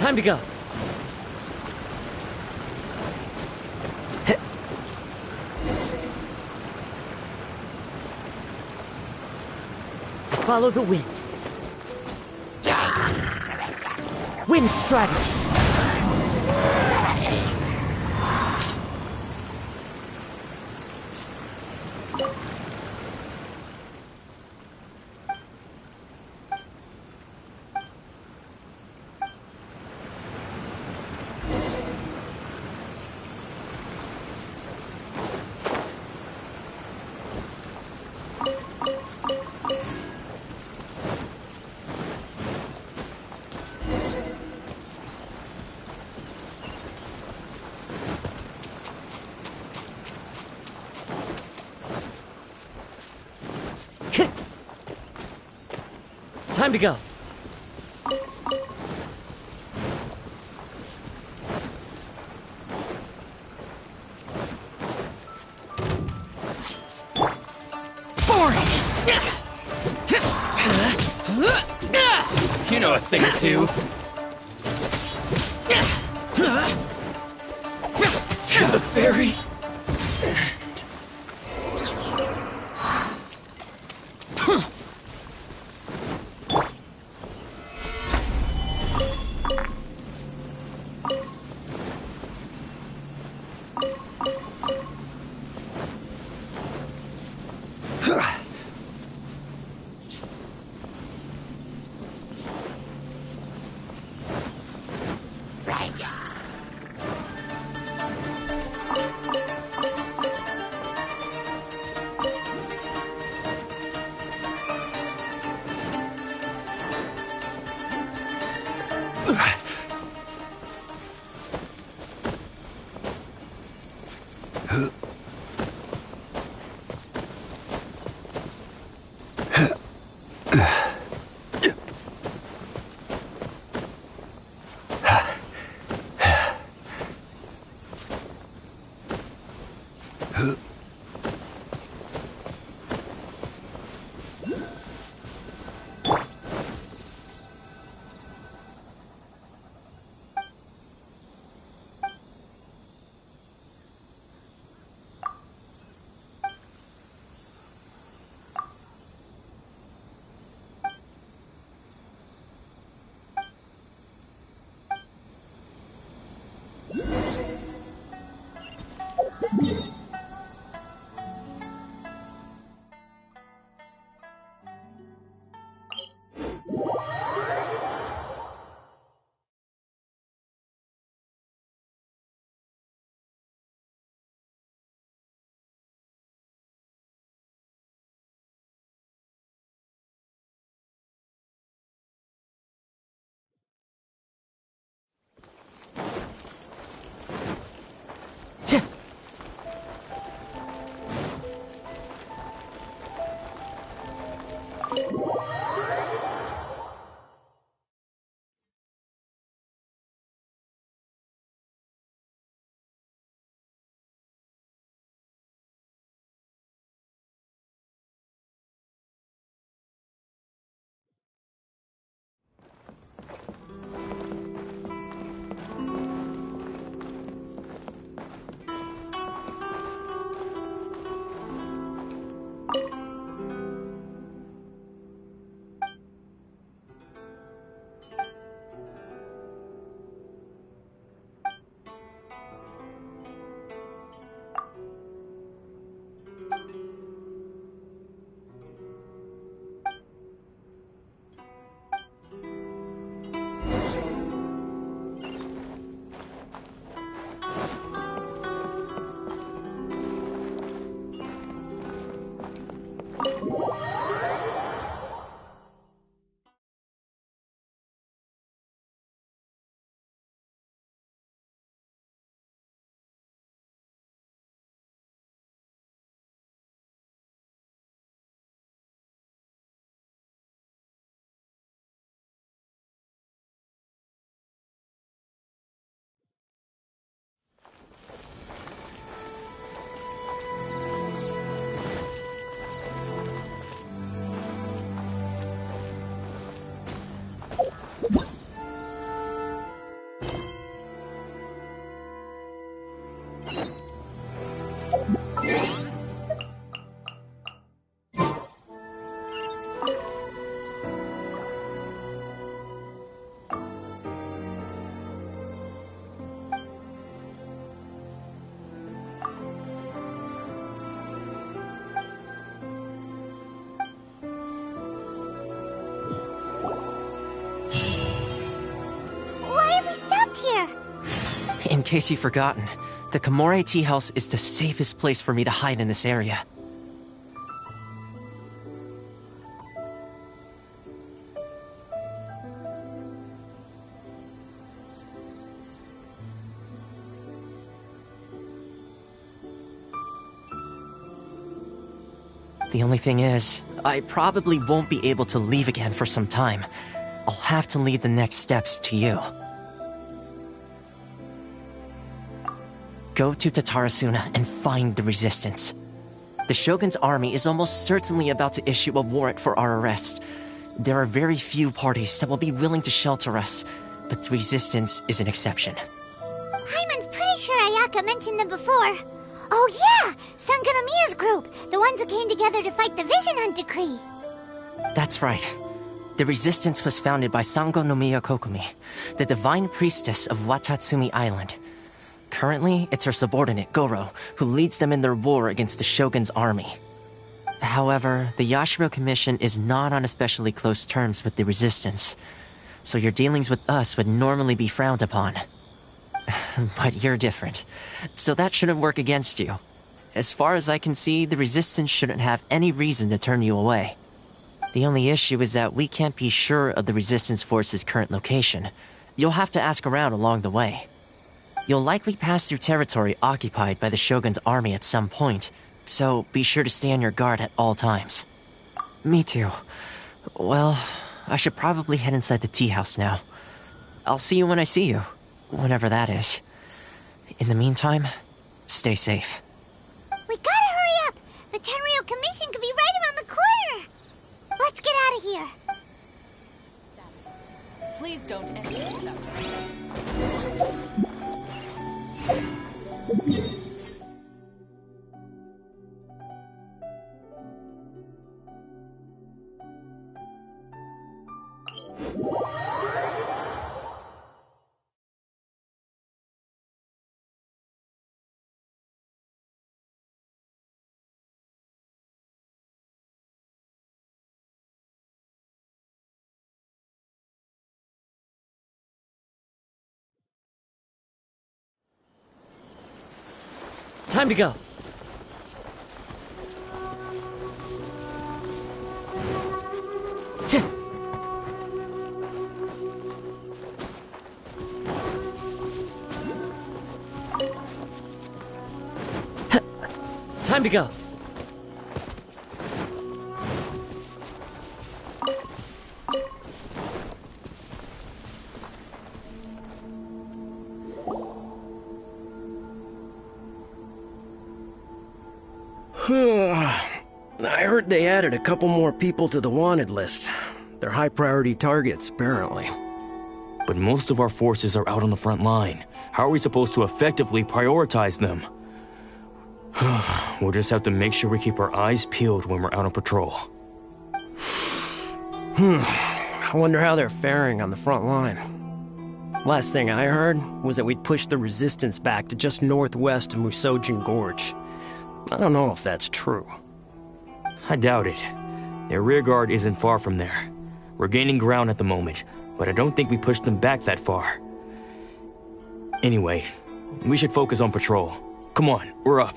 Time to go. Follow the wind. Wind strategy. Time to go. You know a thing or two. To the ferry. In case you've forgotten, the Komore tea house is the safest place for me to hide in this area. The only thing is, I probably won't be able to leave again for some time. I'll have to leave the next steps to you. Go to Tatarasuna and find the resistance. The Shogun's army is almost certainly about to issue a warrant for our arrest. There are very few parties that will be willing to shelter us, but the resistance is an exception. Paimon's pretty sure Ayaka mentioned them before. Oh yeah! Sangonomiya's group! The ones who came together to fight the Vision Hunt decree! That's right. The resistance was founded by Sangonomiya Kokumi, the divine priestess of Watatsumi Island. Currently, it's her subordinate, Goro, who leads them in their war against the Shogun's army. However, the Yashiro Commission is not on especially close terms with the resistance, so your dealings with us would normally be frowned upon. But you're different, so that shouldn't work against you. As far as I can see, the resistance shouldn't have any reason to turn you away. The only issue is that we can't be sure of the resistance force's current location. You'll have to ask around along the way. You'll likely pass through territory occupied by the Shogun's army at some point, so be sure to stay on your guard at all times. Me too. Well, I should probably head inside the tea house now. I'll see you when I see you. Whenever that is. In the meantime, stay safe. We gotta hurry up! The Tenryou Commission could be right around the corner! Let's get out of here! Please don't enter without Time to go. Time to go. I heard they added a couple more people to the wanted list. They're high-priority targets, apparently. But most of our forces are out on the front line. How are we supposed to effectively prioritize them? We'll just have to make sure we keep our eyes peeled when we're out on patrol. I wonder how they're faring on the front line. Last thing I heard was that we'd pushed the resistance back to just northwest of Musojin Gorge. I don't know if that's true. I doubt it. Their rearguard isn't far from there. We're gaining ground at the moment, but I don't think we pushed them back that far. Anyway, we should focus on patrol. Come on, we're up.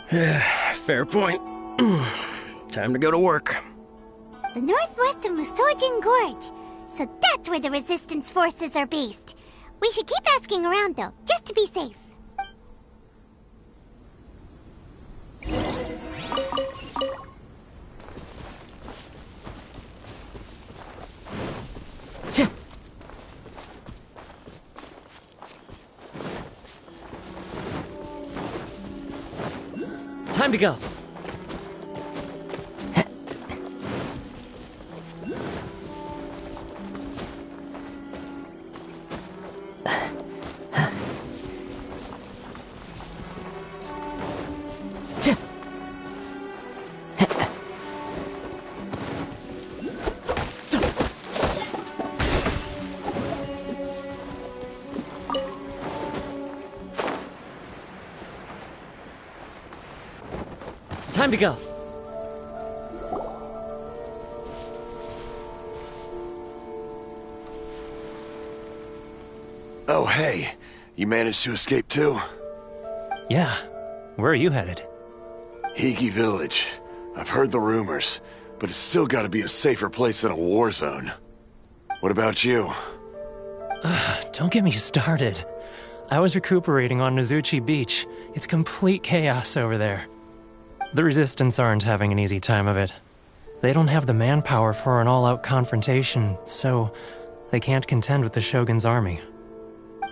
Fair point. Time to go to work. The northwest of Musojin Gorge. So that's where the resistance forces are based. We should keep asking around though, just to be safe. Time to go. Time to go. Oh, hey. You managed to escape too? Yeah. Where are you headed? Higi Village. I've heard the rumors, but it's still gotta be a safer place than a war zone. What about you? Don't get me started. I was recuperating on Nozuchi Beach. It's complete chaos over there. The Resistance aren't having an easy time of it. They don't have the manpower for an all-out confrontation, so they can't contend with the Shogun's army.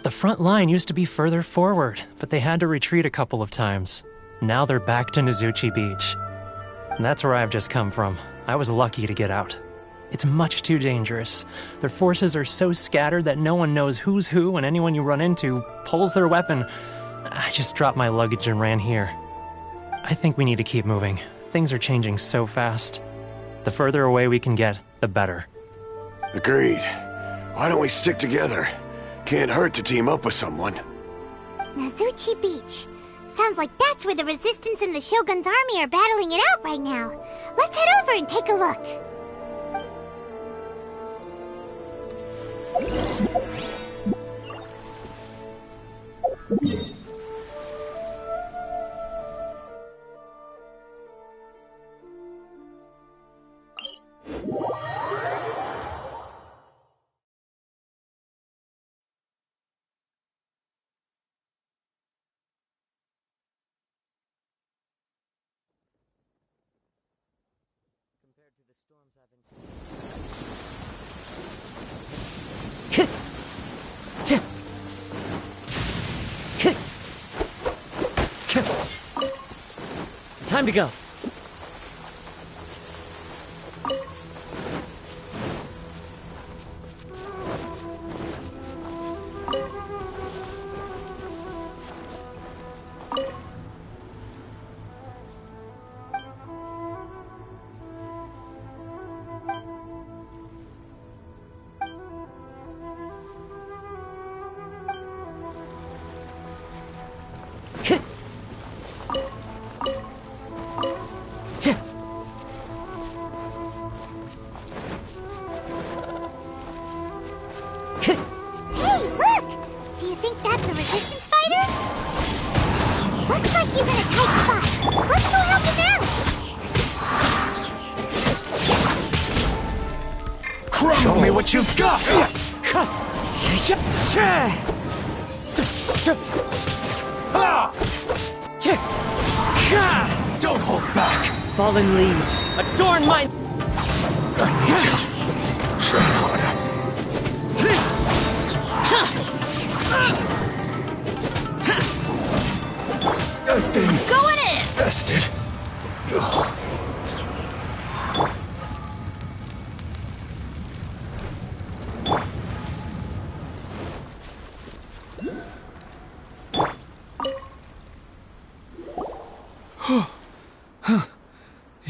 The front line used to be further forward, but they had to retreat a couple of times. Now they're back to Nozuchi Beach. And that's where I've just come from. I was lucky to get out. It's much too dangerous. Their forces are so scattered that no one knows who's who, and anyone you run into pulls their weapon. I just dropped my luggage and ran here. I think we need to keep moving. Things are changing so fast. The further away we can get, the better. Agreed. Why don't we stick together? Can't hurt to team up with someone. Nozuchi Beach. Sounds like that's where the Resistance and the Shogun's army are battling it out right now. Let's head over and take a look. Time to go. Show me what you've got! Don't hold back! Fallen leaves, adorn my... I need to train harder. I've been Going in! bested.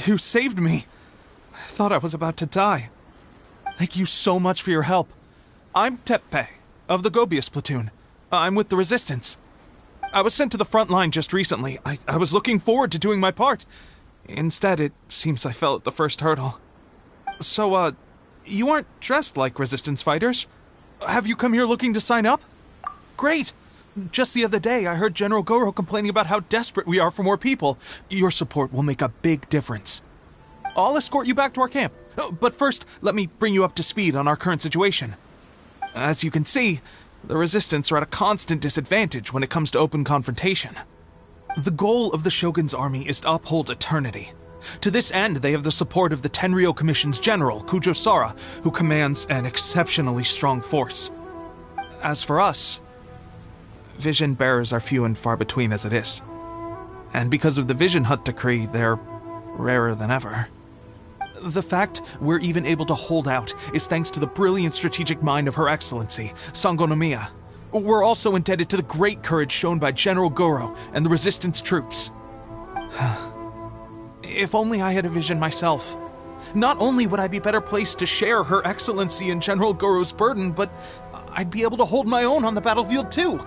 You saved me. I thought I was about to die. Thank you so much for your help. I'm Teppei, of the Gobius platoon. I'm with the Resistance. I was sent to the front line just recently. I was looking forward to doing my part. Instead, it seems I fell at the first hurdle. So, you aren't dressed like Resistance fighters? Have you come here looking to sign up? Great! Just the other day, I heard General Goro complaining about how desperate we are for more people. Your support will make a big difference. I'll escort you back to our camp. But first, let me bring you up to speed on our current situation. As you can see, the Resistance are at a constant disadvantage when it comes to open confrontation. The goal of the Shogun's army is to uphold eternity. To this end, they have the support of the Tenryou Commission's general, Kujosara, who commands an exceptionally strong force. As for us, vision bearers are few and far between as it is. And because of the Vision Hut decree, they're rarer than ever. The fact we're even able to hold out is thanks to the brilliant strategic mind of Her Excellency, Sango Nomiya. We're also indebted to the great courage shown by General Goro and the Resistance troops. If only I had a vision myself. Not only would I be better placed to share Her Excellency and General Goro's burden, but I'd be able to hold my own on the battlefield too.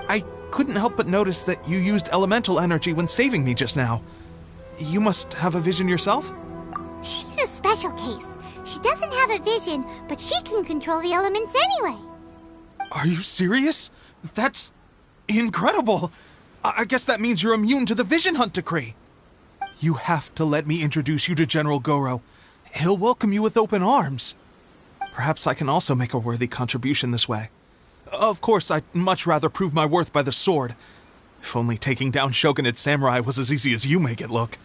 I couldn't help but notice that you used elemental energy when saving me just now. You must have a vision yourself? She's a special case. She doesn't have a vision, but she can control the elements anyway. Are you serious? That's incredible. I guess that means you're immune to the Vision Hunt decree. You have to let me introduce you to General Goro. He'll welcome you with open arms. Perhaps I can also make a worthy contribution this way. Of course, I'd much rather prove my worth by the sword. If only taking down Shogunate Samurai was as easy as you make it look.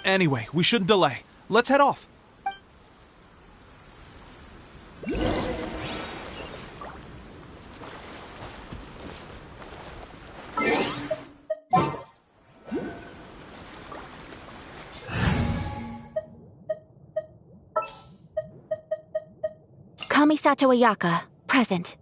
Anyway, we shouldn't delay. Let's head off. Kamisato Ayaka, present.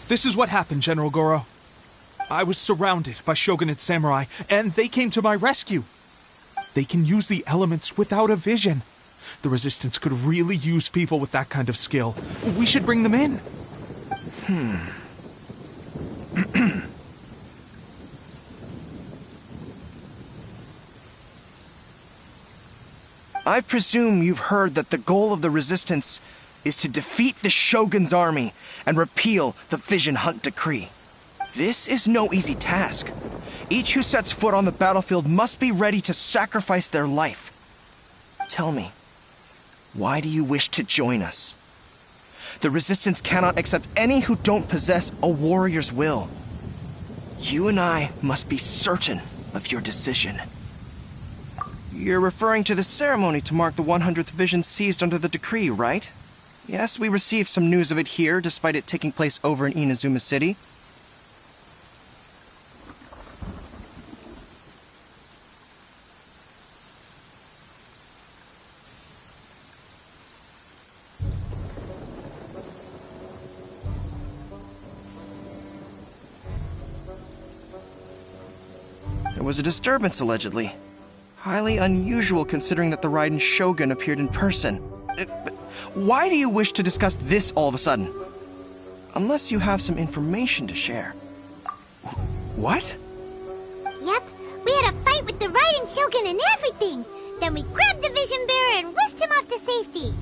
This is what happened, General Goro. I was surrounded by Shogunate Samurai, and they came to my rescue. They can use the elements without a vision. The Resistance could really use people with that kind of skill. We should bring them in. I presume you've heard that the goal of the Resistance is to defeat the Shogun's army and repeal the Vision Hunt decree. This is no easy task. Each who sets foot on the battlefield must be ready to sacrifice their life. Tell me, why do you wish to join us? The Resistance cannot accept any who don't possess a warrior's will. You and I must be certain of your decision. You're referring to the ceremony to mark the 100th vision seized under the decree, right? Yes, we received some news of it here, despite it taking place over in Inazuma City. There was a disturbance, allegedly. Highly unusual considering that the Raiden Shogun appeared in person. Why do you wish to discuss this all of a sudden? Unless you have some information to share. What? Yep, we had a fight with the Raiden Shogun and everything. Then we grabbed the Vision Bearer and whisked him off to safety.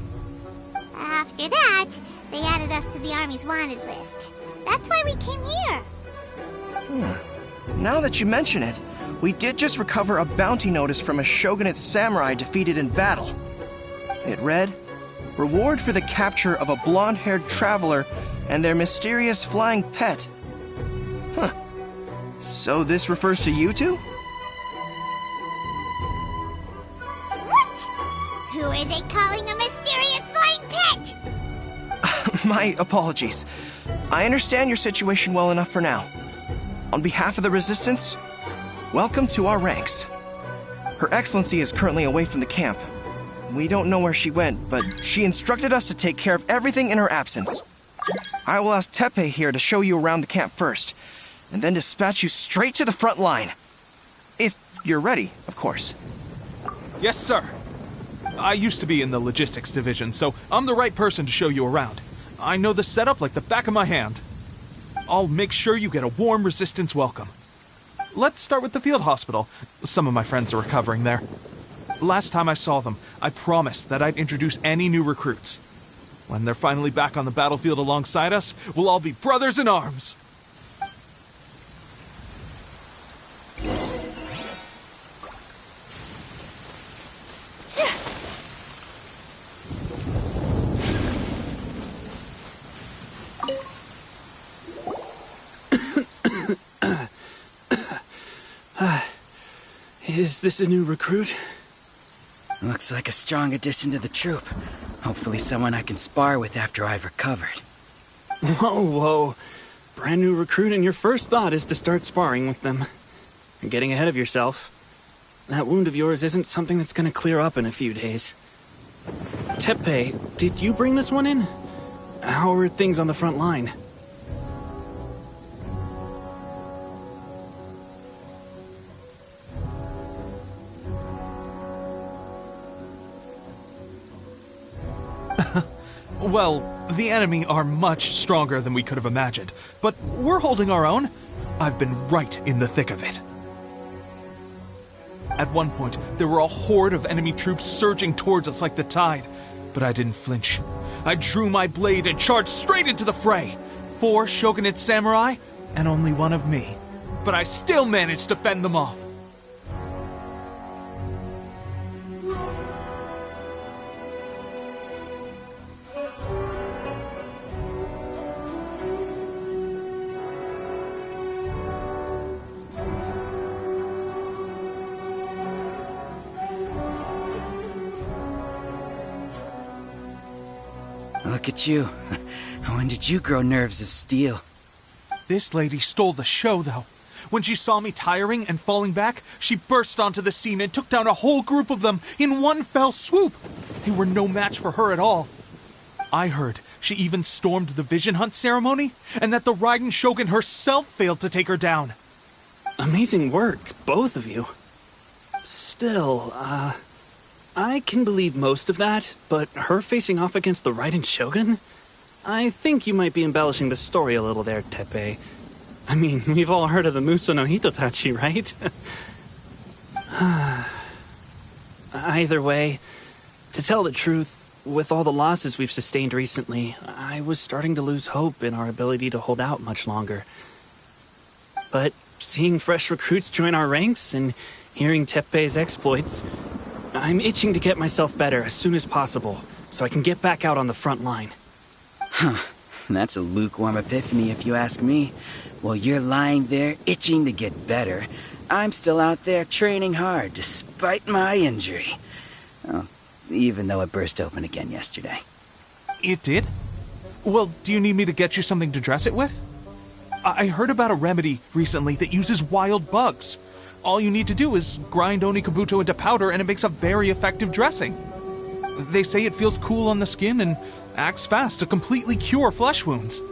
After that, they added us to the Army's wanted list. That's why we came here. Now that you mention it, we did just recover a bounty notice from a Shogunate samurai defeated in battle. It read, "Reward for the capture of a blonde-haired traveler and their mysterious flying pet." Huh. So this refers to you two? What? Who are they calling a mysterious flying pet? My apologies. I understand your situation well enough for now. On behalf of the Resistance, welcome to our ranks. Her Excellency is currently away from the camp. We don't know where she went, but she instructed us to take care of everything in her absence. I will ask Teppei here to show you around the camp first, and then dispatch you straight to the front line. you're ready, of course. Yes, sir. I used to be in the logistics division, so I'm the right person to show you around. I know the setup like the back of my hand. I'll make sure you get a warm Resistance welcome. Let's start with the field hospital. Some of my friends are recovering there. Last time I saw them, I promised that I'd introduce any new recruits. When they're finally back on the battlefield alongside us, we'll all be brothers in arms. Is this a new recruit? Looks like a strong addition to the troop. Hopefully someone I can spar with after I've recovered. Whoa. Brand new recruit and your first thought is to start sparring with them. You're getting ahead of yourself. That wound of yours isn't something that's gonna clear up in a few days. Teppei, did you bring this one in? How are things on the front line? Well, the enemy are much stronger than we could have imagined, but we're holding our own. I've been right in the thick of it. At one point, there were a horde of enemy troops surging towards us like the tide, but I didn't flinch. I drew my blade and charged straight into the fray. 4 shogunate samurai, and only one of me. But I still managed to fend them off. Look at you. When did you grow nerves of steel? This lady stole the show, though. When she saw me tiring and falling back, she burst onto the scene and took down a whole group of them in one fell swoop. They were no match for her at all. I heard she even stormed the Vision Hunt ceremony, and that the Raiden Shogun herself failed to take her down. Amazing work, both of you. Still, I can believe most of that, but her facing off against the Raiden Shogun? I think you might be embellishing the story a little there, Teppei. I mean, we've all heard of the Muso no Hitotachi, right? Either way, to tell the truth, with all the losses we've sustained recently, I was starting to lose hope in our ability to hold out much longer. But seeing fresh recruits join our ranks and hearing Teppei's exploits, I'm itching to get myself better as soon as possible, so I can get back out on the front line. Huh. That's a lukewarm epiphany if you ask me. While you're lying there itching to get better, I'm still out there training hard despite my injury. Oh, even though it burst open again yesterday. It did? Well, do you need me to get you something to dress it with? I heard about a remedy recently that uses wild bugs. All you need to do is grind Onikabuto into powder and it makes a very effective dressing. They say it feels cool on the skin and acts fast to completely cure flesh wounds.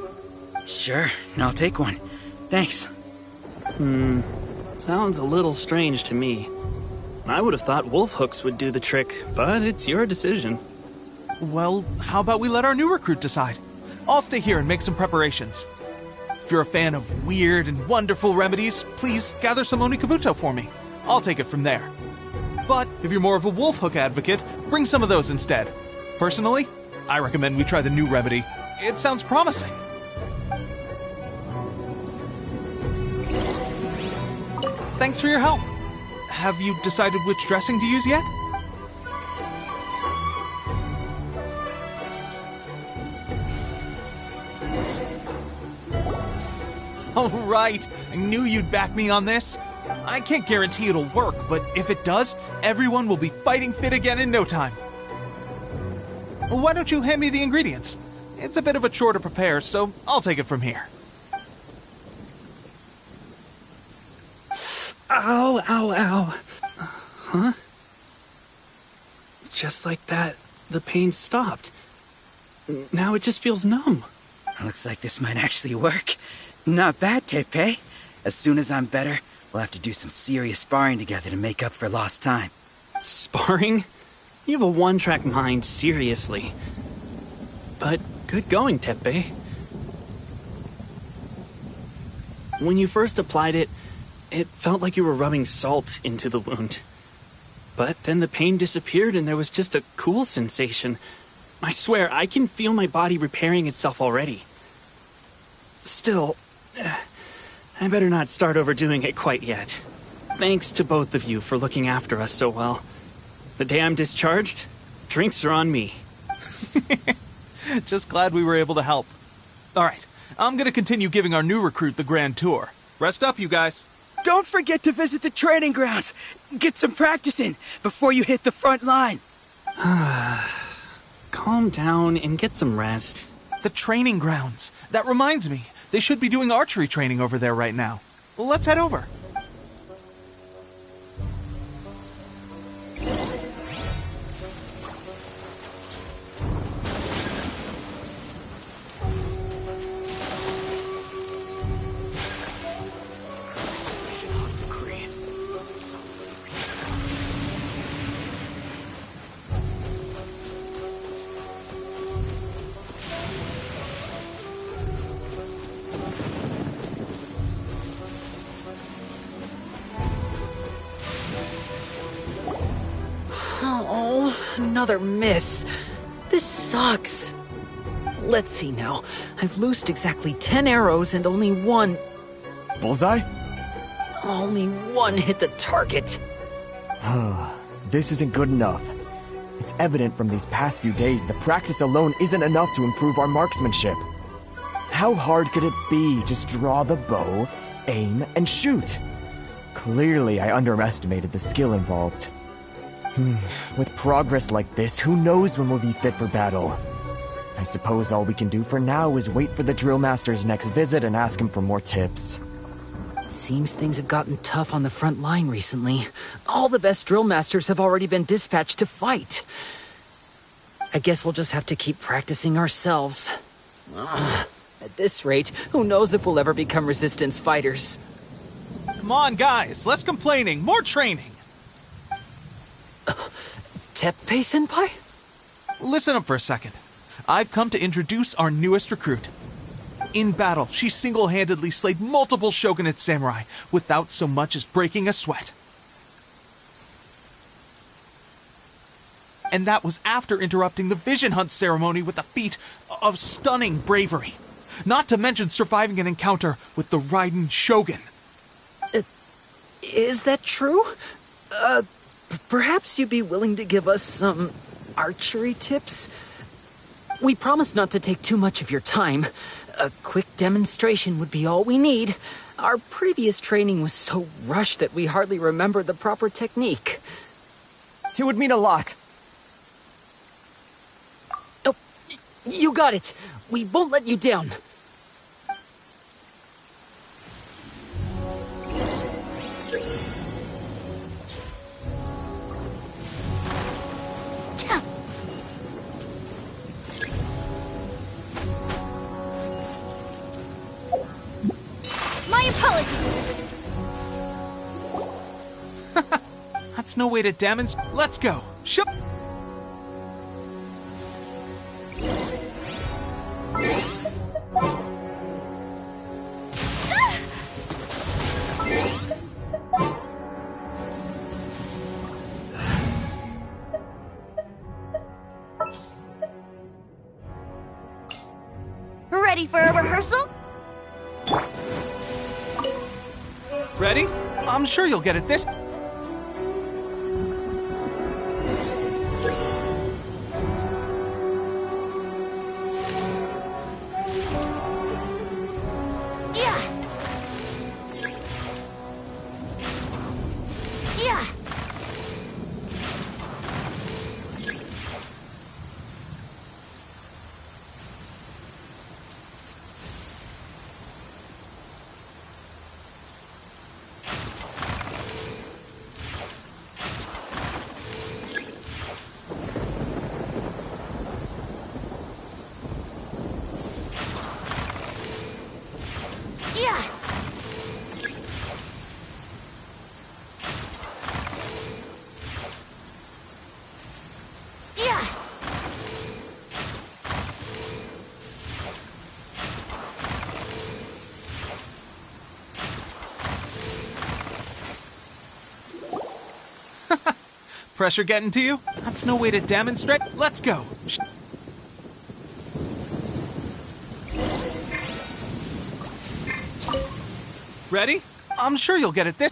Sure, I'll take one. Thanks. Sounds a little strange to me. I would have thought wolf hooks would do the trick, but it's your decision. Well, how about we let our new recruit decide? I'll stay here and make some preparations. If you're a fan of weird and wonderful remedies, please gather some Onikabuto for me. I'll take it from there. But if you're more of a wolf hook advocate, bring some of those instead. Personally, I recommend we try the new remedy. It sounds promising. Thanks for your help. Have you decided which dressing to use yet? All right, I knew you'd back me on this. I can't guarantee it'll work, but if it does, everyone will be fighting fit again in no time. Why don't you hand me the ingredients? It's a bit of a chore to prepare, so I'll take it from here. Ow, ow, ow. Huh? Just like that, the pain stopped. Now it just feels numb. Looks like this might actually work. Not bad, Teppei. As soon as I'm better, We'll have to do some serious sparring together to make up for lost time. Sparring? You have a one-track mind, seriously. But good going, Teppei. When you first applied it, it felt like you were rubbing salt into the wound. But then the pain disappeared and there was just a cool sensation. I swear, I can feel my body repairing itself already. Still, I better not start overdoing it quite yet. Thanks to both of you for looking after us so well. The day I'm discharged, drinks are on me. Just glad we were able to help. Alright, I'm gonna continue giving our new recruit the grand tour. Rest up, you guys. Don't forget to visit the training grounds. Get some practice in before you hit the front line. Calm down and get some rest. The training grounds. That reminds me, they should be doing archery training over there right now. Let's head over. Oh, another miss. This sucks. Let's see now. I've loosed exactly 10 arrows and only one... Bullseye? Only one hit the target. This isn't good enough. It's evident from these past few days that practice alone isn't enough to improve our marksmanship. How hard could it be? Just draw the bow, aim, and shoot. Clearly, I underestimated the skill involved. With progress like this, who knows when we'll be fit for battle? I suppose all we can do for now is wait for the drill master's next visit and ask him for more tips. Seems things have gotten tough on the front line recently. All the best drill masters have already been dispatched to fight. I guess we'll just have to keep practicing ourselves. At this rate, who knows if we'll ever become resistance fighters. Come on, guys, less complaining, more training. Teppei-senpai? Listen up for a second. I've come to introduce our newest recruit. In battle, she single-handedly slayed multiple shogunate samurai without so much as breaking a sweat. And that was after interrupting the vision hunt ceremony with a feat of stunning bravery. Not to mention surviving an encounter with the Raiden Shogun. Is that true? Perhaps you'd be willing to give us some archery tips? We promise not to take too much of your time. A quick demonstration would be all we need. Our previous training was so rushed that we hardly remember the proper technique. It would mean a lot. Oh, you got it. We won't let you down. My apologies. That's no way to demonstrate. Let's go. Ready for a rehearsal? Ready? I'm sure you'll get it this. Pressure getting to you? That's no way to demonstrate. Let's go. Ready? I'm sure you'll get it this.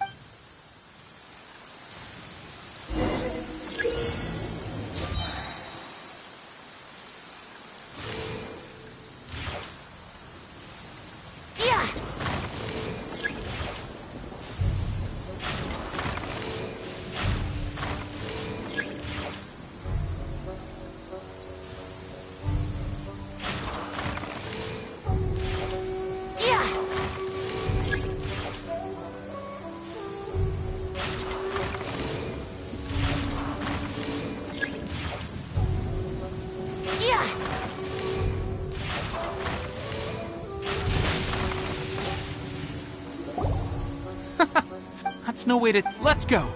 That's no way to. Let's go.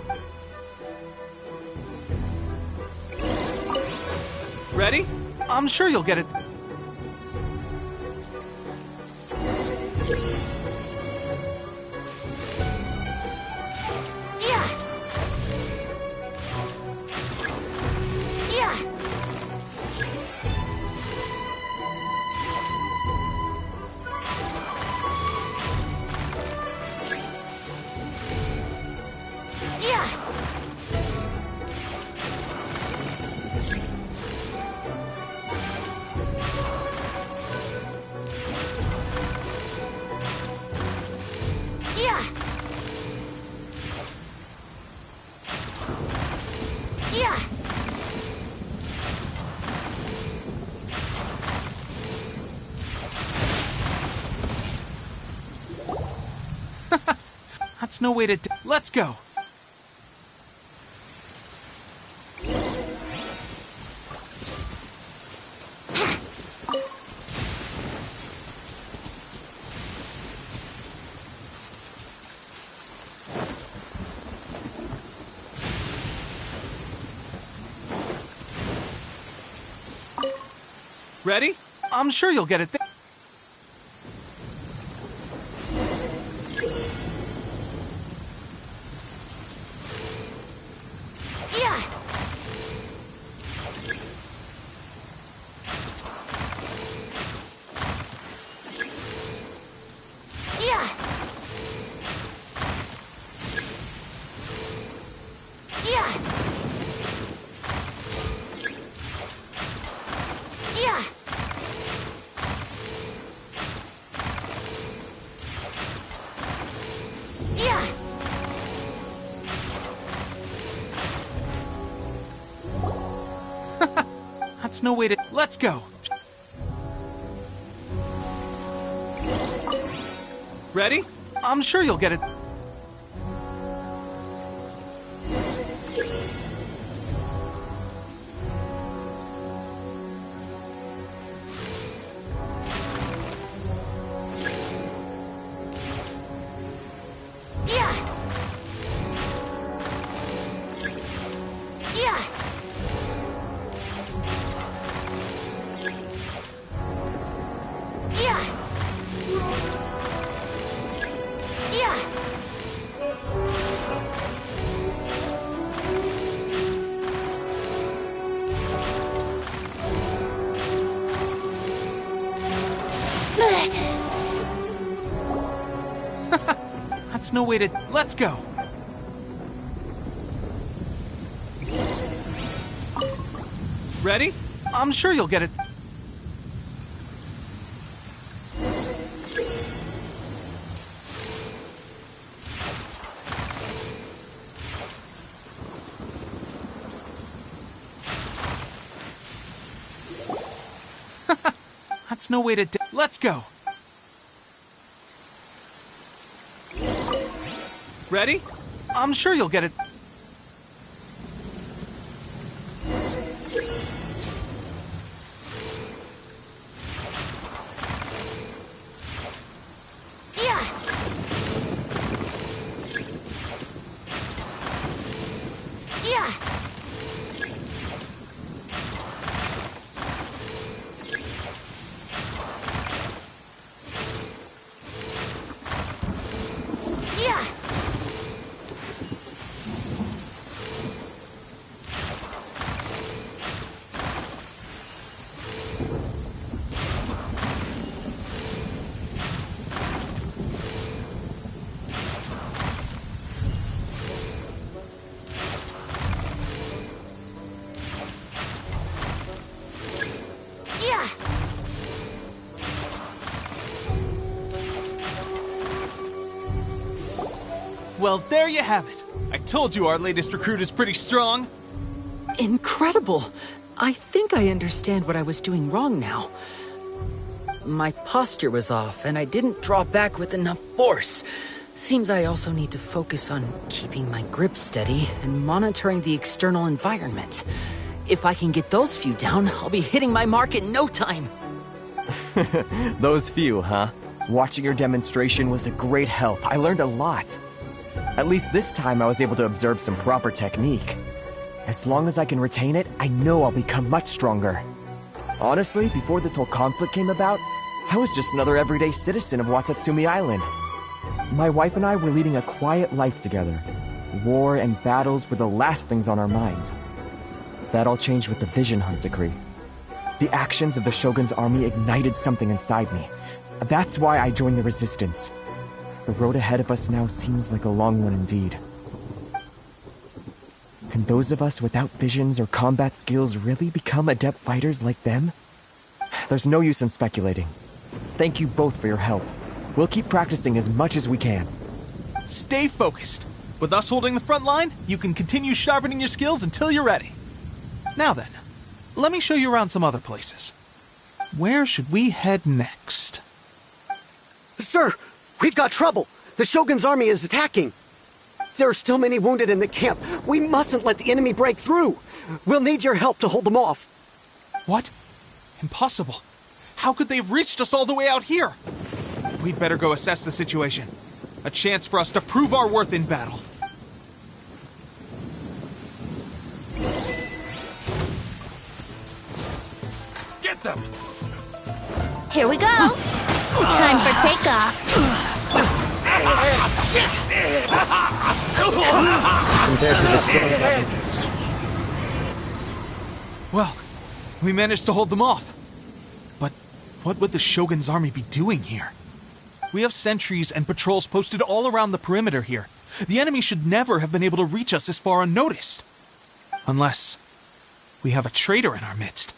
Ready? I'm sure you'll get it. That's no way to. Let's go. Ready? I'm sure you'll get it. That's no way to. Let's go. Ready? I'm sure you'll get it. That's no way to. Let's go. Ready? I'm sure you'll get it. That's no way to. Let's go. Ready? I'm sure you'll get it. Well, there you have it. I told you our latest recruit is pretty strong. Incredible! I think I understand what I was doing wrong now. My posture was off, and I didn't draw back with enough force. Seems I also need to focus on keeping my grip steady and monitoring the external environment. If I can get those few down, I'll be hitting my mark in no time. Those few, huh? Watching your demonstration was a great help. I learned a lot. At least this time I was able to observe some proper technique. As long as I can retain it, I know I'll become much stronger. Honestly, before this whole conflict came about, I was just another everyday citizen of Watatsumi Island. My wife and I were leading a quiet life together. War and battles were the last things on our mind. That all changed with the Vision Hunt decree. The actions of the Shogun's army ignited something inside me. That's why I joined the Resistance. The road ahead of us now seems like a long one indeed. Can those of us without visions or combat skills really become adept fighters like them? There's no use in speculating. Thank you both for your help. We'll keep practicing as much as we can. Stay focused. With us holding the front line, you can continue sharpening your skills until you're ready. Now then, let me show you around some other places. Where should we head next? Sir, we've got trouble. The Shogun's army is attacking. There are still many wounded in the camp. We mustn't let the enemy break through. We'll need your help to hold them off. What? Impossible. How could they have reached us all the way out here? We'd better go assess the situation. A chance for us to prove our worth in battle. Get them! Here we go! Time for takeoff! Compared to the storm. Well, we managed to hold them off. But what would the Shogun's army be doing here? We have sentries and patrols posted all around the perimeter here. The enemy should never have been able to reach us this far unnoticed. Unless we have a traitor in our midst.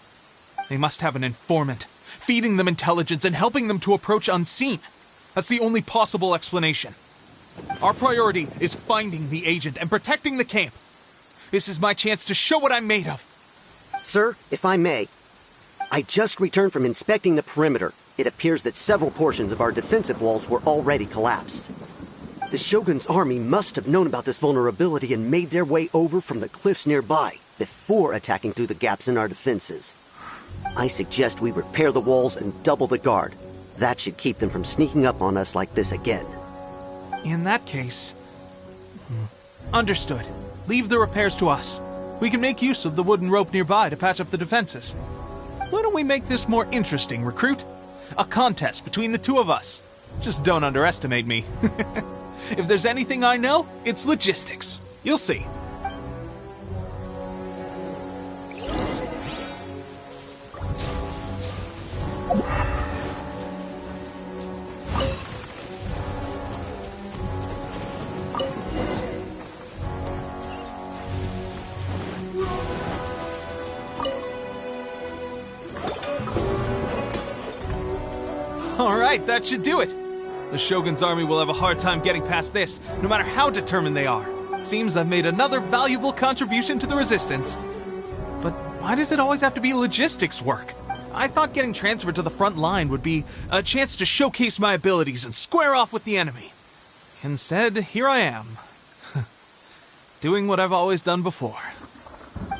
They must have an informant, feeding them intelligence and helping them to approach unseen. That's the only possible explanation. Our priority is finding the agent and protecting the camp. This is my chance to show what I'm made of. Sir, if I may, I just returned from inspecting the perimeter. It appears that several portions of our defensive walls were already collapsed. The Shogun's army must have known about this vulnerability and made their way over from the cliffs nearby before attacking through the gaps in our defenses. I suggest we repair the walls and double the guard. That should keep them from sneaking up on us like this again. In that case... Understood. Leave the repairs to us. We can make use of the wooden rope nearby to patch up the defenses. Why don't we make this more interesting, recruit? A contest between the two of us. Just don't underestimate me. If there's anything I know, it's logistics. You'll see. Alright, that should do it. The Shogun's army will have a hard time getting past this, no matter how determined they are. It seems I've made another valuable contribution to the Resistance. But why does it always have to be logistics work? I thought getting transferred to the front line would be a chance to showcase my abilities and square off with the enemy. Instead, here I am. Doing what I've always done before.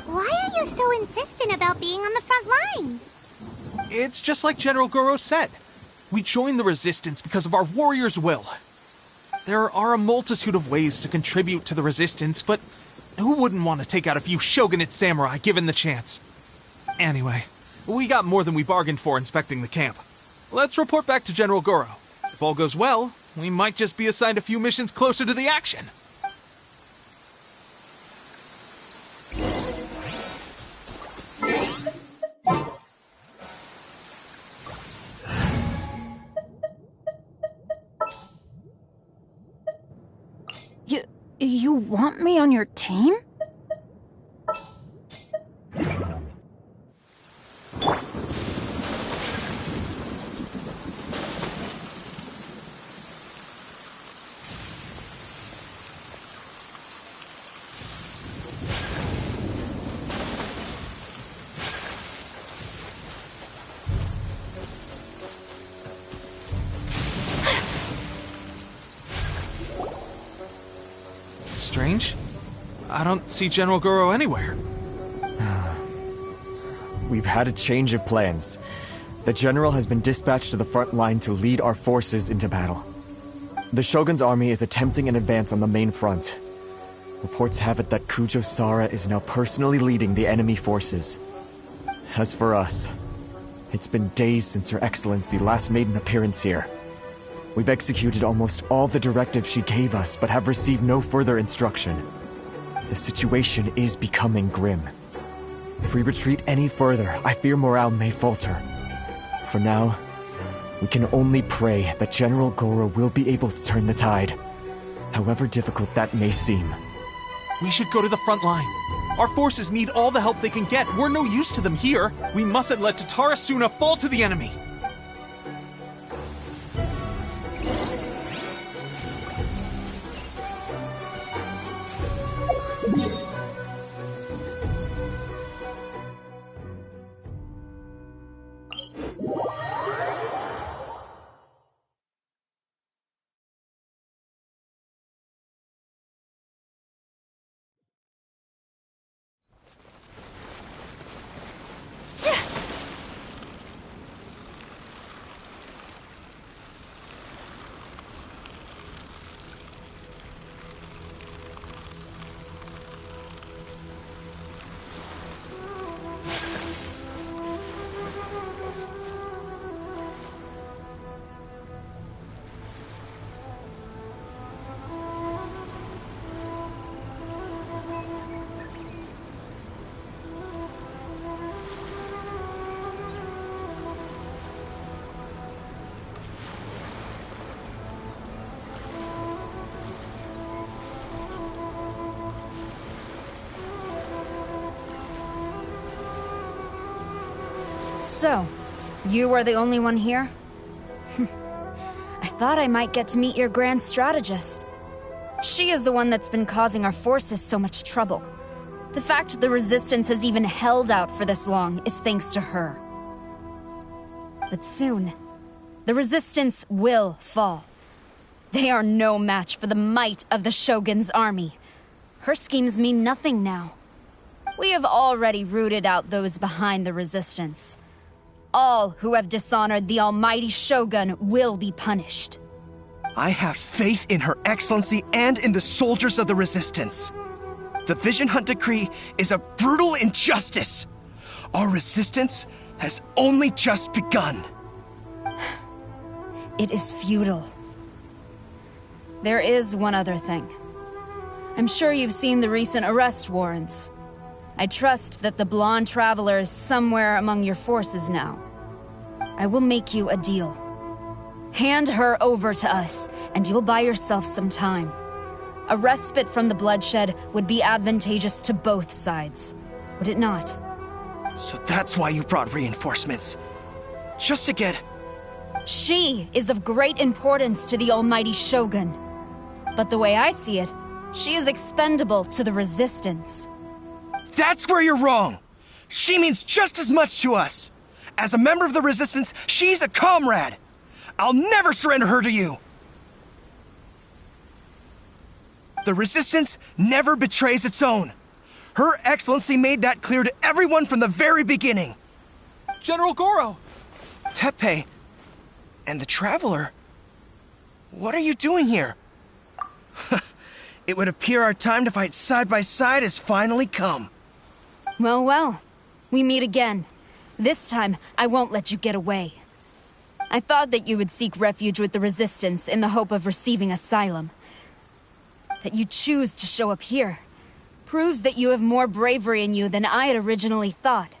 Why are you so insistent about being on the front line? It's just like General Goro said. We joined the Resistance because of our warrior's will. There are a multitude of ways to contribute to the Resistance, but who wouldn't want to take out a few shogunate samurai given the chance? Anyway, we got more than we bargained for inspecting the camp. Let's report back to General Goro. If all goes well, we might just be assigned a few missions closer to the action. You want me on your team? strange. I don't see General Goro anywhere. We've had a change of plans. The general has been dispatched to the front line to lead our forces into battle. The Shogun's army is attempting an advance on the main front. Reports have it that Kujo Sara is now personally leading the enemy forces. As for us, it's been days since Her Excellency last made an appearance here. We've executed almost all the directives she gave us, but have received no further instruction. The situation is becoming grim. If we retreat any further, I fear morale may falter. For now, we can only pray that General Goro will be able to turn the tide, however difficult that may seem. We should go to the front line. Our forces need all the help they can get. We're no use to them here. We mustn't let Tatarasuna fall to the enemy. So, you are the only one here? I thought I might get to meet your grand strategist. She is the one that's been causing our forces so much trouble. The fact the Resistance has even held out for this long is thanks to her. But soon, the Resistance will fall. They are no match for the might of the Shogun's army. Her schemes mean nothing now. We have already rooted out those behind the Resistance. All who have dishonored the almighty Shogun will be punished. I have faith in Her Excellency and in the soldiers of the Resistance. The Vision Hunt Decree is a brutal injustice. Our resistance has only just begun. It is futile. There is one other thing. I'm sure you've seen the recent arrest warrants. I trust that the blonde traveler is somewhere among your forces now. I will make you a deal. Hand her over to us, and you'll buy yourself some time. A respite from the bloodshed would be advantageous to both sides, would it not? So that's why you brought reinforcements. Just to get... She is of great importance to the almighty Shogun. But the way I see it, she is expendable to the Resistance. That's where you're wrong! She means just as much to us! As a member of the Resistance, she's a comrade! I'll never surrender her to you! The Resistance never betrays its own. Her Excellency made that clear to everyone from the very beginning. General Goro! Teppei and the Traveler? What are you doing here? It would appear our time to fight side by side has finally come. Well, well. We meet again. This time, I won't let you get away. I thought that you would seek refuge with the Resistance in the hope of receiving asylum. That you choose to show up here proves that you have more bravery in you than I had originally thought.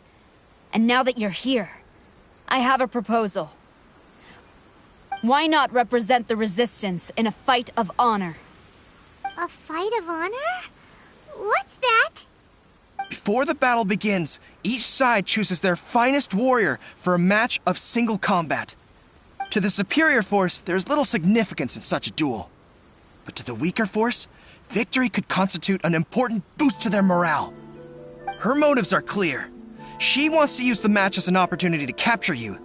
And now that you're here, I have a proposal. Why not represent the Resistance in a fight of honor? A fight of honor? What's that? Before the battle begins, each side chooses their finest warrior for a match of single combat. To the superior force, there's little significance in such a duel. But to the weaker force, victory could constitute an important boost to their morale. Her motives are clear. She wants to use the match as an opportunity to capture you.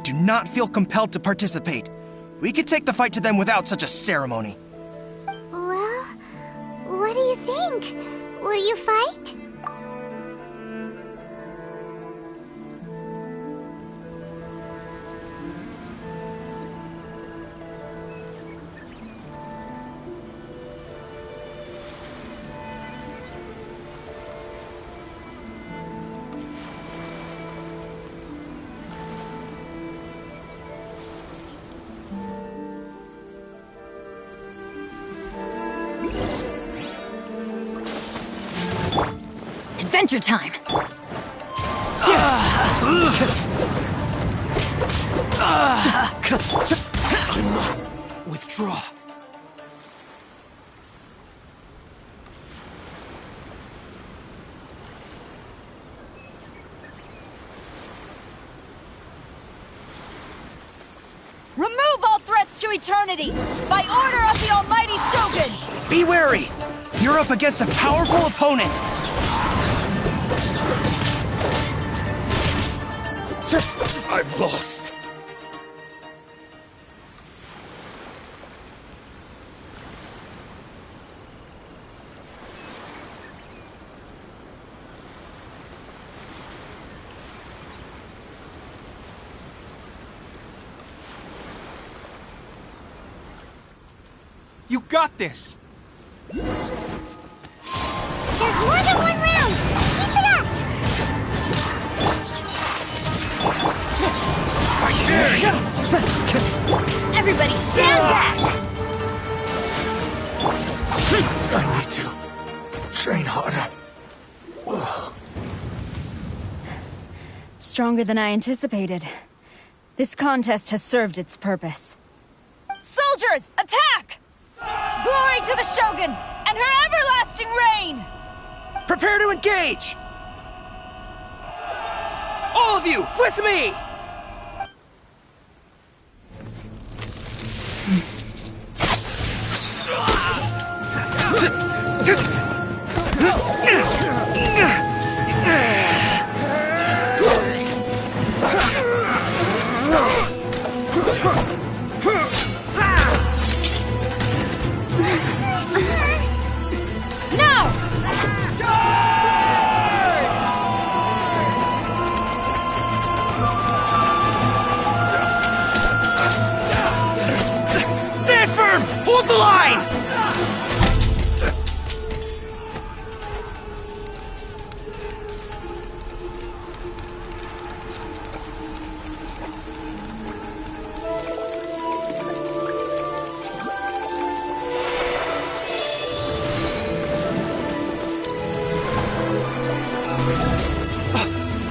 Do not feel compelled to participate. We could take the fight to them without such a ceremony. Well, what do you think? Will you fight? Adventure time! I must withdraw. Remove all threats to eternity! By order of the Almighty Shogun! Be wary! You're up against a powerful opponent! I've lost. You got this! There's more than one round! Keep it up! Everybody stand back! I need to train harder. Stronger than I anticipated. This contest has served its purpose. Soldiers, attack! Glory to the Shogun and her everlasting reign! Prepare to engage! All of you, with me! Hold the line!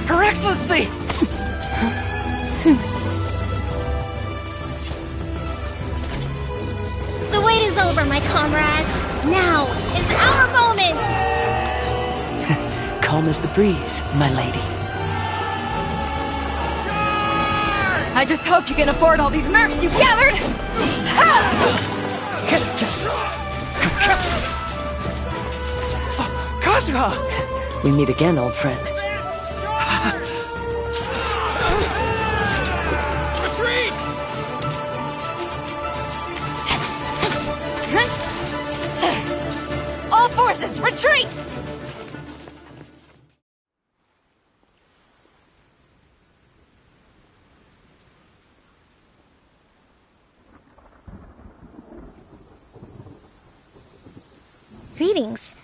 Her Excellency! The wait is over, my comrades. Now is our moment! Calm as the breeze, my lady. I just hope you can afford all these mercs you've gathered! Kazuha! We meet again, old friend. Retreat! All forces, retreat! Greetings.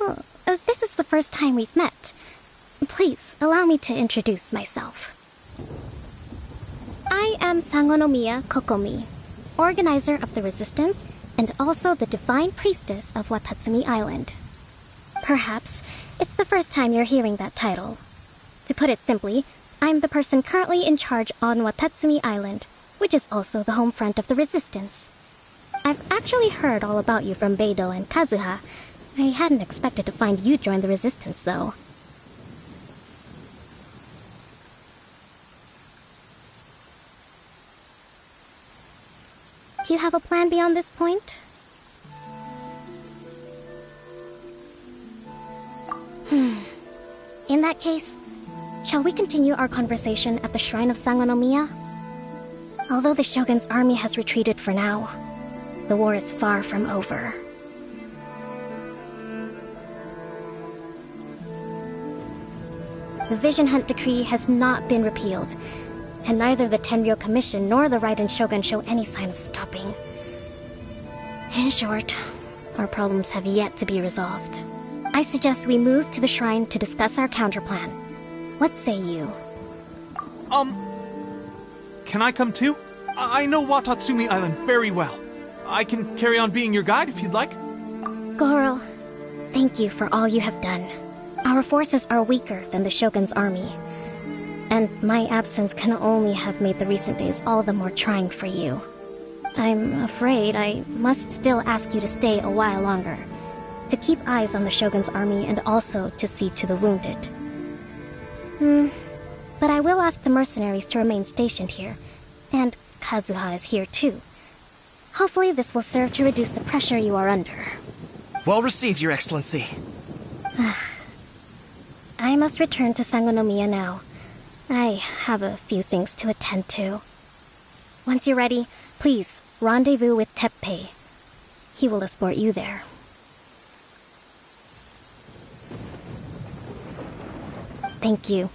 Well, this is the first time we've met. Please, allow me to introduce myself. I am Sangonomiya Kokomi, organizer of the Resistance and also the Divine Priestess of Watatsumi Island. Perhaps it's the first time you're hearing that title. To put it simply, I'm the person currently in charge on Watatsumi Island, which is also the home front of the Resistance. I've actually heard all about you from Beidou and Kazuha. I hadn't expected to find you join the Resistance, though. Do you have a plan beyond this point? In that case, shall we continue our conversation at the Shrine of Sangonomiya? Although the Shogun's army has retreated for now, the war is far from over. The Vision Hunt Decree has not been repealed, and neither the Tenryo Commission nor the Raiden Shogun show any sign of stopping. In short, our problems have yet to be resolved. I suggest we move to the shrine to discuss our counterplan. What say you? Can I come too? I know Watatsumi Island very well. I can carry on being your guide if you'd like. Goro, thank you for all you have done. Our forces are weaker than the Shogun's army, and my absence can only have made the recent days all the more trying for you. I'm afraid I must still ask you to stay a while longer, to keep eyes on the Shogun's army and also to see to the wounded. But I will ask the mercenaries to remain stationed here, and Kazuha is here too. Hopefully this will serve to reduce the pressure you are under. Well received, Your Excellency. I must return to Sangonomiya now. I have a few things to attend to. Once you're ready, please rendezvous with Teppei. He will escort you there. Thank you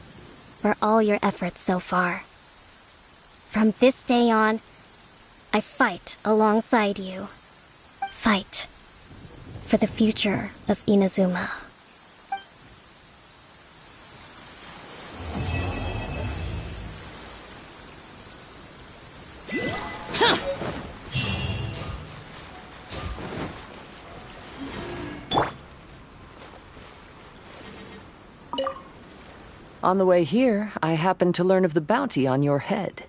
for all your efforts so far. From this day on, I fight alongside you. Fight for the future of Inazuma. On the way here, I happened to learn of the bounty on your head.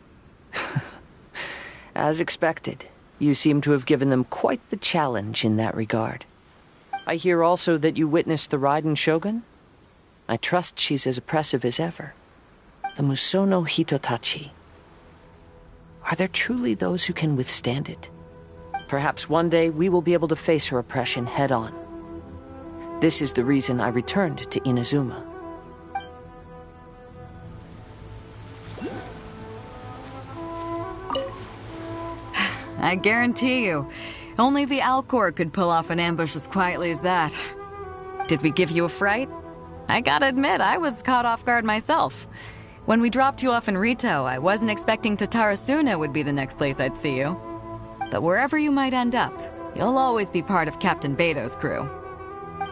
As expected, you seem to have given them quite the challenge in that regard. I hear also that you witnessed the Raiden Shogun? I trust she's as oppressive as ever. The Musono Hitotachi. Are there truly those who can withstand it? Perhaps one day we will be able to face her oppression head-on. This is the reason I returned to Inazuma. I guarantee you, only the Alcor could pull off an ambush as quietly as that. Did we give you a fright? I gotta admit, I was caught off guard myself. When we dropped you off in Rito, I wasn't expecting Tatarasuna would be the next place I'd see you. But wherever you might end up, you'll always be part of Captain Beto's crew.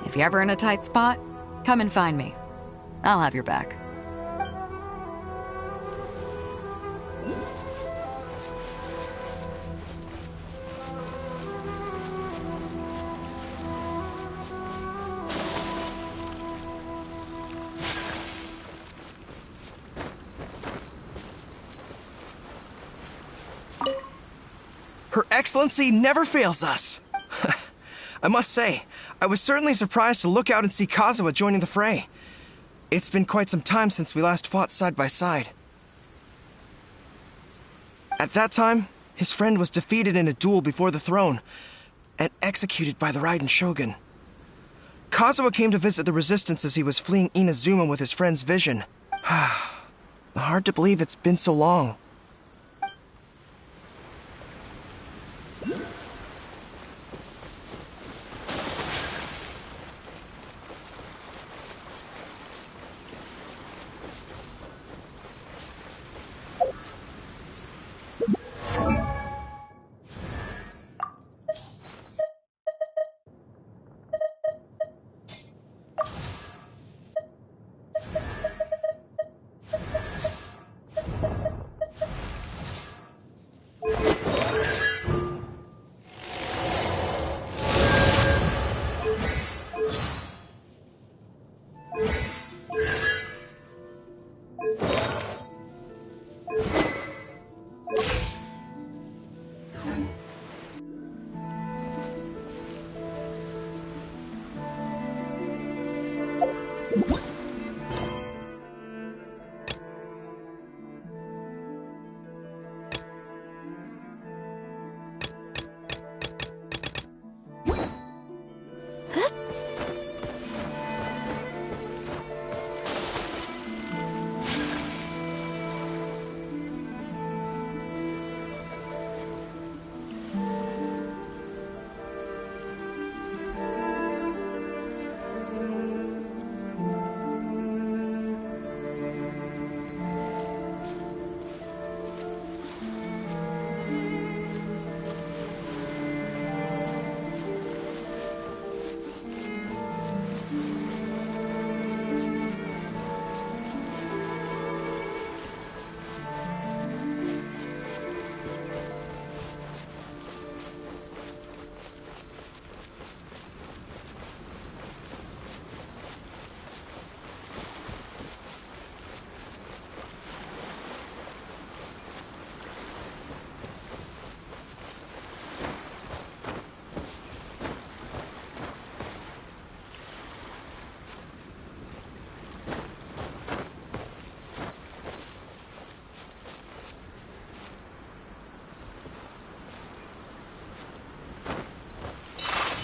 If you're ever in a tight spot, come and find me. I'll have your back. Her Excellency never fails us. I must say, I was certainly surprised to look out and see Kazuha joining the fray. It's been quite some time since we last fought side by side. At that time, his friend was defeated in a duel before the throne and executed by the Raiden Shogun. Kazuha came to visit the resistance as he was fleeing Inazuma with his friend's vision. Hard to believe it's been so long.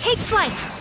Take flight!